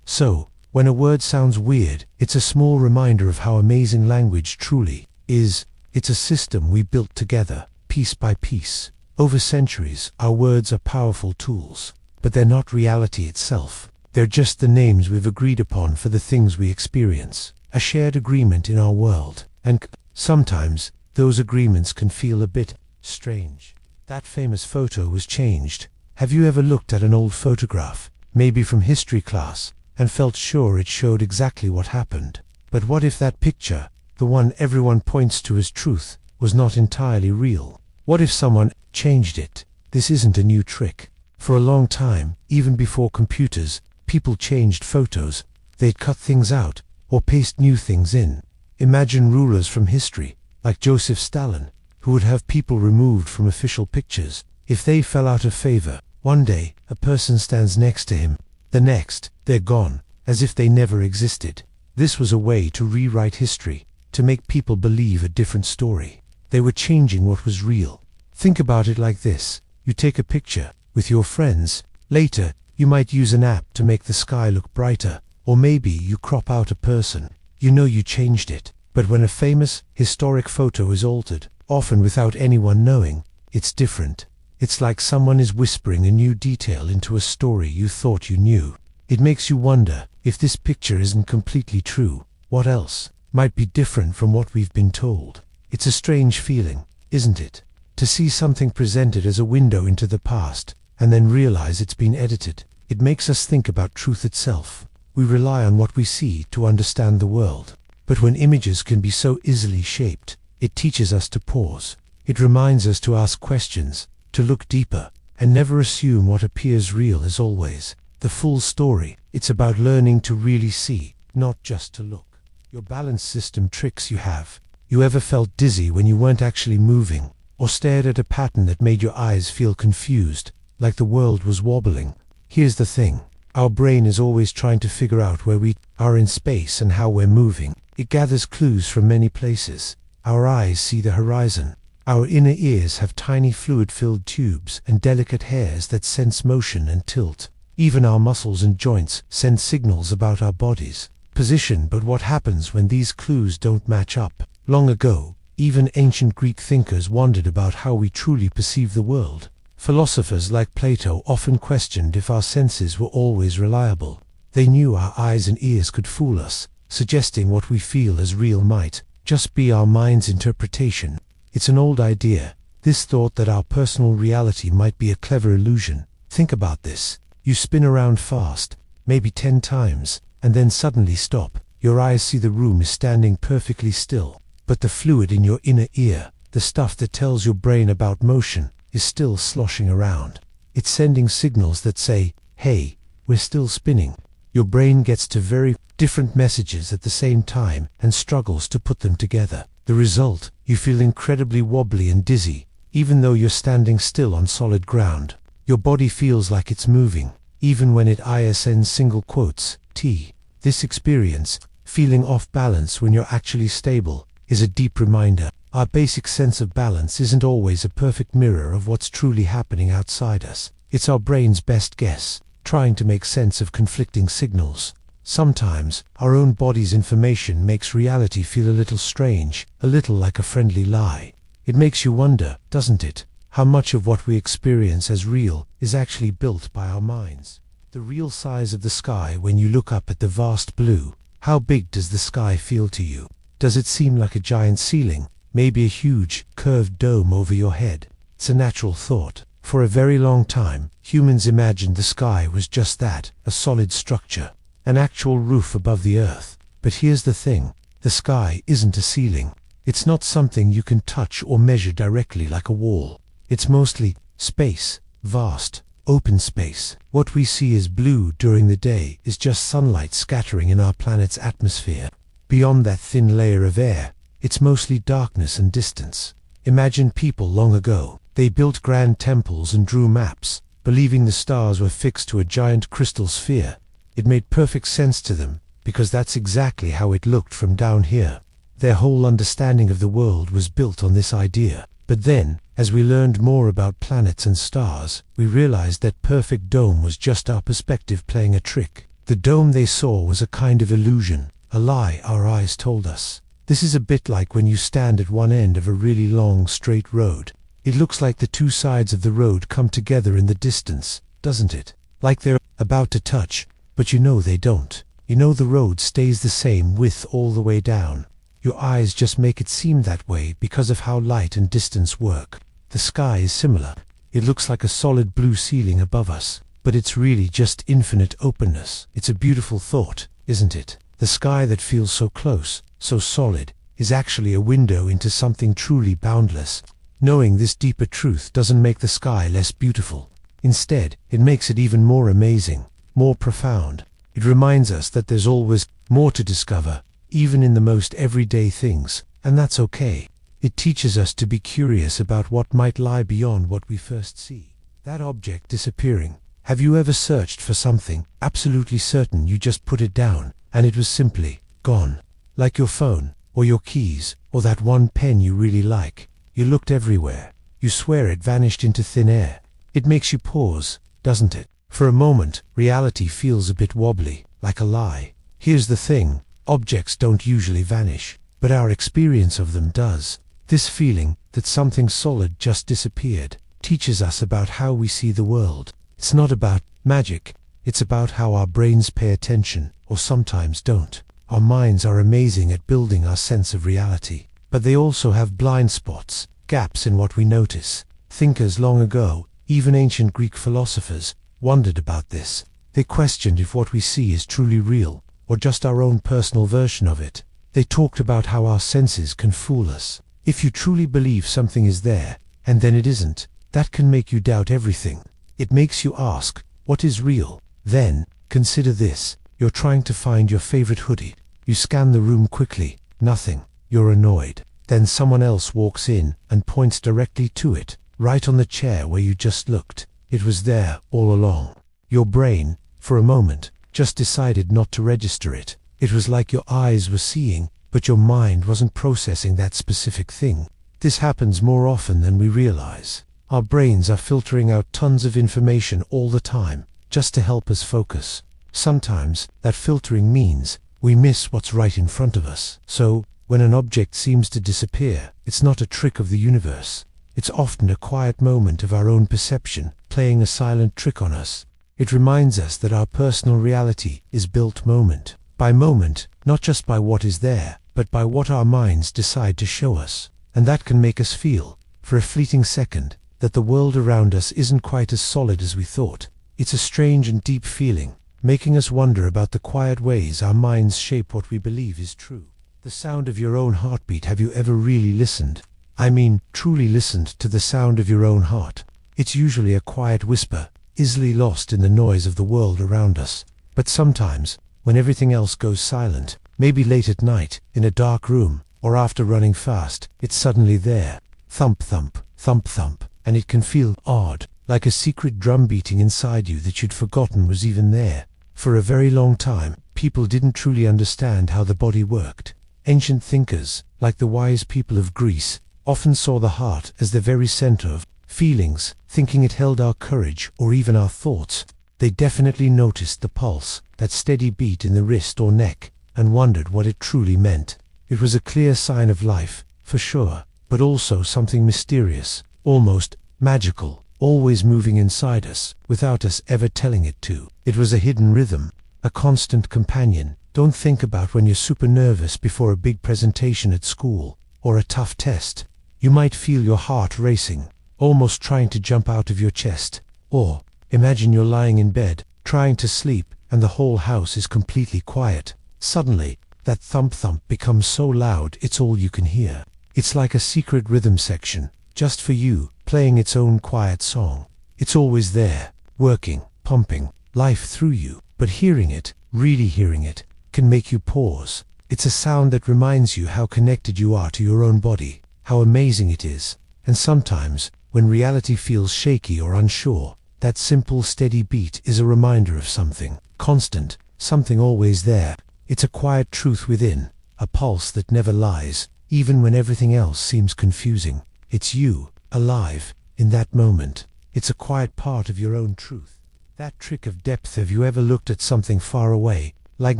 So, when a word sounds weird, it's a small reminder of how amazing language truly is. It's a system we built together, piece by piece. Over centuries, our words are powerful tools, but they're not reality itself. They're just the names we've agreed upon for the things we experience, a shared agreement in our world. And sometimes, those agreements can feel a bit strange. That famous photo was changed. Have you ever looked at an old photograph, maybe from history class, and felt sure it showed exactly what happened? But what if that picture, the one everyone points to as truth, was not entirely real? What if someone changed it? This isn't a new trick. For a long time, even before computers, people changed photos. They'd cut things out, or paste new things in. Imagine rulers from history, like Joseph Stalin, who would have people removed from official pictures. If they fell out of favor, one day, a person stands next to him. The next, they're gone, as if they never existed. This was a way to rewrite history, to make people believe a different story. They were changing what was real. Think about it like this. You take a picture with your friends. Later, you might use an app to make the sky look brighter, or maybe you crop out a person. You know you changed it. But when a famous, historic photo is altered, often without anyone knowing, it's different. It's like someone is whispering a new detail into a story you thought you knew. It makes you wonder, if this picture isn't completely true, what else might be different from what we've been told? It's a strange feeling, isn't it? To see something presented as a window into the past, and then realize it's been edited. It makes us think about truth itself. We rely on what we see to understand the world. But when images can be so easily shaped, it teaches us to pause. It reminds us to ask questions, to look deeper, and never assume what appears real is always the full story. It's about learning to really see, not just to look. Your balance system tricks you have. You ever felt dizzy when you weren't actually moving, or stared at a pattern that made your eyes feel confused, like the world was wobbling? Here's the thing. Our brain is always trying to figure out where we are in space and how we're moving. It gathers clues from many places. Our eyes see the horizon. Our inner ears have tiny fluid-filled tubes and delicate hairs that sense motion and tilt. Even our muscles and joints send signals about our body's position. But what happens when these clues don't match up? Long ago, even ancient Greek thinkers wondered about how we truly perceive the world. Philosophers like Plato often questioned if our senses were always reliable. They knew our eyes and ears could fool us, suggesting what we feel as real might just be our mind's interpretation. It's an old idea, this thought that our personal reality might be a clever illusion. Think about this. You spin around fast, maybe 10 times, and then suddenly stop. Your eyes see the room is standing perfectly still, but the fluid in your inner ear, the stuff that tells your brain about motion, is still sloshing around. It's sending signals that say, hey, we're still spinning. Your brain gets to very different messages at the same time and struggles to put them together. The result, you feel incredibly wobbly and dizzy, even though you're standing still on solid ground. Your body feels like it's moving, even when it isn't single quotes, T. This experience, feeling off balance when you're actually stable, is a deep reminder. Our basic sense of balance isn't always a perfect mirror of what's truly happening outside us. It's our brain's best guess, trying to make sense of conflicting signals. Sometimes, our own body's information makes reality feel a little strange, a little like a friendly lie. It makes you wonder, doesn't it, how much of what we experience as real is actually built by our minds. The real size of the sky when you look up at the vast blue. How big does the sky feel to you? Does it seem like a giant ceiling? Maybe a huge, curved dome over your head? It's a natural thought. For a very long time, humans imagined the sky was just that, a solid structure, an actual roof above the earth. But here's the thing, the sky isn't a ceiling. It's not something you can touch or measure directly like a wall. It's mostly space, vast, open space. What we see as blue during the day is just sunlight scattering in our planet's atmosphere. Beyond that thin layer of air, it's mostly darkness and distance. Imagine people long ago. They built grand temples and drew maps, believing the stars were fixed to a giant crystal sphere. It made perfect sense to them, because that's exactly how it looked from down here. Their whole understanding of the world was built on this idea. But then, as we learned more about planets and stars, we realized that perfect dome was just our perspective playing a trick. The dome they saw was a kind of illusion, a lie our eyes told us. This is a bit like when you stand at one end of a really long, straight road. It looks like the two sides of the road come together in the distance, doesn't it? Like they're about to touch, but you know they don't. You know the road stays the same width all the way down. Your eyes just make it seem that way because of how light and distance work. The sky is similar. It looks like a solid blue ceiling above us, but it's really just infinite openness. It's a beautiful thought, isn't it? The sky that feels so close, so solid, is actually a window into something truly boundless. Knowing this deeper truth doesn't make the sky less beautiful. Instead, it makes it even more amazing, more profound. It reminds us that there's always more to discover, even in the most everyday things, and that's okay. It teaches us to be curious about what might lie beyond what we first see. That object disappearing. Have you ever searched for something, absolutely certain you just put it down, and it was simply gone? Like your phone, or your keys, or that one pen you really like. You looked everywhere. You swear it vanished into thin air. It makes you pause, doesn't it? For a moment, reality feels a bit wobbly, like a lie. Here's the thing, objects don't usually vanish, but our experience of them does. This feeling that something solid just disappeared teaches us about how we see the world. It's not about magic, it's about how our brains pay attention, or sometimes don't. Our minds are amazing at building our sense of reality, but they also have blind spots, gaps in what we notice. Thinkers long ago, even ancient Greek philosophers, wondered about this. They questioned if what we see is truly real, or just our own personal version of it. They talked about how our senses can fool us. If you truly believe something is there, and then it isn't, that can make you doubt everything. It makes you ask, what is real? Then, consider this. You're trying to find your favorite hoodie. You scan the room quickly. Nothing. You're annoyed. Then someone else walks in and points directly to it, right on the chair where you just looked. It was there all along. Your brain, for a moment, just decided not to register it. It was like your eyes were seeing, but your mind wasn't processing that specific thing. This happens more often than we realize. Our brains are filtering out tons of information all the time, just to help us focus. Sometimes, that filtering means we miss what's right in front of us. So, when an object seems to disappear, it's not a trick of the universe. It's often a quiet moment of our own perception, playing a silent trick on us. It reminds us that our personal reality is built moment by moment, not just by what is there, but by what our minds decide to show us. And that can make us feel, for a fleeting second, that the world around us isn't quite as solid as we thought. It's a strange and deep feeling, making us wonder about the quiet ways our minds shape what we believe is true. The sound of your own heartbeat. Have you ever really listened? I mean, truly listened to the sound of your own heart. It's usually a quiet whisper, easily lost in the noise of the world around us. But sometimes, when everything else goes silent, maybe late at night, in a dark room, or after running fast, it's suddenly there. Thump thump, thump thump, and it can feel odd, like a secret drum beating inside you that you'd forgotten was even there. For a very long time, people didn't truly understand how the body worked. Ancient thinkers, like the wise people of Greece, often saw the heart as the very center of feelings, thinking it held our courage or even our thoughts. They definitely noticed the pulse, that steady beat in the wrist or neck, and wondered what it truly meant. It was a clear sign of life, for sure, but also something mysterious, almost magical, always moving inside us, without us ever telling it to. It was a hidden rhythm, a constant companion. Don't think about when you're super nervous before a big presentation at school, or a tough test. You might feel your heart racing, almost trying to jump out of your chest. Or, imagine you're lying in bed, trying to sleep, and the whole house is completely quiet. Suddenly, that thump-thump becomes so loud it's all you can hear. It's like a secret rhythm section, just for you, playing its own quiet song. It's always there, working, pumping life through you, but hearing it, really hearing it, can make you pause. It's a sound that reminds you how connected you are to your own body, how amazing it is. And sometimes, when reality feels shaky or unsure, that simple steady beat is a reminder of something constant, something always there. It's a quiet truth within, a pulse that never lies, even when everything else seems confusing. It's you, alive, in that moment. It's a quiet part of your own truth. That trick of depth. Have you ever looked at something far away, like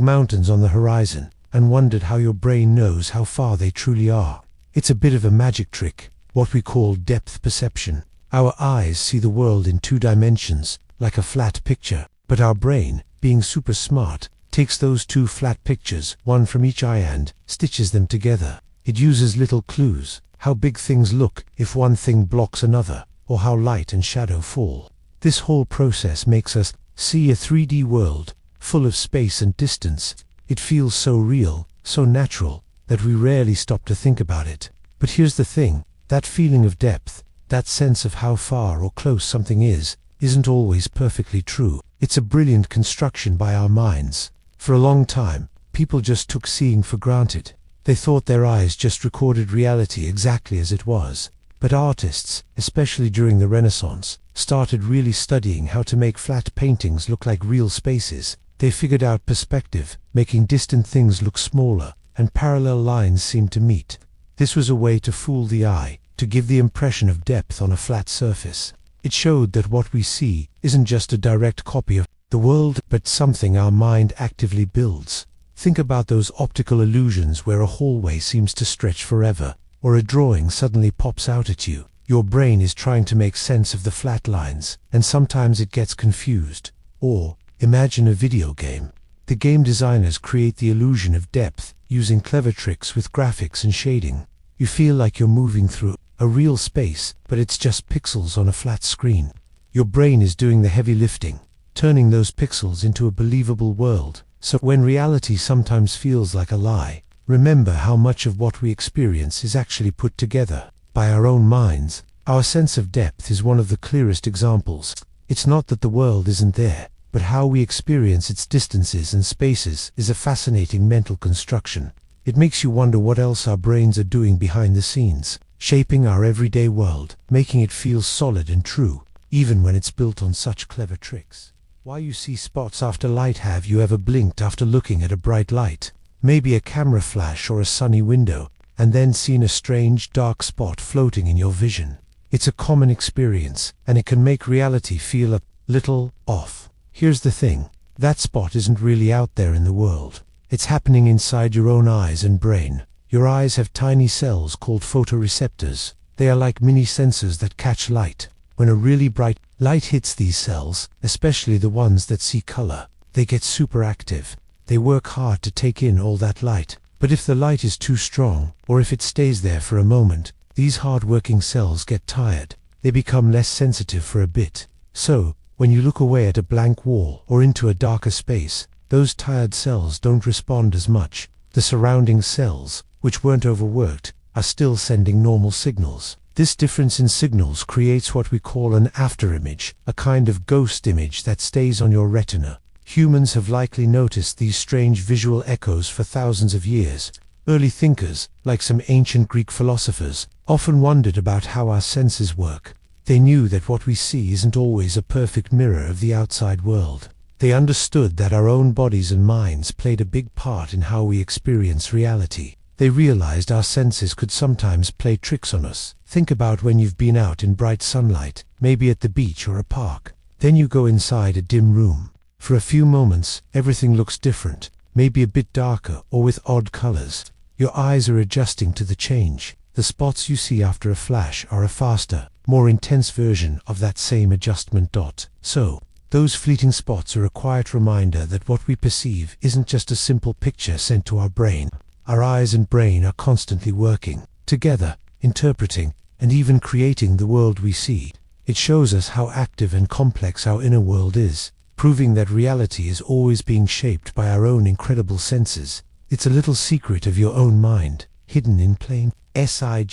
mountains on the horizon, and wondered how your brain knows how far they truly are? It's a bit of a magic trick. what we call depth perception. Our eyes see the world in 2 dimensions, like a flat picture, but our brain, being super smart, takes those 2 flat pictures, one from each eye, and stitches them together. It uses little clues, how big things look if one thing blocks another, or how light and shadow fall. This whole process makes us see a 3D world, full of space and distance. It feels so real, so natural, that we rarely stop to think about it. But here's the thing, that feeling of depth, that sense of how far or close something isn't always perfectly true. It's a brilliant construction by our minds. For a long time, people just took seeing for granted. They thought their eyes just recorded reality exactly as it was. But artists, especially during the Renaissance, started really studying how to make flat paintings look like real spaces. They figured out perspective, making distant things look smaller, and parallel lines seem to meet. This was a way to fool the eye, to give the impression of depth on a flat surface. It showed that what we see isn't just a direct copy of the world, but something our mind actively builds. Think about those optical illusions where a hallway seems to stretch forever, or a drawing suddenly pops out at you. Your brain is trying to make sense of the flat lines, and sometimes it gets confused. Or, imagine a video game. The game designers create the illusion of depth, using clever tricks with graphics and shading. You feel like you're moving through a real space, but it's just pixels on a flat screen. Your brain is doing the heavy lifting, turning those pixels into a believable world. So when reality sometimes feels like a lie, remember how much of what we experience is actually put together by our own minds. Our sense of depth is one of the clearest examples. It's not that the world isn't there, but how we experience its distances and spaces is a fascinating mental construction. It makes you wonder what else our brains are doing behind the scenes, shaping our everyday world, making it feel solid and true, even when it's built on such clever tricks. Why you see spots after light? Have you ever blinked after looking at a bright light, maybe a camera flash or a sunny window, and then seen a strange dark spot floating in your vision? It's a common experience, and it can make reality feel a little off. Here's the thing, that spot isn't really out there in the world. It's happening inside your own eyes and brain. Your eyes have tiny cells called photoreceptors. They are like mini sensors that catch light. When a really bright light hits these cells, especially the ones that see color, they get super active. They work hard to take in all that light. But if the light is too strong, or if it stays there for a moment, these hard-working cells get tired. They become less sensitive for a bit. So, when you look away at a blank wall or into a darker space, those tired cells don't respond as much. The surrounding cells, which weren't overworked, are still sending normal signals. This difference in signals creates what we call an afterimage, a kind of ghost image that stays on your retina. Humans have likely noticed these strange visual echoes for thousands of years. Early thinkers, like some ancient Greek philosophers, often wondered about how our senses work. They knew that what we see isn't always a perfect mirror of the outside world. They understood that our own bodies and minds played a big part in how we experience reality. They realized our senses could sometimes play tricks on us. Think about when you've been out in bright sunlight, maybe at the beach or a park. Then you go inside a dim room. For a few moments, everything looks different, maybe a bit darker or with odd colors. Your eyes are adjusting to the change. The spots you see after a flash are a faster, more intense version of that same adjustment dot. So, those fleeting spots are a quiet reminder that what we perceive isn't just a simple picture sent to our brain. Our eyes and brain are constantly working together, interpreting, and even creating the world we see. It shows us how active and complex our inner world is, proving that reality is always being shaped by our own incredible senses. It's a little secret of your own mind, hidden in plain sight.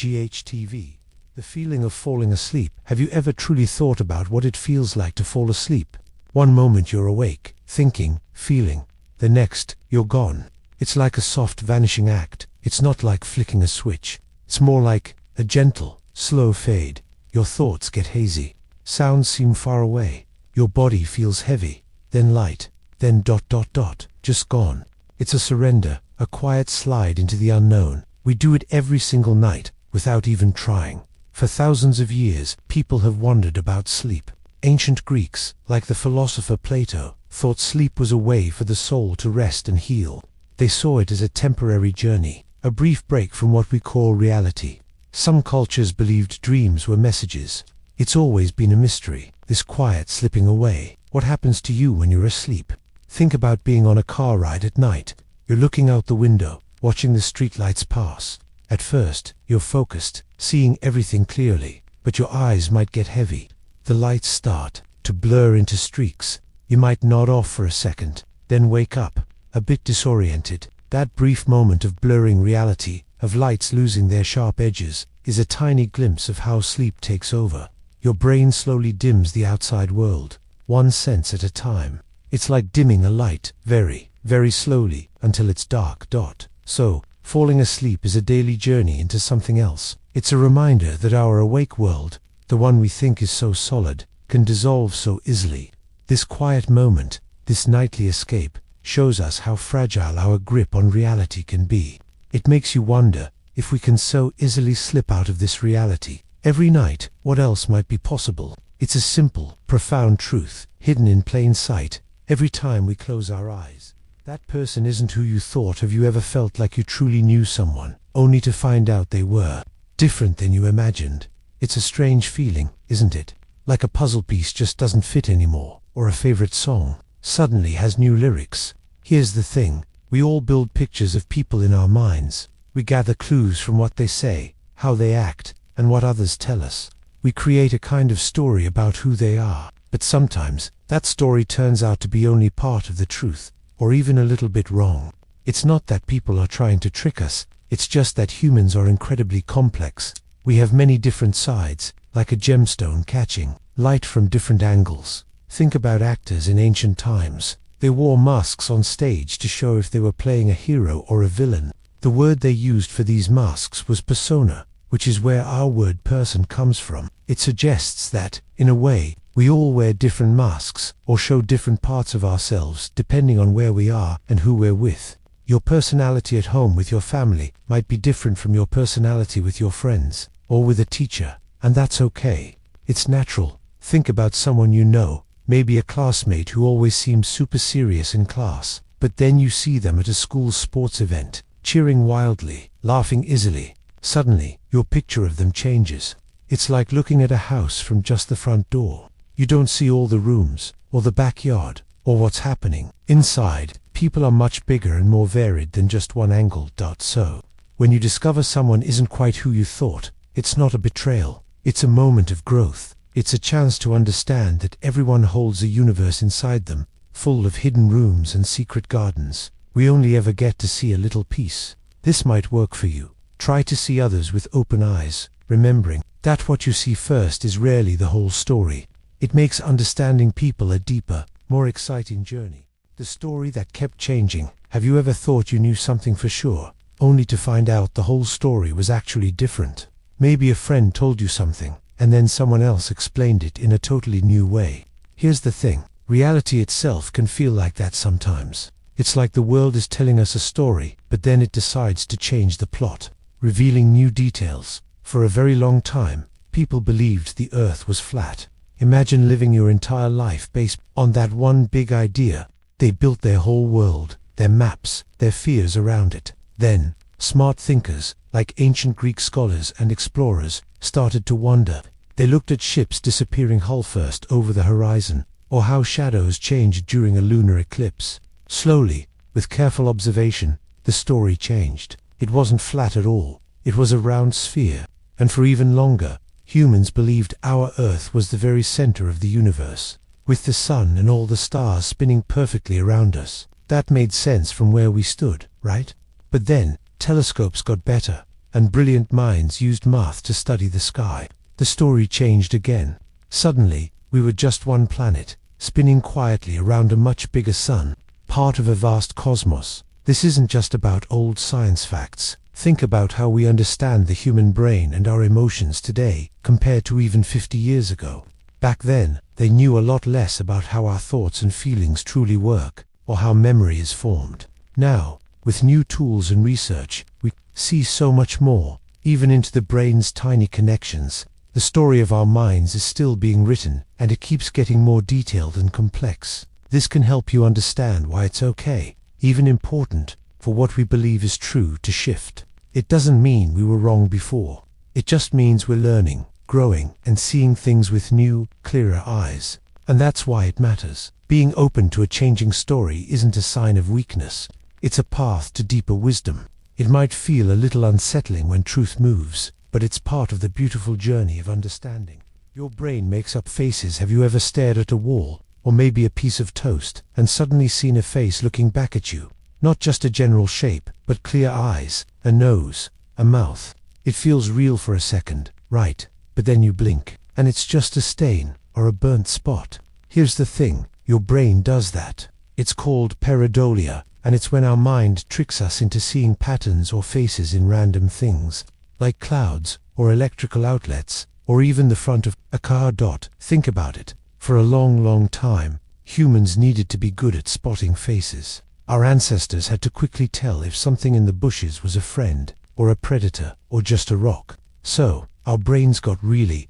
The feeling of falling asleep. Have you ever truly thought about what it feels like to fall asleep? One moment you're awake, thinking, feeling. The next, you're gone. It's like a soft vanishing act. It's not like flicking a switch. It's more like a gentle, slow fade. Your thoughts get hazy. Sounds seem far away. Your body feels heavy, then light, then ... just gone. It's a surrender, a quiet slide into the unknown. We do it every single night, without even trying. For thousands of years, people have wondered about sleep. Ancient Greeks, like the philosopher Plato, thought sleep was a way for the soul to rest and heal. They saw it as a temporary journey, a brief break from what we call reality. Some cultures believed dreams were messages. It's always been a mystery, this quiet slipping away. What happens to you when you're asleep? Think about being on a car ride at night. You're looking out the window, watching the streetlights pass. At first, you're focused, seeing everything clearly, but your eyes might get heavy. The lights start to blur into streaks. You might nod off for a second, then wake up, a bit disoriented. That brief moment of blurring reality, of lights losing their sharp edges, is a tiny glimpse of how sleep takes over. Your brain slowly dims the outside world, one sense at a time. It's like dimming a light, very, very slowly, until it's dark. So, falling asleep is a daily journey into something else. It's a reminder that our awake world, the one we think is so solid, can dissolve so easily. This quiet moment, this nightly escape, shows us how fragile our grip on reality can be. It makes you wonder, if we can so easily slip out of this reality every night, what else might be possible? It's a simple, profound truth, hidden in plain sight, every time we close our eyes. That person isn't who you thought. Have you ever felt like you truly knew someone, only to find out they were different than you imagined? It's a strange feeling, isn't it? Like a puzzle piece just doesn't fit anymore, or a favorite song suddenly has new lyrics. Here's the thing, we all build pictures of people in our minds. We gather clues from what they say, how they act, and what others tell us. We create a kind of story about who they are, but sometimes that story turns out to be only part of the truth, or even a little bit wrong. It's not that people are trying to trick us, it's just that humans are incredibly complex. We have many different sides, like a gemstone catching light from different angles. Think about actors in ancient times. They wore masks on stage to show if they were playing a hero or a villain. The word they used for these masks was persona, which is where our word person comes from. It suggests that, in a way, we all wear different masks, or show different parts of ourselves, depending on where we are and who we're with. Your personality at home with your family might be different from your personality with your friends, or with a teacher, and that's okay. It's natural. Think about someone you know, maybe a classmate who always seems super serious in class, but then you see them at a school sports event, cheering wildly, laughing easily. Suddenly, your picture of them changes. It's like looking at a house from just the front door. You don't see all the rooms, or the backyard, or what's happening inside. People are much bigger and more varied than just one angle. So, when you discover someone isn't quite who you thought, it's not a betrayal. It's a moment of growth. It's a chance to understand that everyone holds a universe inside them, full of hidden rooms and secret gardens. We only ever get to see a little piece. This might work for you. Try to see others with open eyes, remembering that what you see first is rarely the whole story. It makes understanding people a deeper, more exciting journey. The story that kept changing. Have you ever thought you knew something for sure, only to find out the whole story was actually different? Maybe a friend told you something, and then someone else explained it in a totally new way. Here's the thing, reality itself can feel like that sometimes. It's like the world is telling us a story, but then it decides to change the plot, revealing new details. For a very long time, people believed the earth was flat. Imagine living your entire life based on that one big idea. They built their whole world, their maps, their fears around it. Then, smart thinkers, like ancient Greek scholars and explorers, started to wonder. They looked at ships disappearing hull first over the horizon, or how shadows changed during a lunar eclipse. Slowly, with careful observation, the story changed. It wasn't flat at all. It was a round sphere, and for even longer, humans believed our Earth was the very center of the universe, with the sun and all the stars spinning perfectly around us. That made sense from where we stood, right? But then, telescopes got better, and brilliant minds used math to study the sky. The story changed again. Suddenly, we were just one planet, spinning quietly around a much bigger sun, part of a vast cosmos. This isn't just about old science facts. Think about how we understand the human brain and our emotions today, compared to even 50 years ago. Back then, they knew a lot less about how our thoughts and feelings truly work, or how memory is formed. Now, with new tools and research, we see so much more, even into the brain's tiny connections. The story of our minds is still being written, and it keeps getting more detailed and complex. This can help you understand why it's okay, even important, for what we believe is true to shift. It doesn't mean we were wrong before. It just means we're learning, growing, and seeing things with new, clearer eyes. And that's why it matters. Being open to a changing story isn't a sign of weakness. It's a path to deeper wisdom. It might feel a little unsettling when truth moves, but it's part of the beautiful journey of understanding. Your brain makes up faces. Have you ever stared at a wall, or maybe a piece of toast, and suddenly seen a face looking back at you? Not just a general shape, but clear eyes, a nose, a mouth. It feels real for a second, right? But then you blink, and it's just a stain, or a burnt spot. Here's the thing, your brain does that. It's called pareidolia, and it's when our mind tricks us into seeing patterns or faces in random things, like clouds, or electrical outlets, or even the front of a car. Think about it. For a long time, humans needed to be good at spotting faces. Our ancestors had to quickly tell if something in the bushes was a friend, or a predator, or just a rock. So, our brains got really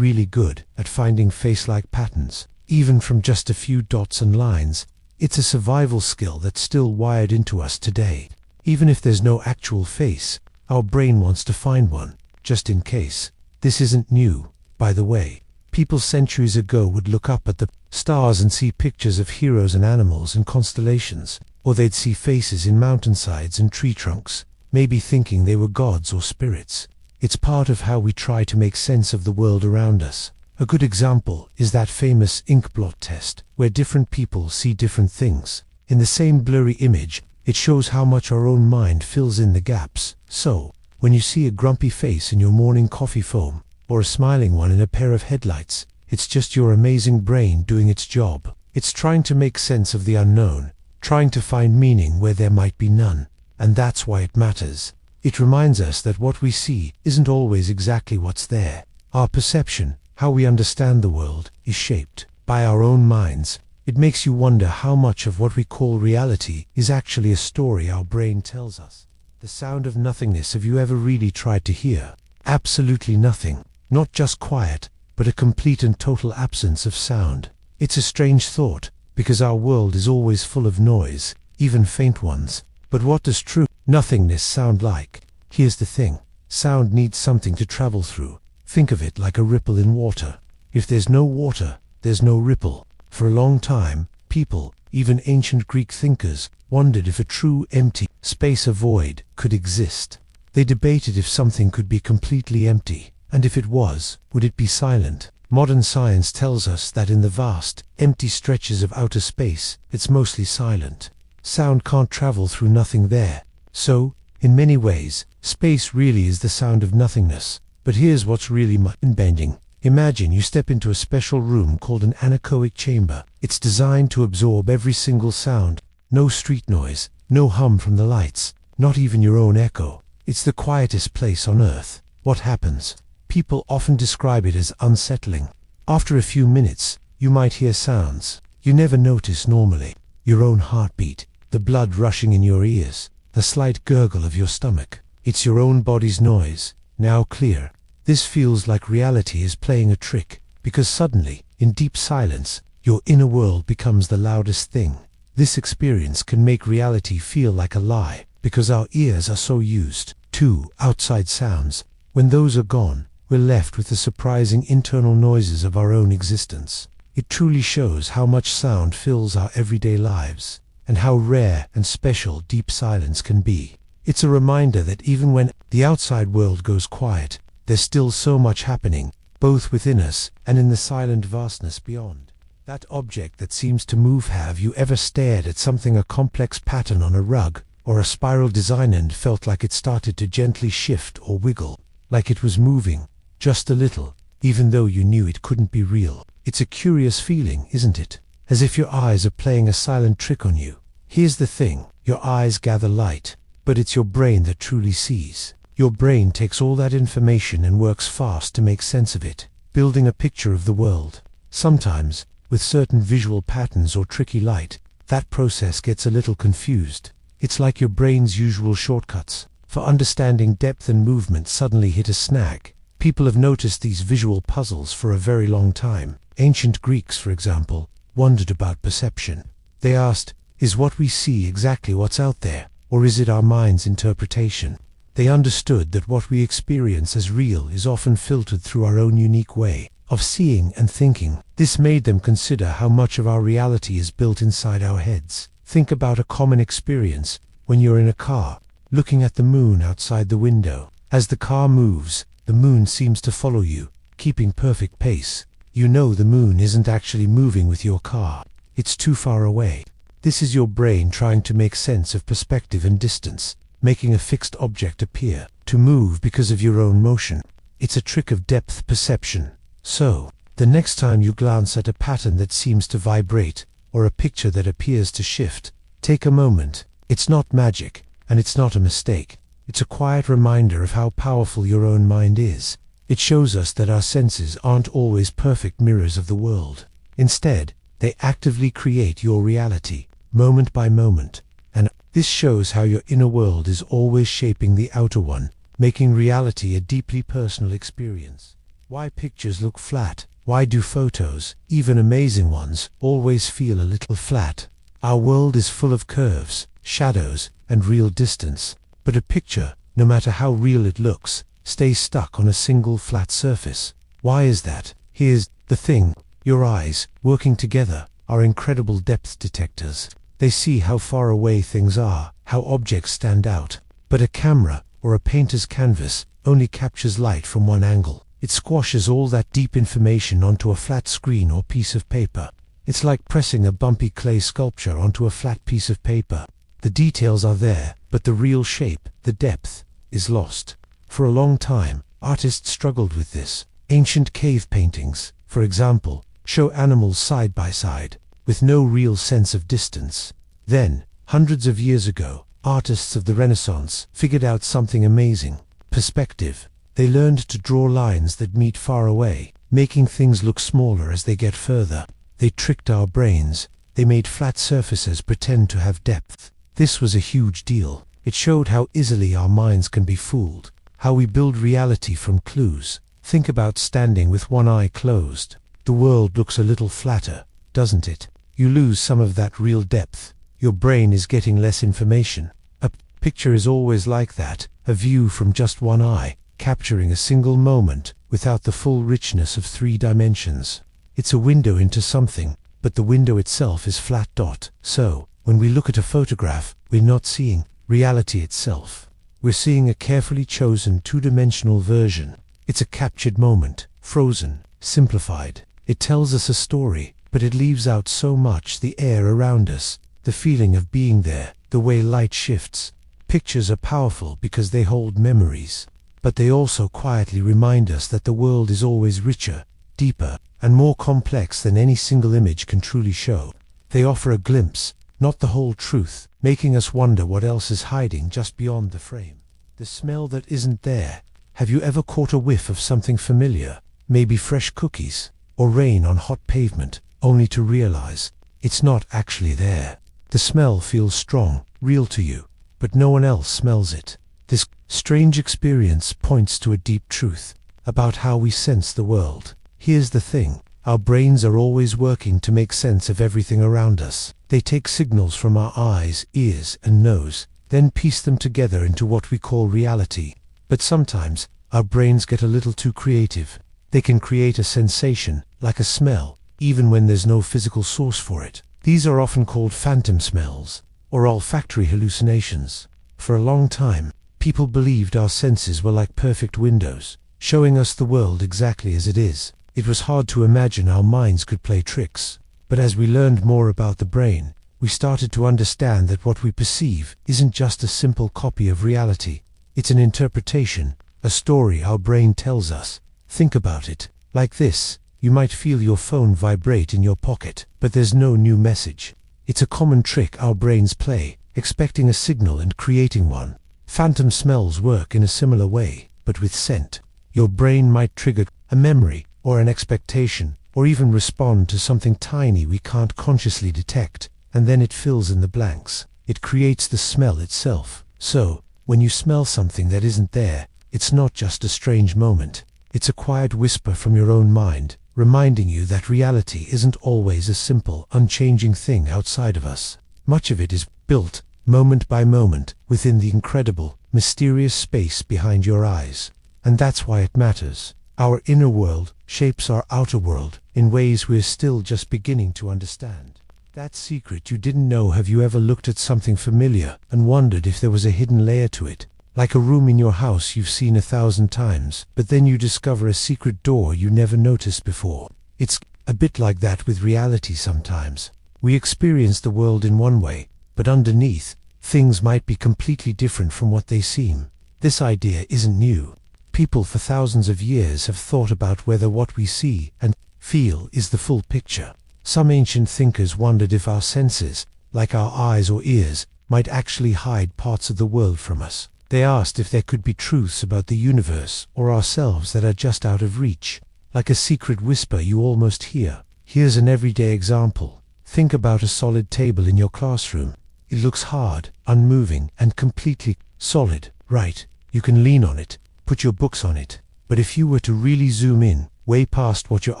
good at finding face-like patterns, even from just a few dots and lines. It's a survival skill that's still wired into us today. Even if there's no actual face, our brain wants to find one, just in case. This isn't new, by the way. People centuries ago would look up at the stars and see pictures of heroes and animals and constellations, or they'd see faces in mountainsides and tree trunks, maybe thinking they were gods or spirits. It's part of how we try to make sense of the world around us. A good example is that famous ink blot test, where different people see different things. In the same blurry image, it shows how much our own mind fills in the gaps. So, when you see a grumpy face in your morning coffee foam, or a smiling one in a pair of headlights, it's just your amazing brain doing its job. It's trying to make sense of the unknown, trying to find meaning where there might be none. And that's why it matters. It reminds us that what we see isn't always exactly what's there. Our perception, how we understand the world, is shaped by our own minds. It makes you wonder how much of what we call reality is actually a story our brain tells us. The sound of nothingness. Have you ever really tried to hear? Absolutely nothing. Not just quiet, but a complete and total absence of sound. It's a strange thought, because our world is always full of noise, even faint ones. But what does true nothingness sound like? Here's the thing. Sound needs something to travel through. Think of it like a ripple in water. If there's no water, there's no ripple. For a long time, people, even ancient Greek thinkers, wondered if a true empty space, a void, could exist. They debated if something could be completely empty, and if it was, would it be silent? Modern science tells us that in the vast, empty stretches of outer space, it's mostly silent. Sound can't travel through nothing there. So, in many ways, space really is the sound of nothingness. But here's what's really mind-bending. Imagine you step into a special room called an anechoic chamber. It's designed to absorb every single sound. No street noise, no hum from the lights, not even your own echo. It's the quietest place on earth. What happens? People often describe it as unsettling. After a few minutes, you might hear sounds you never notice normally. Your own heartbeat, the blood rushing in your ears, the slight gurgle of your stomach. It's your own body's noise, now clear. This feels like reality is playing a trick, because suddenly, in deep silence, your inner world becomes the loudest thing. This experience can make reality feel like a lie, because our ears are so used to outside sounds. When those are gone, we're left with the surprising internal noises of our own existence. It truly shows how much sound fills our everyday lives, and how rare and special deep silence can be. It's a reminder that even when the outside world goes quiet, there's still so much happening, both within us and in the silent vastness beyond. That object that seems to move. Have you ever stared at something, a complex pattern on a rug, or a spiral design, and felt like it started to gently shift or wiggle, like it was moving, just a little, even though you knew it couldn't be real? It's a curious feeling, isn't it? As if your eyes are playing a silent trick on you. Here's the thing, your eyes gather light, but it's your brain that truly sees. Your brain takes all that information and works fast to make sense of it, building a picture of the world. Sometimes, with certain visual patterns or tricky light, that process gets a little confused. It's like your brain's usual shortcuts for understanding depth and movement suddenly hit a snag. People have noticed these visual puzzles for a very long time. Ancient Greeks, for example, wondered about perception. They asked, is what we see exactly what's out there, or is it our mind's interpretation? They understood that what we experience as real is often filtered through our own unique way of seeing and thinking. This made them consider how much of our reality is built inside our heads. Think about a common experience when you're in a car, looking at the moon outside the window. As the car moves, the moon seems to follow you, keeping perfect pace. You know the moon isn't actually moving with your car. It's too far away. This is your brain trying to make sense of perspective and distance, making a fixed object appear to move because of your own motion. It's a trick of depth perception. So, the next time you glance at a pattern that seems to vibrate, or a picture that appears to shift, take a moment. It's not magic, and it's not a mistake. It's a quiet reminder of how powerful your own mind is. It shows us that our senses aren't always perfect mirrors of the world. Instead, they actively create your reality, moment by moment. And this shows how your inner world is always shaping the outer one, making reality a deeply personal experience. Why pictures look flat? Why do photos, even amazing ones, always feel a little flat? Our world is full of curves, shadows, and real distance. But a picture, no matter how real it looks, stays stuck on a single flat surface. Why is that? Here's the thing. Your eyes, working together, are incredible depth detectors. They see how far away things are, how objects stand out. But a camera, or a painter's canvas, only captures light from one angle. It squashes all that deep information onto a flat screen or piece of paper. It's like pressing a bumpy clay sculpture onto a flat piece of paper. The details are there, but the real shape, the depth, is lost. For a long time, artists struggled with this. Ancient cave paintings, for example, show animals side by side, with no real sense of distance. Then, hundreds of years ago, artists of the Renaissance figured out something amazing: perspective. They learned to draw lines that meet far away, making things look smaller as they get further. They tricked our brains. They made flat surfaces pretend to have depth. This was a huge deal. It showed how easily our minds can be fooled, how we build reality from clues. Think about standing with one eye closed. The world looks a little flatter, doesn't it? You lose some of that real depth. Your brain is getting less information. A picture is always like that, a view from just one eye, capturing a single moment without the full richness of 3 dimensions. It's a window into something, but the window itself is flat dot. So, when we look at a photograph, we're not seeing reality itself. We're seeing a carefully chosen 2-dimensional version. It's a captured moment, frozen, simplified. It tells us a story, but it leaves out so much: the air around us, the feeling of being there, the way light shifts. Pictures are powerful because they hold memories, but they also quietly remind us that the world is always richer, deeper, and more complex than any single image can truly show. They offer a glimpse, not the whole truth, making us wonder what else is hiding just beyond the frame. The smell that isn't there. Have you ever caught a whiff of something familiar, maybe fresh cookies, or rain on hot pavement, only to realize it's not actually there? The smell feels strong, real to you, but no one else smells it. This strange experience points to a deep truth about how we sense the world. Here's the thing: our brains are always working to make sense of everything around us. They take signals from our eyes, ears, and nose, then piece them together into what we call reality. But sometimes, our brains get a little too creative. They can create a sensation, like a smell, even when there's no physical source for it. These are often called phantom smells, or olfactory hallucinations. For a long time, people believed our senses were like perfect windows, showing us the world exactly as it is. It was hard to imagine our minds could play tricks. But as we learned more about the brain, we started to understand that what we perceive isn't just a simple copy of reality. It's an interpretation, a story our brain tells us. Think about it. Like this: you might feel your phone vibrate in your pocket, but there's no new message. It's a common trick our brains play, expecting a signal and creating one. Phantom smells work in a similar way, but with scent. Your brain might trigger a memory, or an expectation, or even respond to something tiny we can't consciously detect, and then it fills in the blanks. It creates the smell itself. So, when you smell something that isn't there, it's not just a strange moment. It's a quiet whisper from your own mind, reminding you that reality isn't always a simple, unchanging thing outside of us. Much of it is built, moment by moment, within the incredible, mysterious space behind your eyes. And that's why it matters. Our inner world shapes our outer world in ways we're still just beginning to understand. That secret you didn't know. Have you ever looked at something familiar and wondered if there was a hidden layer to it? Like a room in your house you've seen 1,000 times, but then you discover a secret door you never noticed before. It's a bit like that with reality sometimes. We experience the world in one way, but underneath, things might be completely different from what they seem. This idea isn't new. People for thousands of years have thought about whether what we see and feel is the full picture. Some ancient thinkers wondered if our senses, like our eyes or ears, might actually hide parts of the world from us. They asked if there could be truths about the universe or ourselves that are just out of reach, like a secret whisper you almost hear. Here's an everyday example. Think about a solid table in your classroom. It looks hard, unmoving, and completely solid, right? You can lean on it, put your books on it. But if you were to really zoom in, way past what your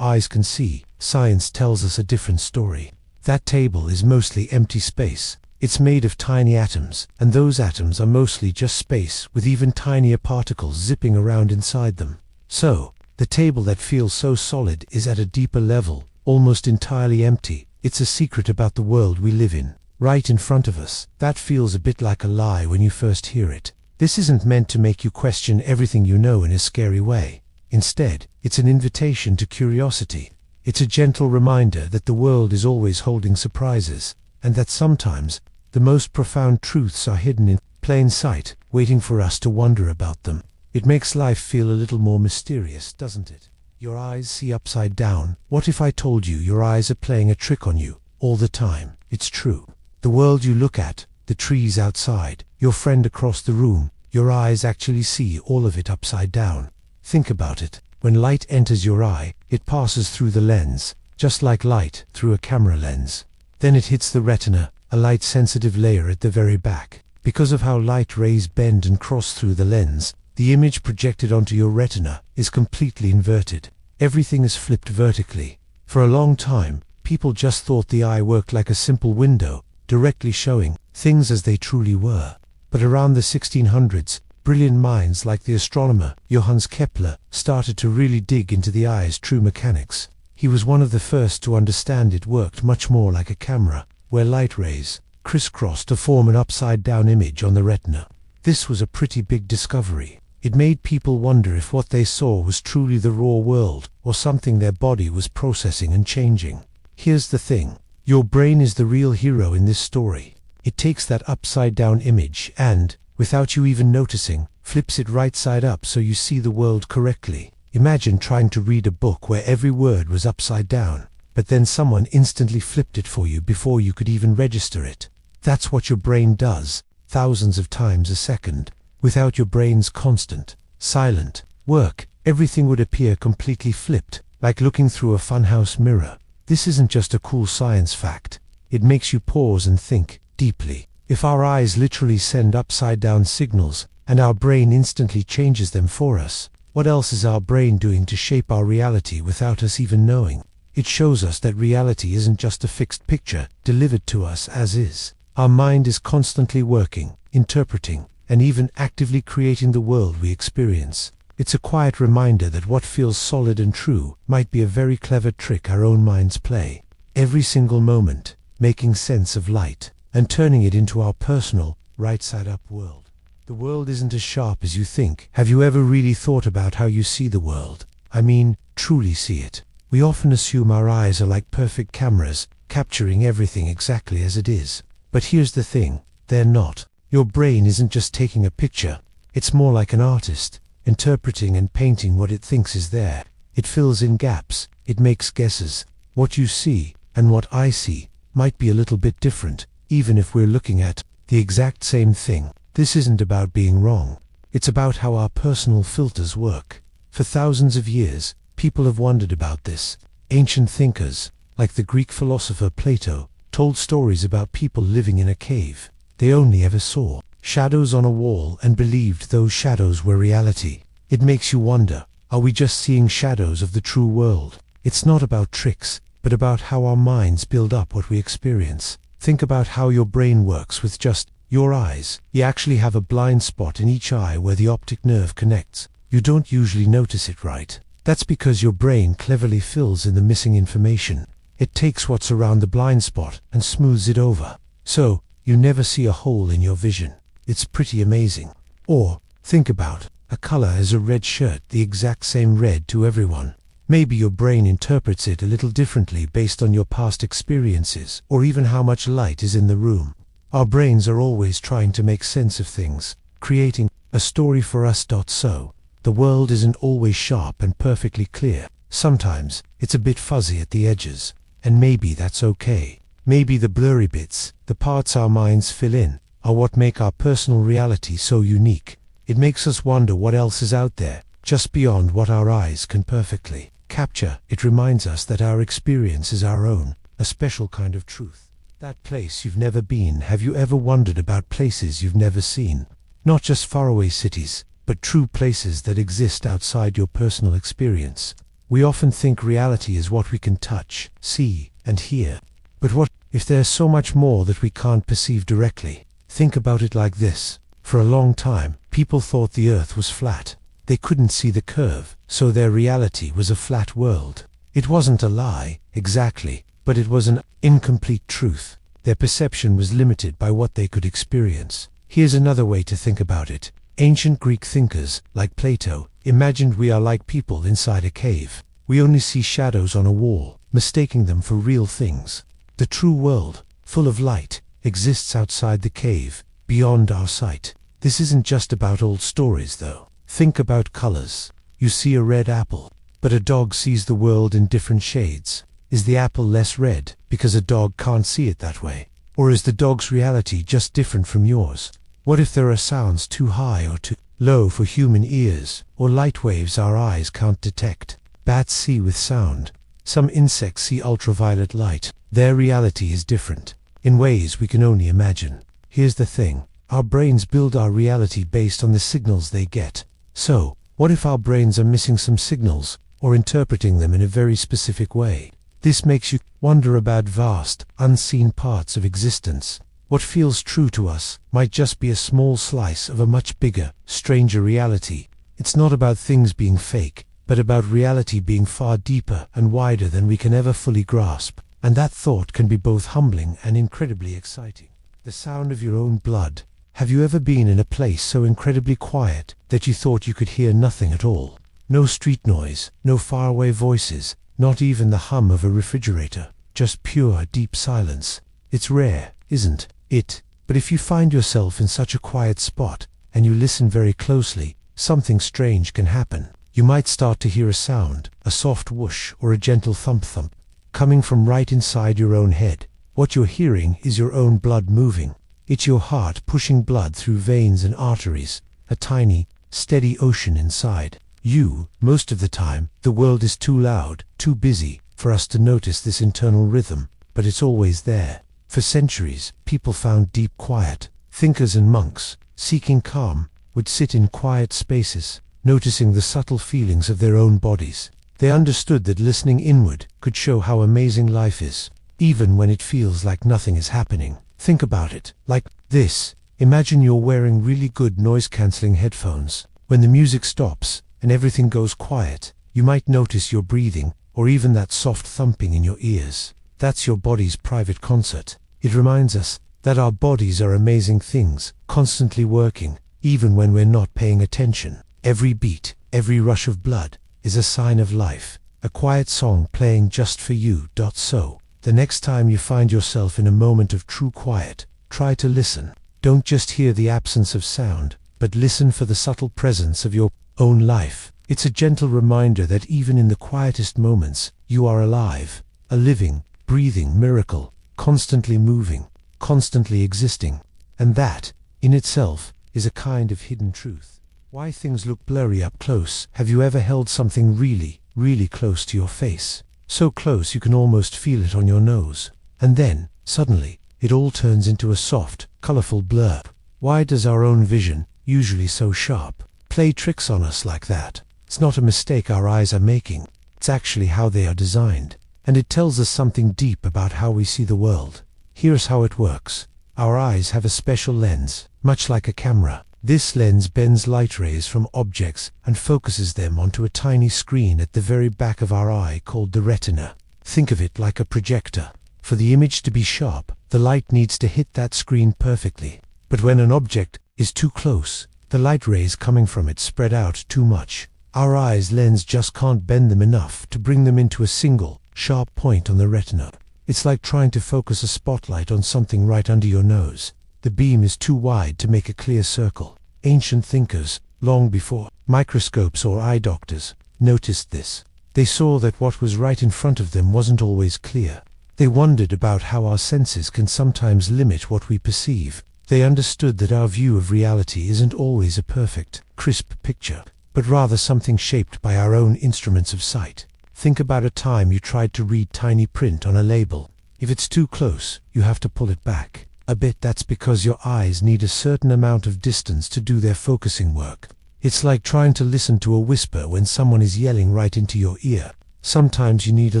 eyes can see, science tells us a different story. That table is mostly empty space. It's made of tiny atoms, and those atoms are mostly just space with even tinier particles zipping around inside them. So, the table that feels so solid is at a deeper level, almost entirely empty. It's a secret about the world we live in, right in front of us. That feels a bit like a lie when you first hear it. This isn't meant to make you question everything you know in a scary way. Instead, it's an invitation to curiosity. It's a gentle reminder that the world is always holding surprises, and that sometimes the most profound truths are hidden in plain sight, waiting for us to wonder about them. It makes life feel a little more mysterious, doesn't it? Your eyes see upside down. What if I told you your eyes are playing a trick on you all the time? It's true. The world you look at, the trees outside, your friend across the room, your eyes actually see all of it upside down. Think about it. When light enters your eye, it passes through the lens, just like light through a camera lens. Then it hits the retina, a light-sensitive layer at the very back. Because of how light rays bend and cross through the lens, the image projected onto your retina is completely inverted. Everything is flipped vertically. For a long time, people just thought the eye worked like a simple window, directly showing things as they truly were. But around the 1600s, brilliant minds like the astronomer Johannes Kepler started to really dig into the eye's true mechanics. He was one of the first to understand it worked much more like a camera, where light rays crisscrossed to form an upside-down image on the retina. This was a pretty big discovery. It made people wonder if what they saw was truly the raw world, or something their body was processing and changing. Here's the thing. Your brain is the real hero in this story. It takes that upside-down image and, without you even noticing, flips it right side up so you see the world correctly. Imagine trying to read a book where every word was upside down, but then someone instantly flipped it for you before you could even register it. That's what your brain does, thousands of times a second. Without your brain's constant, silent work, everything would appear completely flipped, like looking through a funhouse mirror. This isn't just a cool science fact. It makes you pause and think deeply. If our eyes literally send upside-down signals, and our brain instantly changes them for us, what else is our brain doing to shape our reality without us even knowing? It shows us that reality isn't just a fixed picture delivered to us as is. Our mind is constantly working, interpreting, and even actively creating the world we experience. It's a quiet reminder that what feels solid and true might be a very clever trick our own minds play. Every single moment, making sense of light, and turning it into our personal, right-side-up world. The world isn't as sharp as you think. Have you ever really thought about how you see the world? I mean, truly see it. We often assume our eyes are like perfect cameras, capturing everything exactly as it is. But here's the thing, they're not. Your brain isn't just taking a picture. It's more like an artist, interpreting and painting what it thinks is there. It fills in gaps, it makes guesses. What you see, and what I see, might be a little bit different, even if we're looking at the exact same thing. This isn't about being wrong. It's about how our personal filters work. For thousands of years, people have wondered about this. Ancient thinkers, like the Greek philosopher Plato, told stories about people living in a cave. They only ever saw shadows on a wall and believed those shadows were reality. It makes you wonder, are we just seeing shadows of the true world? It's not about tricks, but about how our minds build up what we experience. Think about how your brain works with just Your eyes. You actually have a blind spot in each eye where the optic nerve connects. You don't usually notice it, right? That's because your brain cleverly fills in the missing information. It takes what's around the blind spot and smooths it over. So, you never see a hole in your vision. It's pretty amazing. Or, think about a color as a red shirt, the exact same red to everyone. Maybe your brain interprets it a little differently based on your past experiences, or even how much light is in the room. Our brains are always trying to make sense of things, creating a story for us. So, the world isn't always sharp and perfectly clear. Sometimes, it's a bit fuzzy at the edges, and maybe that's okay. Maybe the blurry bits, the parts our minds fill in, are what make our personal reality so unique. It makes us wonder what else is out there, just beyond what our eyes can perfectly capture. It reminds us that our experience is our own, a special kind of truth. That place you've never been. Have you ever wondered about places you've never seen? Not just faraway cities, but true places that exist outside your personal experience. We often think reality is what we can touch, see, and hear. But what if there's so much more that we can't perceive directly? Think about it like this. For a long time, people thought the Earth was flat. They couldn't see the curve, so their reality was a flat world. It wasn't a lie, exactly, but it was an incomplete truth. Their perception was limited by what they could experience. Here's another way to think about it. Ancient Greek thinkers, like Plato, imagined we are like people inside a cave. We only see shadows on a wall, mistaking them for real things. The true world, full of light, exists outside the cave, beyond our sight. This isn't just about old stories, though. Think about colors. You see a red apple, but a dog sees the world in different shades. Is the apple less red because a dog can't see it that way? Or is the dog's reality just different from yours? What if there are sounds too high or too low for human ears, or light waves our eyes can't detect? Bats see with sound. Some insects see ultraviolet light. Their reality is different, in ways we can only imagine. Here's the thing. Our brains build our reality based on the signals they get. So, what if our brains are missing some signals, or interpreting them in a very specific way? This makes you wonder about vast, unseen parts of existence. What feels true to us might just be a small slice of a much bigger, stranger reality. It's not about things being fake, but about reality being far deeper and wider than we can ever fully grasp. And that thought can be both humbling and incredibly exciting. The sound of your own blood. Have you ever been in a place so incredibly quiet that you thought you could hear nothing at all? No street noise, no faraway voices, not even the hum of a refrigerator, just pure, deep silence. It's rare, isn't it? But if you find yourself in such a quiet spot, and you listen very closely, something strange can happen. You might start to hear a sound, a soft whoosh or a gentle thump-thump, coming from right inside your own head. What you're hearing is your own blood moving. It's your heart pushing blood through veins and arteries, a tiny, steady ocean inside you. Most of the time, the world is too loud, too busy, for us to notice this internal rhythm, but it's always there. For centuries, people found deep quiet. Thinkers and monks, seeking calm, would sit in quiet spaces, noticing the subtle feelings of their own bodies. They understood that listening inward could show how amazing life is, even when it feels like nothing is happening. Think about it like this. Imagine you're wearing really good noise-canceling headphones. When the music stops and everything goes quiet, you might notice your breathing, or even that soft thumping in your ears. That's your body's private concert. It reminds us that our bodies are amazing things, constantly working, even when we're not paying attention. Every beat, every rush of blood, is a sign of life, a quiet song playing just for you. So, the next time you find yourself in a moment of true quiet, try to listen. Don't just hear the absence of sound, but listen for the subtle presence of your own life. It's a gentle reminder that even in the quietest moments, you are alive, a living, breathing miracle, constantly moving, constantly existing. And that, in itself, is a kind of hidden truth. Why things look blurry up close. Have you ever held something really, really close to your face? So close you can almost feel it on your nose. And then, suddenly, it all turns into a soft, colorful blur. Why does our own vision, usually so sharp, play tricks on us like that? It's not a mistake our eyes are making. It's actually how they are designed. And it tells us something deep about how we see the world. Here's how it works. Our eyes have a special lens, much like a camera. This lens bends light rays from objects and focuses them onto a tiny screen at the very back of our eye called the retina. Think of it like a projector. For the image to be sharp, the light needs to hit that screen perfectly. But when an object is too close, the light rays coming from it spread out too much. Our eye's lens just can't bend them enough to bring them into a single, sharp point on the retina. It's like trying to focus a spotlight on something right under your nose. The beam is too wide to make a clear circle. Ancient thinkers, long before microscopes or eye doctors, noticed this. They saw that what was right in front of them wasn't always clear. They wondered about how our senses can sometimes limit what we perceive. They understood that our view of reality isn't always a perfect, crisp picture, but rather something shaped by our own instruments of sight. Think about a time you tried to read tiny print on a label. If it's too close, you have to pull it back a bit. That's because your eyes need a certain amount of distance to do their focusing work. It's like trying to listen to a whisper when someone is yelling right into your ear. Sometimes you need a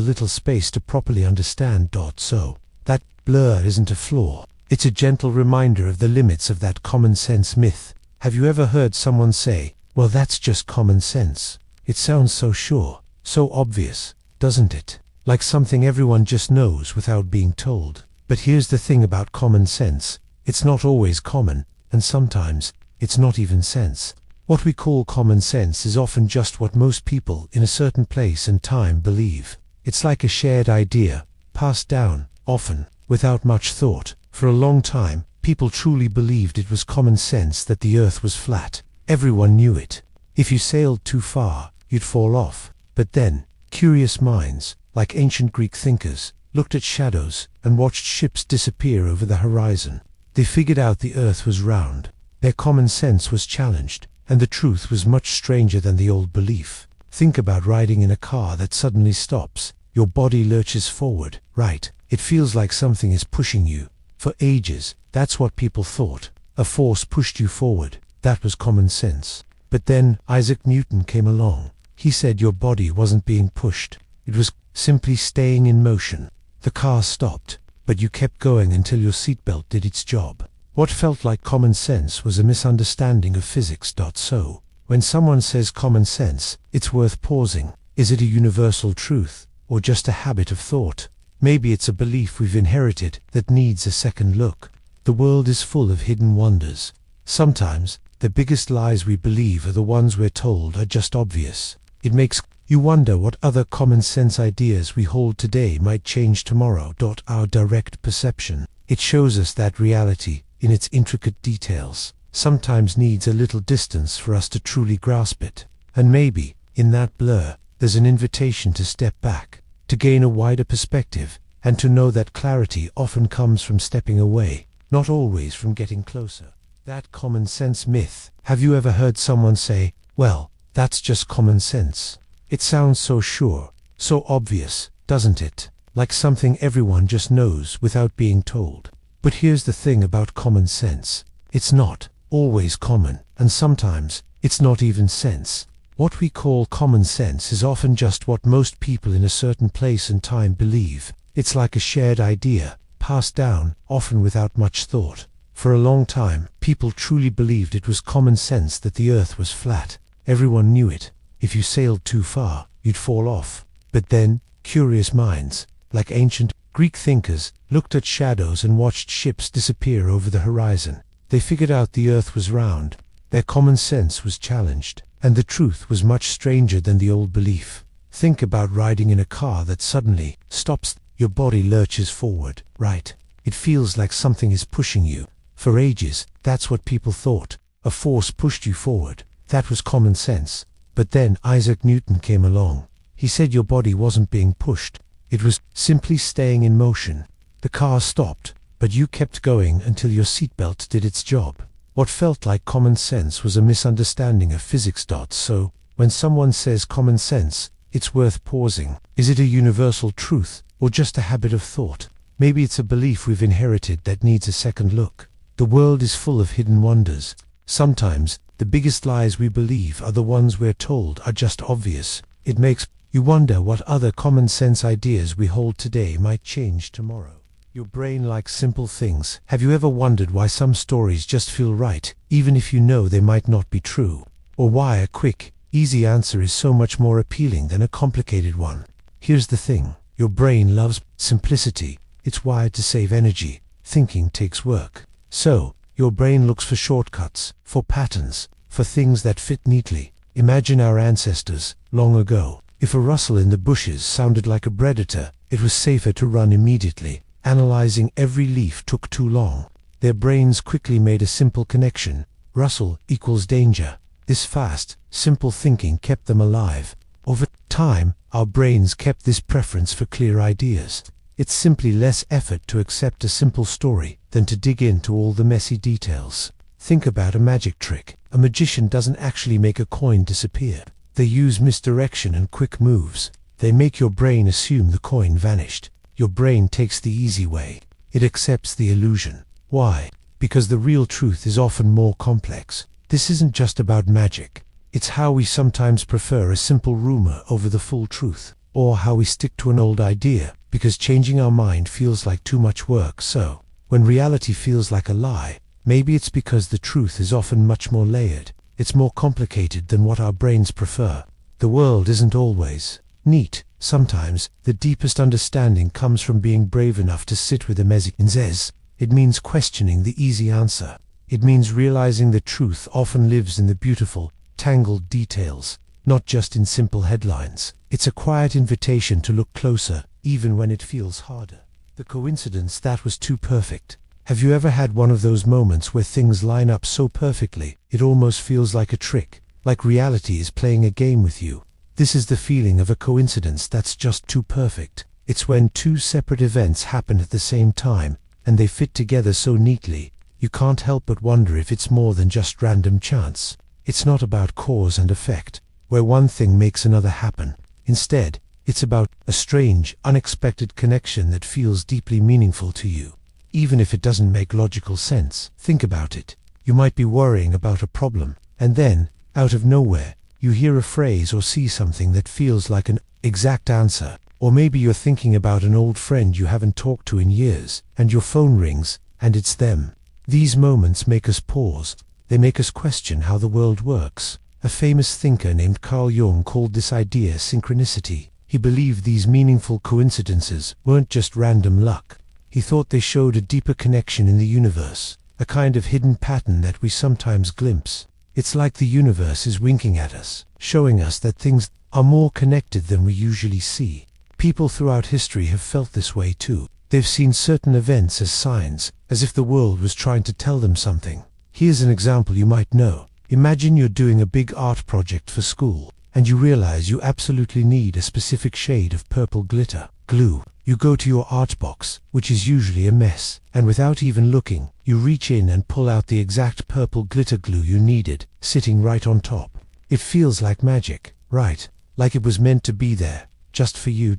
little space to properly understand. So, that blur isn't a flaw. It's a gentle reminder of the limits of that common sense myth. Have you ever heard someone say, "Well, that's just common sense"? It sounds so sure, so obvious, doesn't it? Like something everyone just knows without being told. But here's the thing about common sense. It's not always common, and sometimes it's not even sense. What we call common sense is often just what most people in a certain place and time believe. It's like a shared idea, passed down, often, without much thought. For a long time, people truly believed it was common sense that the earth was flat. Everyone knew it. If you sailed too far, you'd fall off. But then, curious minds, like ancient Greek thinkers, looked at shadows and watched ships disappear over the horizon. They figured out the earth was round. Their common sense was challenged, and the truth was much stranger than the old belief. Think about riding in a car that suddenly stops. Your body lurches forward, right? It feels like something is pushing you. For ages, that's what people thought. A force pushed you forward. That was common sense. But then Isaac Newton came along. He said your body wasn't being pushed. It was simply staying in motion. The car stopped, but you kept going until your seatbelt did its job. What felt like common sense was a misunderstanding of physics. So, when someone says common sense, it's worth pausing. Is it a universal truth, or just a habit of thought? Maybe it's a belief we've inherited that needs a second look. The world is full of hidden wonders. Sometimes, the biggest lies we believe are the ones we're told are just obvious. It makes you wonder what other common sense ideas we hold today might change tomorrow. Our direct perception. It shows us that reality, in its intricate details, sometimes needs a little distance for us to truly grasp it. And maybe, in that blur, there's an invitation to step back, to gain a wider perspective, and to know that clarity often comes from stepping away, not always from getting closer. That common sense myth. Have you ever heard someone say, "Well, that's just common sense"? It sounds so sure, so obvious, doesn't it? Like something everyone just knows without being told. But here's the thing about common sense. It's not always common, and sometimes it's not even sense. What we call common sense is often just what most people in a certain place and time believe. It's like a shared idea, passed down, often without much thought. For a long time, people truly believed it was common sense that the earth was flat. Everyone knew it. If you sailed too far, you'd fall off. But then, curious minds, like ancient Greek thinkers, looked at shadows and watched ships disappear over the horizon. They figured out the earth was round. Their common sense was challenged, and the truth was much stranger than the old belief. Think about riding in a car that suddenly stops. Your body lurches forward, right? It feels like something is pushing you. For ages, that's what people thought. A force pushed you forward. That was common sense. But then Isaac Newton came along. He said your body wasn't being pushed. It was simply staying in motion. The car stopped, but you kept going until your seatbelt did its job. What felt like common sense was a misunderstanding of physics. So, when someone says common sense, it's worth pausing. Is it a universal truth, or just a habit of thought? Maybe it's a belief we've inherited that needs a second look. The world is full of hidden wonders. Sometimes, the biggest lies we believe are the ones we're told are just obvious. It makes you wonder what other common sense ideas we hold today might change tomorrow. Your brain likes simple things. Have you ever wondered why some stories just feel right, even if you know they might not be true? Or why a quick, easy answer is so much more appealing than a complicated one? Here's the thing. Your brain loves simplicity. It's wired to save energy. Thinking takes work. So, your brain looks for shortcuts, for patterns, for things that fit neatly. Imagine our ancestors, long ago. If a rustle in the bushes sounded like a predator, it was safer to run immediately. Analyzing every leaf took too long. Their brains quickly made a simple connection. Rustle equals danger. This fast, simple thinking kept them alive. Over time, our brains kept this preference for clear ideas. It's simply less effort to accept a simple story than to dig into all the messy details. Think about a magic trick. A magician doesn't actually make a coin disappear. They use misdirection and quick moves. They make your brain assume the coin vanished. Your brain takes the easy way. It accepts the illusion. Why? Because the real truth is often more complex. This isn't just about magic. It's how we sometimes prefer a simple rumor over the full truth, or how we stick to an old idea because changing our mind feels like too much work. So, when reality feels like a lie, maybe it's because the truth is often much more layered. It's more complicated than what our brains prefer. The world isn't always neat. Sometimes, the deepest understanding comes from being brave enough to sit with a Misreads. It means questioning the easy answer. It means realizing the truth often lives in the beautiful, tangled details, not just in simple headlines. It's a quiet invitation to look closer, even when it feels harder. The coincidence that was too perfect. Have you ever had one of those moments where things line up so perfectly, it almost feels like a trick, like reality is playing a game with you? This is the feeling of a coincidence that's just too perfect. It's when two separate events happen at the same time, and they fit together so neatly, you can't help but wonder if it's more than just random chance. It's not about cause and effect, where one thing makes another happen. Instead, it's about a strange, unexpected connection that feels deeply meaningful to you. Even if it doesn't make logical sense. Think about it. You might be worrying about a problem, and then, out of nowhere, you hear a phrase or see something that feels like an exact answer. Or maybe you're thinking about an old friend you haven't talked to in years, and your phone rings, and it's them. These moments make us pause. They make us question how the world works. A famous thinker named Carl Jung called this idea synchronicity. He believed these meaningful coincidences weren't just random luck. He thought they showed a deeper connection in the universe, a kind of hidden pattern that we sometimes glimpse. It's like the universe is winking at us, showing us that things are more connected than we usually see. People throughout history have felt this way too. They've seen certain events as signs, as if the world was trying to tell them something. Here's an example you might know. Imagine you're doing a big art project for school, and you realize you absolutely need a specific shade of purple glitter glue. You go to your art box, which is usually a mess, and without even looking, you reach in and pull out the exact purple glitter glue you needed, sitting right on top. It feels like magic, right? Like it was meant to be there, just for you.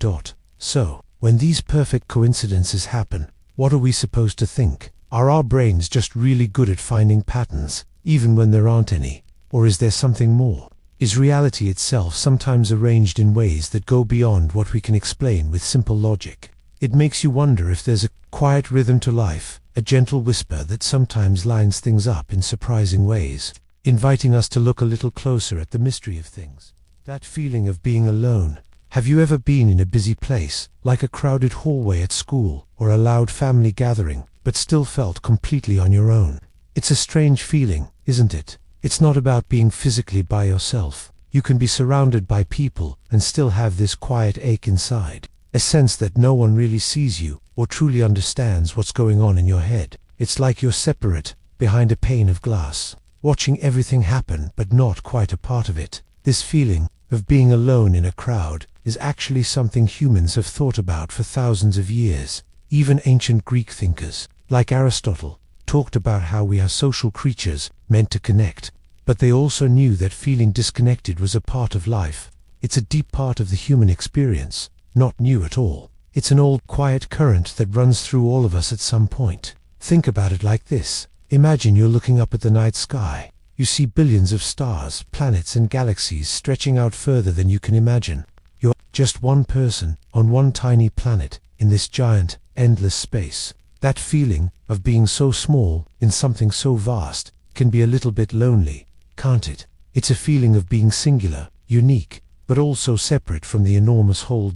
So, when these perfect coincidences happen, what are we supposed to think? Are our brains just really good at finding patterns, even when there aren't any? Or is there something more? Is reality itself sometimes arranged in ways that go beyond what we can explain with simple logic? It makes you wonder if there's a quiet rhythm to life, a gentle whisper that sometimes lines things up in surprising ways, inviting us to look a little closer at the mystery of things. That feeling of being alone. Have you ever been in a busy place, like a crowded hallway at school, or a loud family gathering, but still felt completely on your own? It's a strange feeling, isn't it? It's not about being physically by yourself. You can be surrounded by people and still have this quiet ache inside, a sense that no one really sees you or truly understands what's going on in your head. It's like you're separate, behind a pane of glass, watching everything happen but not quite a part of it. This feeling of being alone in a crowd is actually something humans have thought about for thousands of years. Even ancient Greek thinkers, like Aristotle, talked about how we are social creatures meant to connect, but they also knew that feeling disconnected was a part of life. It's a deep part of the human experience, not new at all. It's an old, quiet current that runs through all of us at some point. Think about it like this. Imagine you're looking up at the night sky. You see billions of stars, planets, and galaxies stretching out further than you can imagine. You're just one person on one tiny planet in this giant, endless space. That feeling of being so small in something so vast can be a little bit lonely, can't it? It's a feeling of being singular, unique, but also separate from the enormous whole.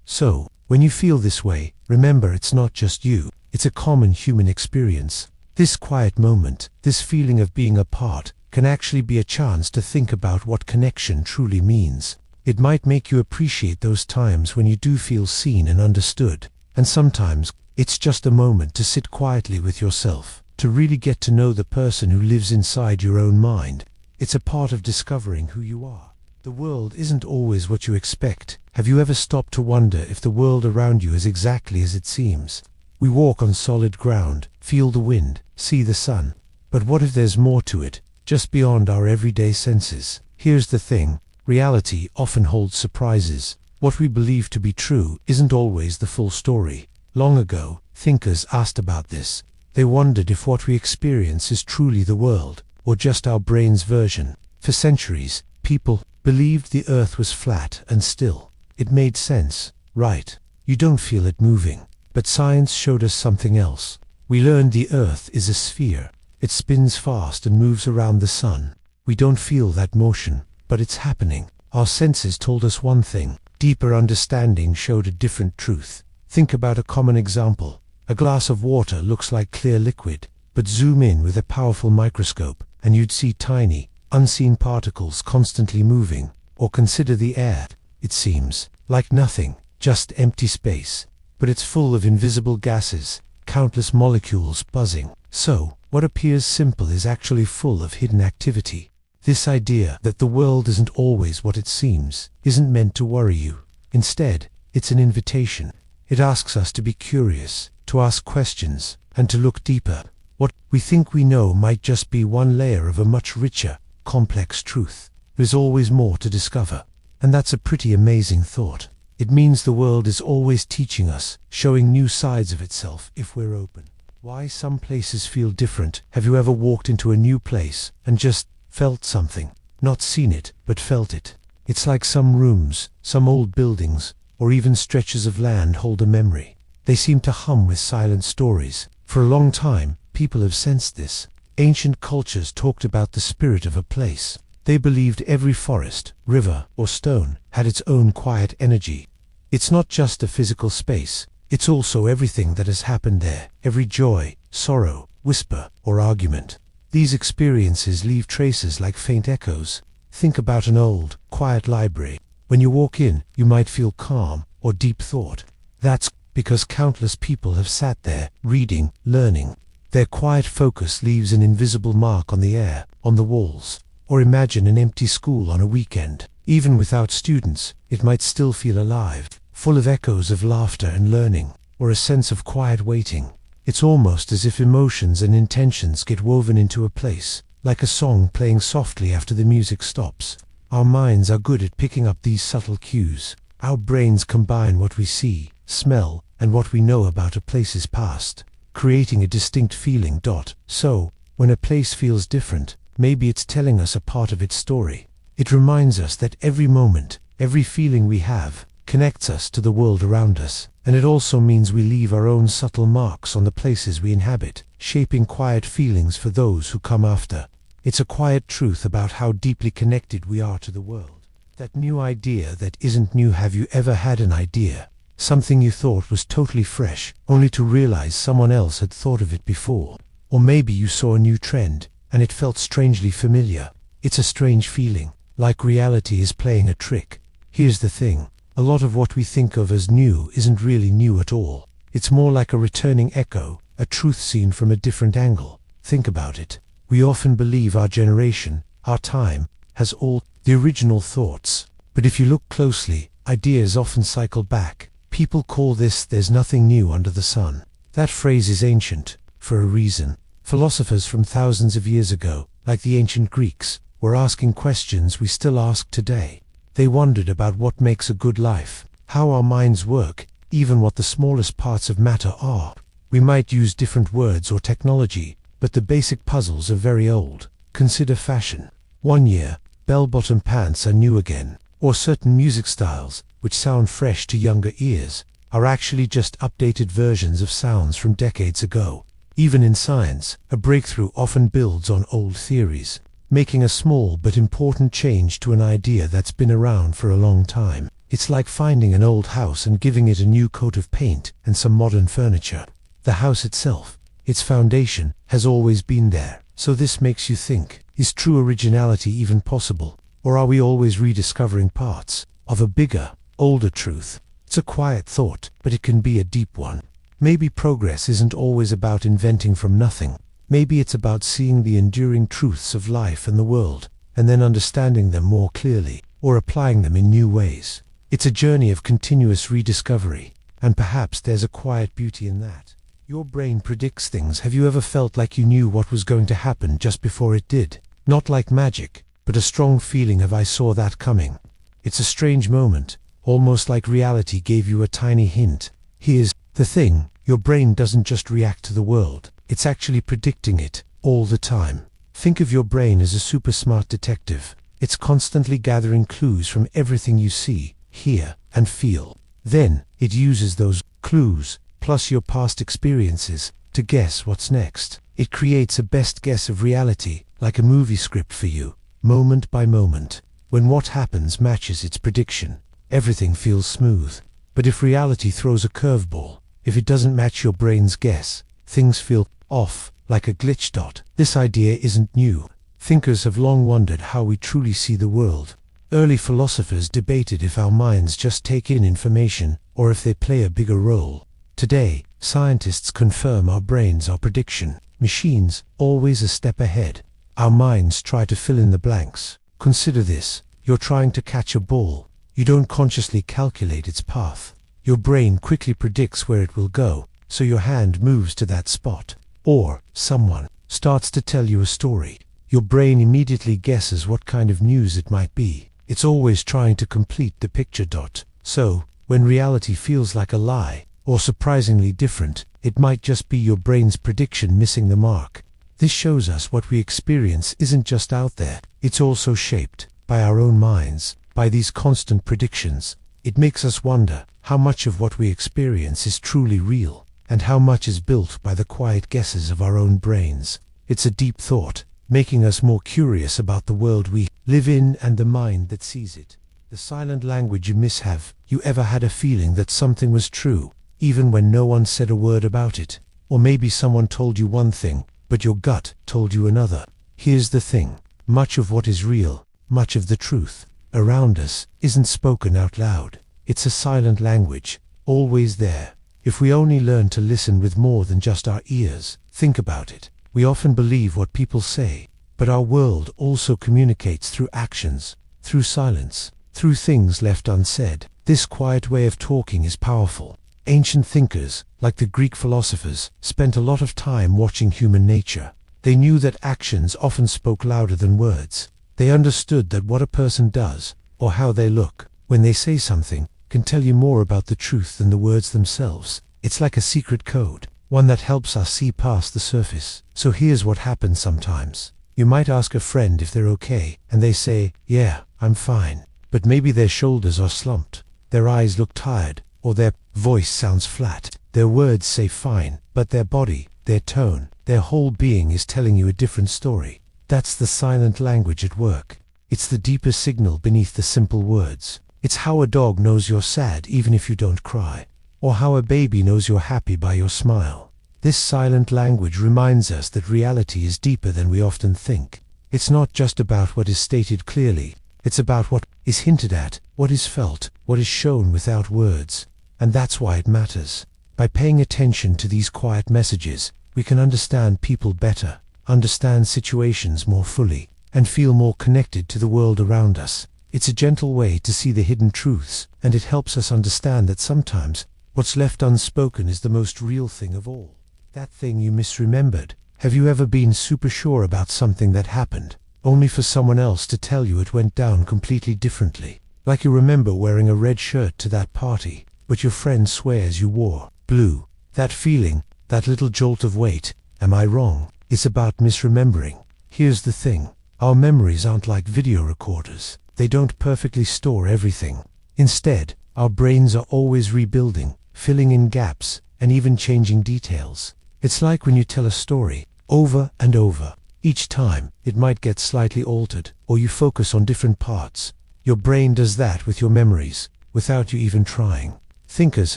So, when you feel this way, remember it's not just you, it's a common human experience. This quiet moment, this feeling of being apart, can actually be a chance to think about what connection truly means. It might make you appreciate those times when you do feel seen and understood. And sometimes, it's just a moment to sit quietly with yourself, to really get to know the person who lives inside your own mind. It's a part of discovering who you are. The world isn't always what you expect. Have you ever stopped to wonder if the world around you is exactly as it seems? We walk on solid ground, feel the wind, see the sun. But what if there's more to it, just beyond our everyday senses? Here's the thing. Reality often holds surprises. What we believe to be true isn't always the full story. Long ago, thinkers asked about this. They wondered if what we experience is truly the world, or just our brain's version. For centuries, people believed the earth was flat and still. It made sense, right? You don't feel it moving. But science showed us something else. We learned the earth is a sphere. It spins fast and moves around the sun. We don't feel that motion, but it's happening. Our senses told us one thing. Deeper understanding showed a different truth. Think about a common example. A glass of water looks like clear liquid, but zoom in with a powerful microscope, and you'd see tiny, unseen particles constantly moving. Or consider the air. It seems like nothing, just empty space. But it's full of invisible gases, countless molecules buzzing. So, what appears simple is actually full of hidden activity. This idea that the world isn't always what it seems isn't meant to worry you. Instead, it's an invitation. It asks us to be curious, to ask questions, and to look deeper. What we think we know might just be one layer of a much richer, complex truth. There's always more to discover. And that's a pretty amazing thought. It means the world is always teaching us, showing new sides of itself if we're open. Why some places feel different? Have you ever walked into a new place and just felt something? Not seen it, but felt it. It's like some rooms, some old buildings, or even stretches of land hold a memory. They seem to hum with silent stories. For a long time, people have sensed this. Ancient cultures talked about the spirit of a place. They believed every forest, river, or stone had its own quiet energy. It's not just a physical space, it's also everything that has happened there, every joy, sorrow, whisper, or argument. These experiences leave traces like faint echoes. Think about an old, quiet library. When you walk in, you might feel calm or deep thought. That's because countless people have sat there, reading, learning. Their quiet focus leaves an invisible mark on the air, on the walls. Or imagine an empty school on a weekend. Even without students, it might still feel alive, full of echoes of laughter and learning, or a sense of quiet waiting. It's almost as if emotions and intentions get woven into a place, like a song playing softly after the music stops. Our minds are good at picking up these subtle cues. Our brains combine what we see, smell, and what we know about a place's past, creating a distinct feeling. So, when a place feels different, maybe it's telling us a part of its story. It reminds us that every moment, every feeling we have, connects us to the world around us. And it also means we leave our own subtle marks on the places we inhabit, shaping quiet feelings for those who come after. It's a quiet truth about how deeply connected we are to the world. That new idea that isn't new. Have you ever had an idea? Something you thought was totally fresh, only to realize someone else had thought of it before. Or maybe you saw a new trend, and it felt strangely familiar. It's a strange feeling, like reality is playing a trick. Here's the thing. A lot of what we think of as new isn't really new at all. It's more like a returning echo, a truth seen from a different angle. Think about it. We often believe our generation, our time, has all the original thoughts. But if you look closely, ideas often cycle back. People call this "there's nothing new under the sun." That phrase is ancient, for a reason. Philosophers from thousands of years ago, like the ancient Greeks, were asking questions we still ask today. They wondered about what makes a good life, how our minds work, even what the smallest parts of matter are. We might use different words or technology, but the basic puzzles are very old. Consider fashion. One year, bell-bottom pants are new again, or certain music styles, which sound fresh to younger ears. are actually just updated versions of sounds from decades ago. Even in science, a breakthrough often builds on old theories, making a small but important change to an idea that's been around for a long time. It's like finding an old house and giving it a new coat of paint and some modern furniture. The house itself, its foundation, has always been there. So this makes you think, is true originality even possible? Or are we always rediscovering parts of a bigger, older truth? It's a quiet thought, but it can be a deep one. Maybe progress isn't always about inventing from nothing. Maybe it's about seeing the enduring truths of life and the world, and then understanding them more clearly, or applying them in new ways. It's a journey of continuous rediscovery, and perhaps there's a quiet beauty in that. Your brain predicts things. Have you ever felt like you knew what was going to happen just before it did? Not like magic, but a strong feeling of "I saw that coming." It's a strange moment, almost like reality gave you a tiny hint. Here's the thing, your brain doesn't just react to the world, it's actually predicting it, all the time. Think of your brain as a super smart detective. It's constantly gathering clues from everything you see, hear, and feel. Then, it uses those clues, plus your past experiences, to guess what's next. It creates a best guess of reality, like a movie script for you, moment by moment. When what happens matches its prediction, everything feels smooth. But if reality throws a curveball, if it doesn't match your brain's guess, things feel off, like a glitch dot. This idea isn't new. Thinkers have long wondered how we truly see the world. Early philosophers debated if our minds just take in information, or if they play a bigger role. Today, scientists confirm our brains are prediction machines, always a step ahead. Our minds try to fill in the blanks. Consider this: you're trying to catch a ball. You don't consciously calculate its path. Your brain quickly predicts where it will go, so your hand moves to that spot. Or, someone starts to tell you a story. Your brain immediately guesses what kind of news it might be. It's always trying to complete the picture dot. So, when reality feels like a lie, or surprisingly different, it might just be your brain's prediction missing the mark. This shows us what we experience isn't just out there, it's also shaped by our own minds, by these constant predictions. It makes us wonder how much of what we experience is truly real, and how much is built by the quiet guesses of our own brains. It's a deep thought, making us more curious about the world we live in and the mind that sees it. The silent language you miss. Have you ever had a feeling that something was true, even when no one said a word about it? Or maybe someone told you one thing, but your gut told you another. Here's the thing, much of what is real, much of the truth around us, isn't spoken out loud. It's a silent language, always there. If we only learn to listen with more than just our ears. Think about it. We often believe what people say, but our world also communicates through actions, through silence, through things left unsaid. This quiet way of talking is powerful. Ancient thinkers, like the Greek philosophers, spent a lot of time watching human nature. They knew that actions often spoke louder than words. They understood that what a person does, or how they look, when they say something, can tell you more about the truth than the words themselves. It's like a secret code, one that helps us see past the surface. So here's what happens sometimes. You might ask a friend if they're okay, and they say, "Yeah, I'm fine." But maybe their shoulders are slumped, their eyes look tired, or their voice sounds flat. Their words say fine, but their body, their tone, their whole being is telling you a different story. That's the silent language at work. It's the deeper signal beneath the simple words. It's how a dog knows you're sad even if you don't cry, or how a baby knows you're happy by your smile. This silent language reminds us that reality is deeper than we often think. It's not just about what is stated clearly, it's about what is hinted at, what is felt, what is shown without words. And that's why it matters. By paying attention to these quiet messages, we can understand people better, understand situations more fully, and feel more connected to the world around us. It's a gentle way to see the hidden truths, and it helps us understand that sometimes what's left unspoken is the most real thing of all. That thing you misremembered. Have you ever been super sure about something that happened, only for someone else to tell you it went down completely differently? Like you remember wearing a red shirt to that party, but your friend swears you wore blue. That feeling, that little jolt of "wait, am I wrong?" is about misremembering. Here's the thing, our memories aren't like video recorders. They don't perfectly store everything. Instead, our brains are always rebuilding, filling in gaps, and even changing details. It's like when you tell a story over and over. Each time, it might get slightly altered, or you focus on different parts. Your brain does that with your memories, without you even trying. Thinkers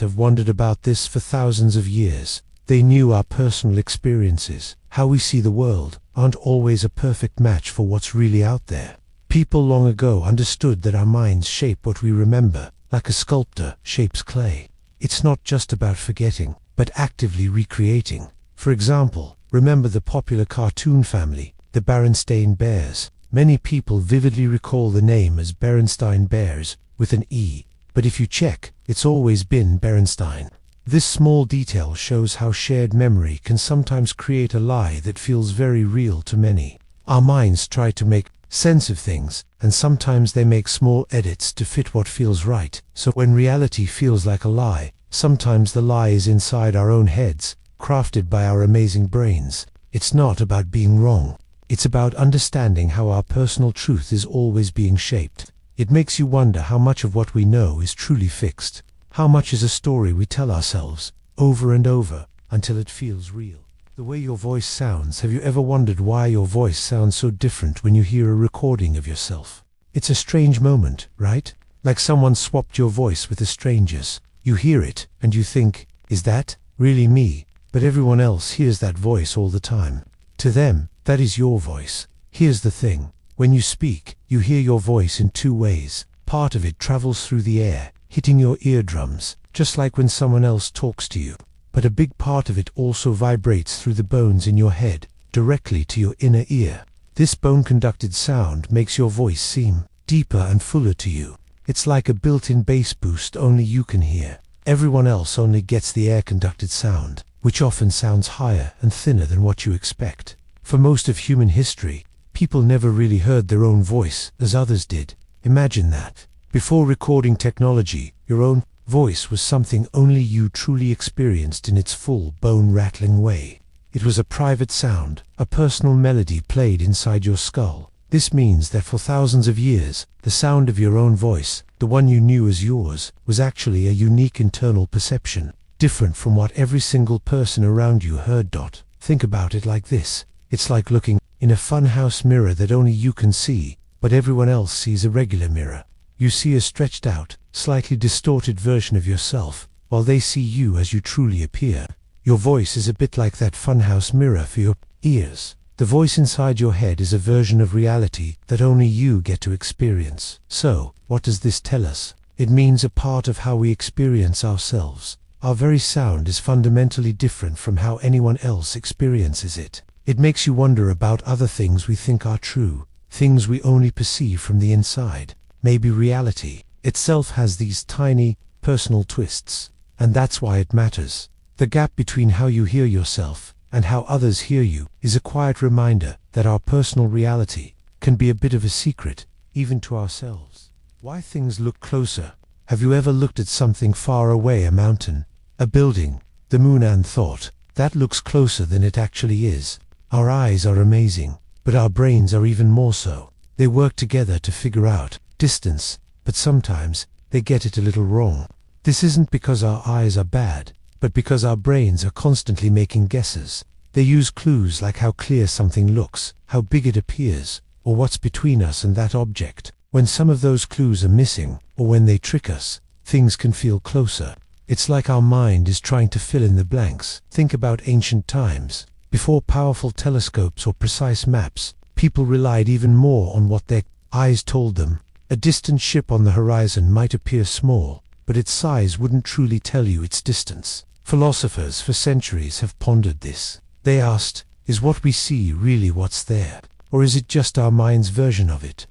have wondered about this for thousands of years. They knew our personal experiences, how we see the world, aren't always a perfect match for what's really out there. People long ago understood that our minds shape what we remember, like a sculptor shapes clay. It's not just about forgetting, but actively recreating. For example, remember the popular cartoon family, the Berenstain Bears. Many people vividly recall the name as Berenstain Bears, with an E, but if you check, it's always been Berenstain. This small detail shows how shared memory can sometimes create a lie that feels very real to many. Our minds try to make sense of things, and sometimes they make small edits to fit what feels right. So when reality feels like a lie, sometimes the lie is inside our own heads, crafted by our amazing brains. It's not about being wrong. It's about understanding how our personal truth is always being shaped. It makes you wonder how much of what we know is truly fixed. How much is a story we tell ourselves, over and over, until it feels real. The way your voice sounds, have you ever wondered why your voice sounds so different when you hear a recording of yourself? It's a strange moment, right? Like someone swapped your voice with a stranger's. You hear it, and you think, is that really me? But everyone else hears that voice all the time. To them, that is your voice. Here's the thing. When you speak, you hear your voice in two ways. Part of it travels through the air, hitting your eardrums, just like when someone else talks to you. But a big part of it also vibrates through the bones in your head, directly to your inner ear. This bone-conducted sound makes your voice seem deeper and fuller to you. It's like a built-in bass boost only you can hear. Everyone else only gets the air-conducted sound, which often sounds higher and thinner than what you expect. For most of human history, people never really heard their own voice as others did. Imagine that. Before recording technology, your own voice was something only you truly experienced in its full, bone-rattling way. It was a private sound, a personal melody played inside your skull. This means that for thousands of years, the sound of your own voice, the one you knew as yours, was actually a unique internal perception, different from what every single person around you heard. Think about it like this. It's like looking in a funhouse mirror that only you can see, but everyone else sees a regular mirror. You see a stretched out, slightly distorted version of yourself, while they see you as you truly appear. Your voice is a bit like that funhouse mirror for your ears. The voice inside your head is a version of reality that only you get to experience. So, what does this tell us? It means a part of how we experience ourselves. Our very sound is fundamentally different from how anyone else experiences it. It makes you wonder about other things we think are true, things we only perceive from the inside. Maybe reality itself has these tiny, personal twists, and that's why it matters. The gap between how you hear yourself and how others hear you is a quiet reminder that our personal reality can be a bit of a secret, even to ourselves. Why things look closer. Have you ever looked at something far away, a mountain, a building, the moon, and thought, that looks closer than it actually is? Our eyes are amazing, but our brains are even more so. They work together to figure out distance, but sometimes they get it a little wrong. This isn't because our eyes are bad, but because our brains are constantly making guesses. They use clues like how clear something looks, how big it appears, or what's between us and that object. When some of those clues are missing, or when they trick us, things can feel closer. It's like our mind is trying to fill in the blanks. Think about ancient times. Before powerful telescopes or precise maps, people relied even more on what their eyes told them. A distant ship on the horizon might appear small, but its size wouldn't truly tell you its distance. Philosophers for centuries have pondered this. They asked, is what we see really what's there, or is it just our mind's version of it?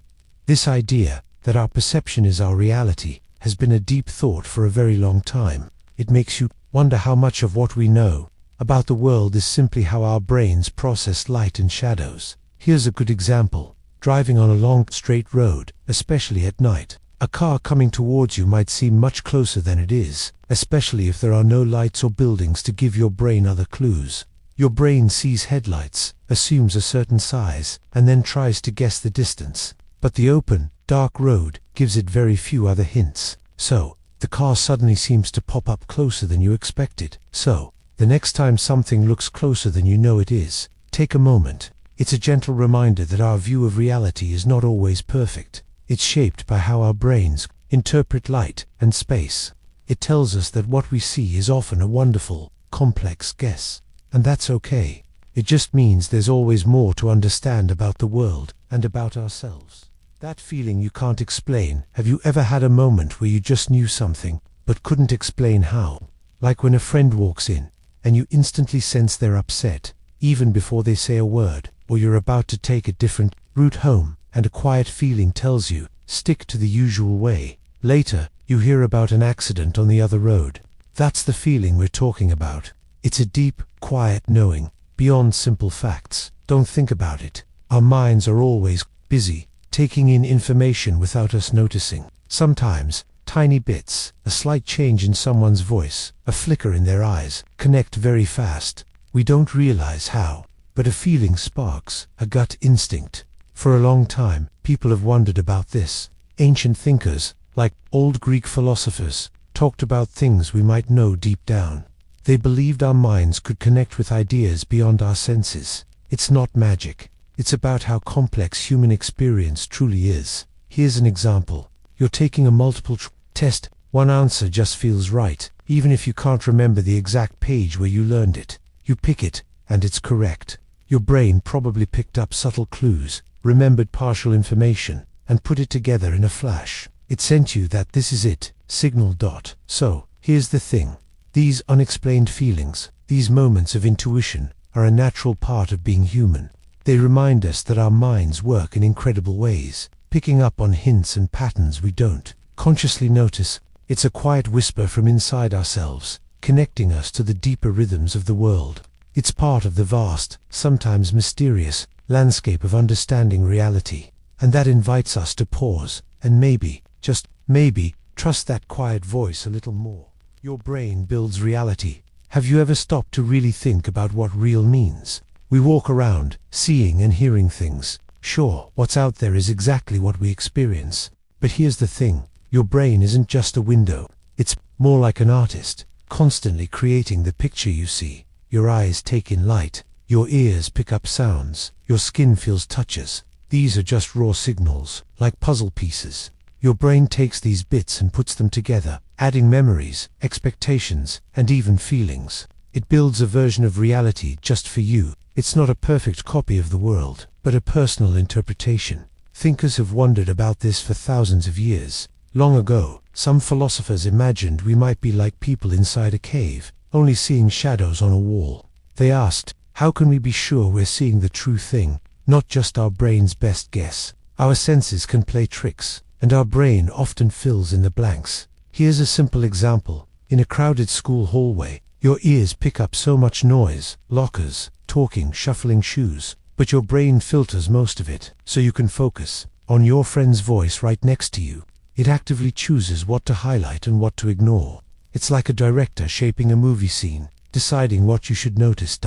This idea, that our perception is our reality, has been a deep thought for a very long time. It makes you wonder how much of what we know about the world is simply how our brains process light and shadows. Here's a good example. Driving on a long, straight road, especially at night. A car coming towards you might seem much closer than it is, especially if there are no lights or buildings to give your brain other clues. Your brain sees headlights, assumes a certain size, and then tries to guess the distance. But the open, dark road gives it very few other hints. So, The car suddenly seems to pop up closer than you expected. So, the next time something looks closer than you know it is, take a moment. It's a gentle reminder that our view of reality is not always perfect. It's shaped by how our brains interpret light and space. It tells us that what we see is often a wonderful, complex guess. And that's okay. It just means there's always more to understand about the world and about ourselves. That feeling you can't explain. Have you ever had a moment where you just knew something, but couldn't explain how? Like when a friend walks in, and you instantly sense they're upset, even before they say a word, or you're about to take a different route home, and a quiet feeling tells you, stick to the usual way. Later, you hear about an accident on the other road. That's the feeling we're talking about. It's a deep, quiet knowing, beyond simple facts. Don't think about it. Our minds are always busy, taking in information without us noticing. Sometimes, tiny bits, a slight change in someone's voice, a flicker in their eyes, connect very fast. We don't realize how, but a feeling sparks, a gut instinct. For a long time, people have wondered about this. Ancient thinkers, like old Greek philosophers, talked about things we might know deep down. They believed our minds could connect with ideas beyond our senses. It's not magic. It's about how complex human experience truly is. Here's an example. You're taking a multiple test. One answer just feels right, even if you can't remember the exact page where you learned it. You pick it, and it's correct. Your brain probably picked up subtle clues, remembered partial information, and put it together in a flash. It sent you that this is it, signal. So, here's the thing. These unexplained feelings, these moments of intuition, are a natural part of being human. They remind us that our minds work in incredible ways, picking up on hints and patterns we don't consciously notice. It's a quiet whisper from inside ourselves, connecting us to the deeper rhythms of the world. It's part of the vast, sometimes mysterious, landscape of understanding reality. And that invites us to pause, and maybe, just maybe, trust that quiet voice a little more. Your brain builds reality. Have you ever stopped to really think about what real means? We walk around, seeing and hearing things. Sure, what's out there is exactly what we experience. But here's the thing. Your brain isn't just a window. It's more like an artist, constantly creating the picture you see. Your eyes take in light. Your ears pick up sounds. Your skin feels touches. These are just raw signals, like puzzle pieces. Your brain takes these bits and puts them together, adding memories, expectations, and even feelings. It builds a version of reality just for you. It's not a perfect copy of the world, but a personal interpretation. Thinkers have wondered about this for thousands of years. Long ago, some philosophers imagined we might be like people inside a cave, only seeing shadows on a wall. They asked, how can we be sure we're seeing the true thing, not just our brain's best guess? Our senses can play tricks, and our brain often fills in the blanks. Here's a simple example. In a crowded school hallway, your ears pick up so much noise, lockers, talking, shuffling shoes, but your brain filters most of it, so you can focus on your friend's voice right next to you. It actively chooses what to highlight and what to ignore. It's like a director shaping a movie scene, deciding what you should notice.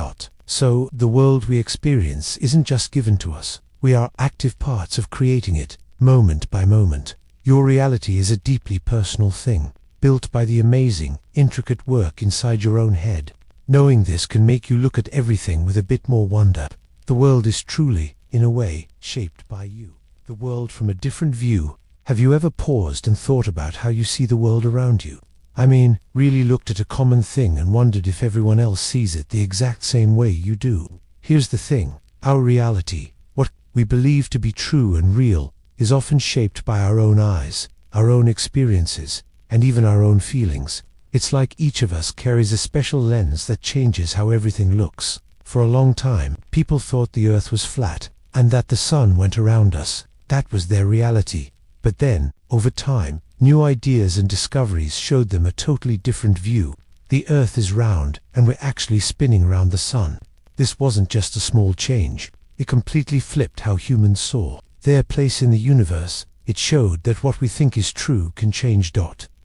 So, the world we experience isn't just given to us. We are active parts of creating it, moment by moment. Your reality is a deeply personal thing, built by the amazing, intricate work inside your own head. Knowing this can make you look at everything with a bit more wonder. The world is truly, in a way, shaped by you. The world from a different view. Have you ever paused and thought about how you see the world around you? I mean, really looked at a common thing and wondered if everyone else sees it the exact same way you do. Here's the thing. Our reality, what we believe to be true and real, is often shaped by our own eyes, our own experiences, and even our own feelings. It's like each of us carries a special lens that changes how everything looks. For a long time, people thought the earth was flat, and that the sun went around us. That was their reality. But then, over time, new ideas and discoveries showed them a totally different view. The earth is round, and we're actually spinning around the sun. This wasn't just a small change. It completely flipped how humans saw their place in the universe. It showed that what we think is true can change.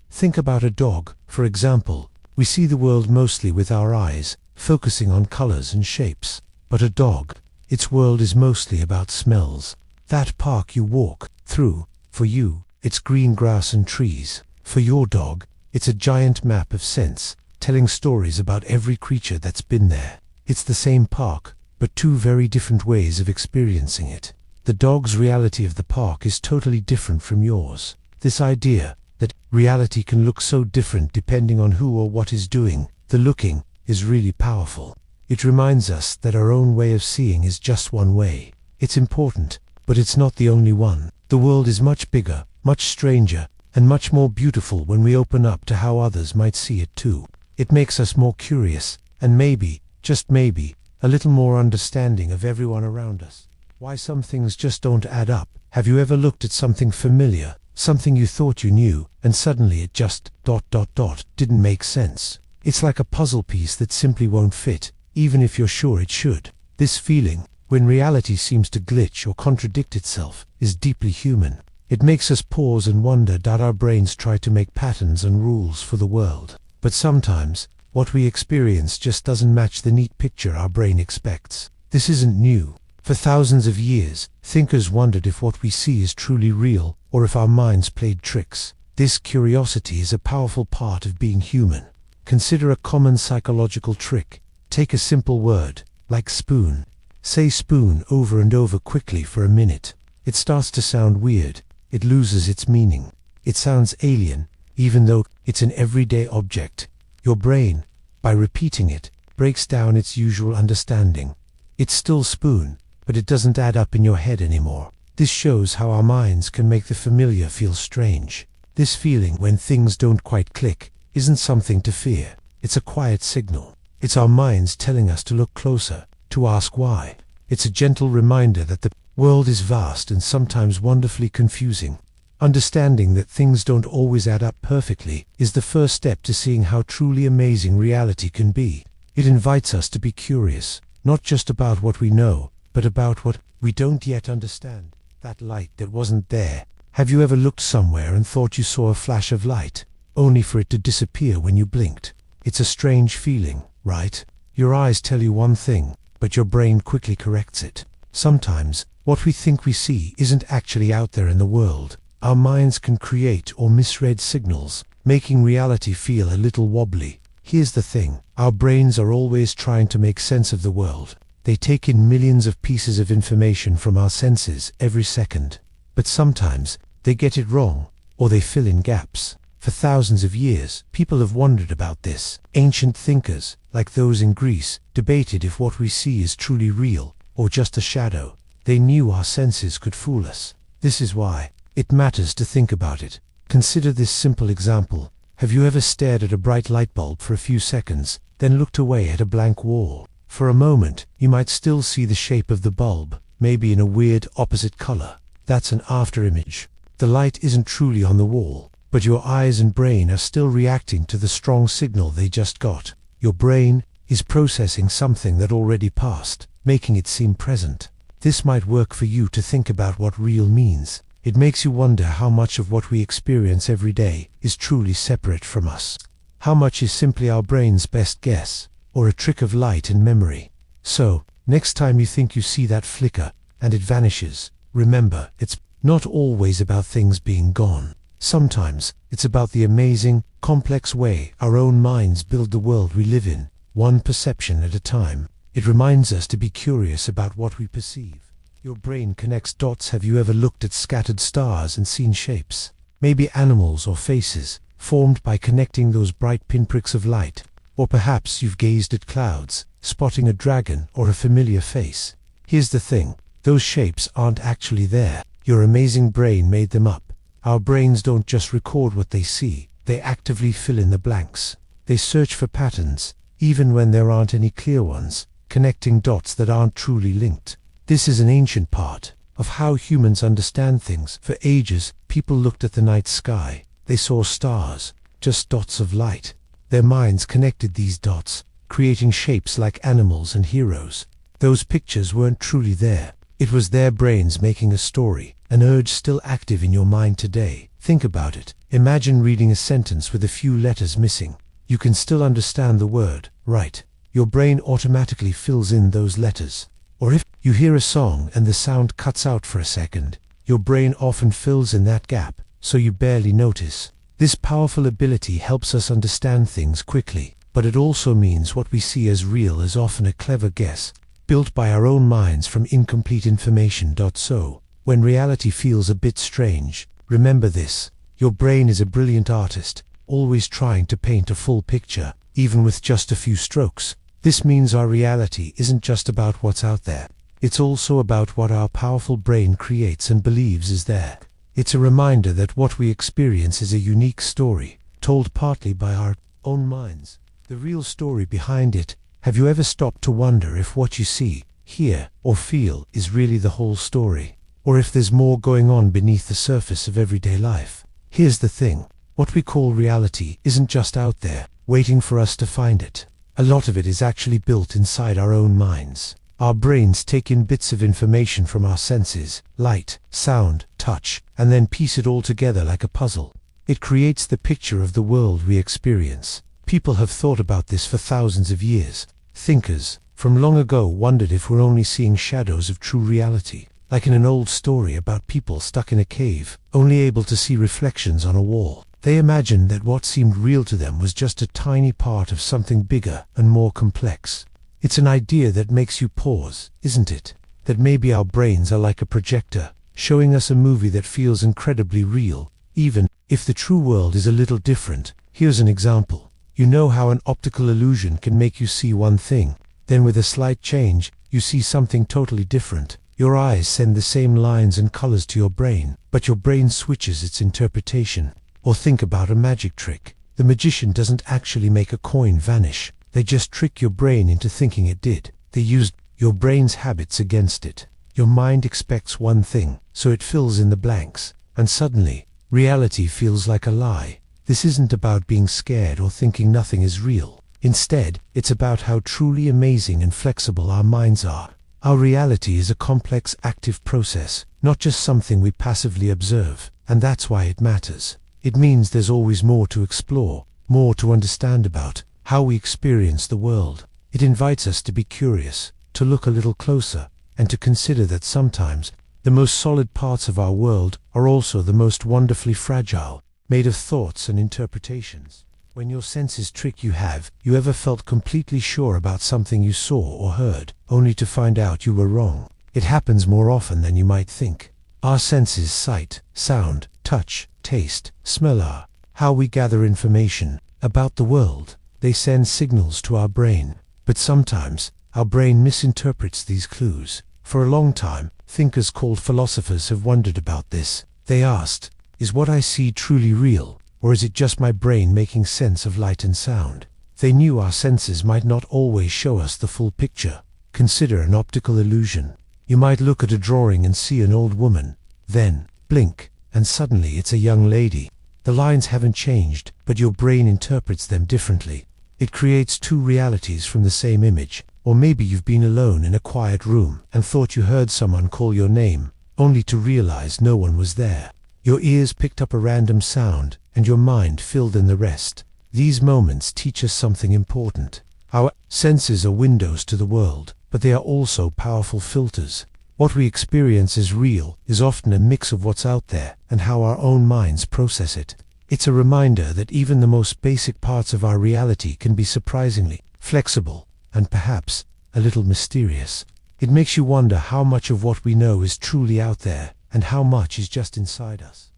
Think about a dog, for example. We see the world mostly with our eyes, focusing on colors and shapes. But a dog, its world is mostly about smells. That park you walk through, for you, it's green grass and trees. For your dog, It's a giant map of sense, telling stories about every creature that's been there. It's the same park, but two very different ways of experiencing it. The dog's reality of the park is totally different from yours. This idea that reality can look so different depending on who or what is doing the looking is really powerful. It reminds us that our own way of seeing is just one way. It's important, but it's not the only one. The world is much bigger, much stranger, and much more beautiful when we open up to how others might see it too. It makes us more curious, and maybe, just maybe, a little more understanding of everyone around us. Why some things just don't add up. Have you ever looked at something familiar, something you thought you knew, and suddenly it just didn't make sense? It's like a puzzle piece that simply won't fit, even if you're sure it should. This feeling, when reality seems to glitch or contradict itself, is deeply human. It makes us pause and wonder that our brains try to make patterns and rules for the world. But sometimes, what we experience just doesn't match the neat picture our brain expects. This isn't new. For thousands of years, thinkers wondered if what we see is truly real, or if our minds played tricks. This curiosity is a powerful part of being human. Consider a common psychological trick. Take a simple word, like spoon. Say spoon over and over quickly for a minute. It starts to sound weird. It loses its meaning. It sounds alien, even though it's an everyday object. Your brain, by repeating it, breaks down its usual understanding. It's still spoon, but it doesn't add up in your head anymore. This shows how our minds can make the familiar feel strange. This feeling when things don't quite click isn't something to fear. It's a quiet signal. It's our minds telling us to look closer, to ask why. It's a gentle reminder that the world is vast and sometimes wonderfully confusing. Understanding that things don't always add up perfectly is the first step to seeing how truly amazing reality can be. It invites us to be curious, not just about what we know, but about what we don't yet understand. That light that wasn't there. Have you ever looked somewhere and thought you saw a flash of light, only for it to disappear when you blinked? It's a strange feeling, right? Your eyes tell you one thing, but your brain quickly corrects it. Sometimes, what we think we see isn't actually out there in the world. Our minds can create or misread signals, making reality feel a little wobbly. Here's the thing, our brains are always trying to make sense of the world. They take in millions of pieces of information from our senses every second. But sometimes, they get it wrong, or they fill in gaps. For thousands of years, people have wondered about this. Ancient thinkers, like those in Greece, debated if what we see is truly real, or just a shadow. They knew our senses could fool us. This is why it matters to think about it. Consider this simple example. Have you ever stared at a bright light bulb for a few seconds, then looked away at a blank wall? For a moment, you might still see the shape of the bulb, maybe in a weird opposite color. That's an afterimage. The light isn't truly on the wall, but your eyes and brain are still reacting to the strong signal they just got. Your brain is processing something that already passed, making it seem present. This might work for you to think about what real means. It makes you wonder how much of what we experience every day is truly separate from us. How much is simply our brain's best guess, or a trick of light and memory. So, next time you think you see that flicker, and it vanishes, remember, it's not always about things being gone. Sometimes, it's about the amazing, complex way our own minds build the world we live in, one perception at a time. It reminds us to be curious about what we perceive. Your brain connects dots. Have you ever looked at scattered stars and seen shapes? Maybe animals or faces, formed by connecting those bright pinpricks of light. Or perhaps you've gazed at clouds, spotting a dragon or a familiar face. Here's the thing, those shapes aren't actually there. Your amazing brain made them up. Our brains don't just record what they see, they actively fill in the blanks. They search for patterns, even when there aren't any clear ones, connecting dots that aren't truly linked. This is an ancient part of how humans understand things. For ages, people looked at the night sky. They saw stars, just dots of light. Their minds connected these dots, creating shapes like animals and heroes. Those pictures weren't truly there. It was their brains making a story, an urge still active in your mind today. Think about it. Imagine reading a sentence with a few letters missing. You can still understand the word, right? Your brain automatically fills in those letters. Or if you hear a song and the sound cuts out for a second, your brain often fills in that gap, so you barely notice. This powerful ability helps us understand things quickly, but it also means what we see as real is often a clever guess, built by our own minds from incomplete information. So, when reality feels a bit strange, remember this: your brain is a brilliant artist, always trying to paint a full picture, even with just a few strokes. This means our reality isn't just about what's out there. It's also about what our powerful brain creates and believes is there. It's a reminder that what we experience is a unique story, told partly by our own minds. The real story behind it. Have you ever stopped to wonder if what you see, hear, or feel is really the whole story? Or if there's more going on beneath the surface of everyday life? Here's the thing: what we call reality isn't just out there, waiting for us to find it. A lot of it is actually built inside our own minds. Our brains take in bits of information from our senses, light, sound, touch, and then piece it all together like a puzzle. It creates the picture of the world we experience. People have thought about this for thousands of years. Thinkers from long ago wondered if we're only seeing shadows of true reality, like in an old story about people stuck in a cave, only able to see reflections on a wall. They imagined that what seemed real to them was just a tiny part of something bigger and more complex. It's an idea that makes you pause, isn't it? That maybe our brains are like a projector, showing us a movie that feels incredibly real, even if the true world is a little different. Here's an example. You know how an optical illusion can make you see one thing, then with a slight change, you see something totally different. Your eyes send the same lines and colors to your brain, but your brain switches its interpretation. Or think about a magic trick. The magician doesn't actually make a coin vanish. They just trick your brain into thinking it did. They used your brain's habits against it. Your mind expects one thing, so it fills in the blanks, and suddenly, reality feels like a lie. This isn't about being scared or thinking nothing is real. Instead, it's about how truly amazing and flexible our minds are. Our reality is a complex, active process, not just something we passively observe, and that's why it matters. It means there's always more to explore, more to understand about how we experience the world. It invites us to be curious, to look a little closer, and to consider that sometimes the most solid parts of our world are also the most wonderfully fragile, made of thoughts and interpretations. When your senses trick you, have you ever felt completely sure about something you saw or heard, only to find out you were wrong? It happens more often than you might think. Our senses, sight, sound, touch, taste, smell, are how we gather information about the world. They send signals to our brain, but sometimes our brain misinterprets these clues. For a long time, thinkers called philosophers have wondered about this. They asked, is what I see truly real, or is it just my brain making sense of light and sound? They knew our senses might not always show us the full picture. Consider an optical illusion. You might look at a drawing and see an old woman, then blink, and suddenly it's a young lady. The lines haven't changed, but your brain interprets them differently. It creates two realities from the same image. Or maybe you've been alone in a quiet room and thought you heard someone call your name, only to realize no one was there. Your ears picked up a random sound, and your mind filled in the rest. These moments teach us something important. Our senses are windows to the world, but they are also powerful filters. What we experience as real is often a mix of what's out there and how our own minds process it. It's a reminder that even the most basic parts of our reality can be surprisingly flexible and perhaps a little mysterious. It makes you wonder how much of what we know is truly out there and how much is just inside us.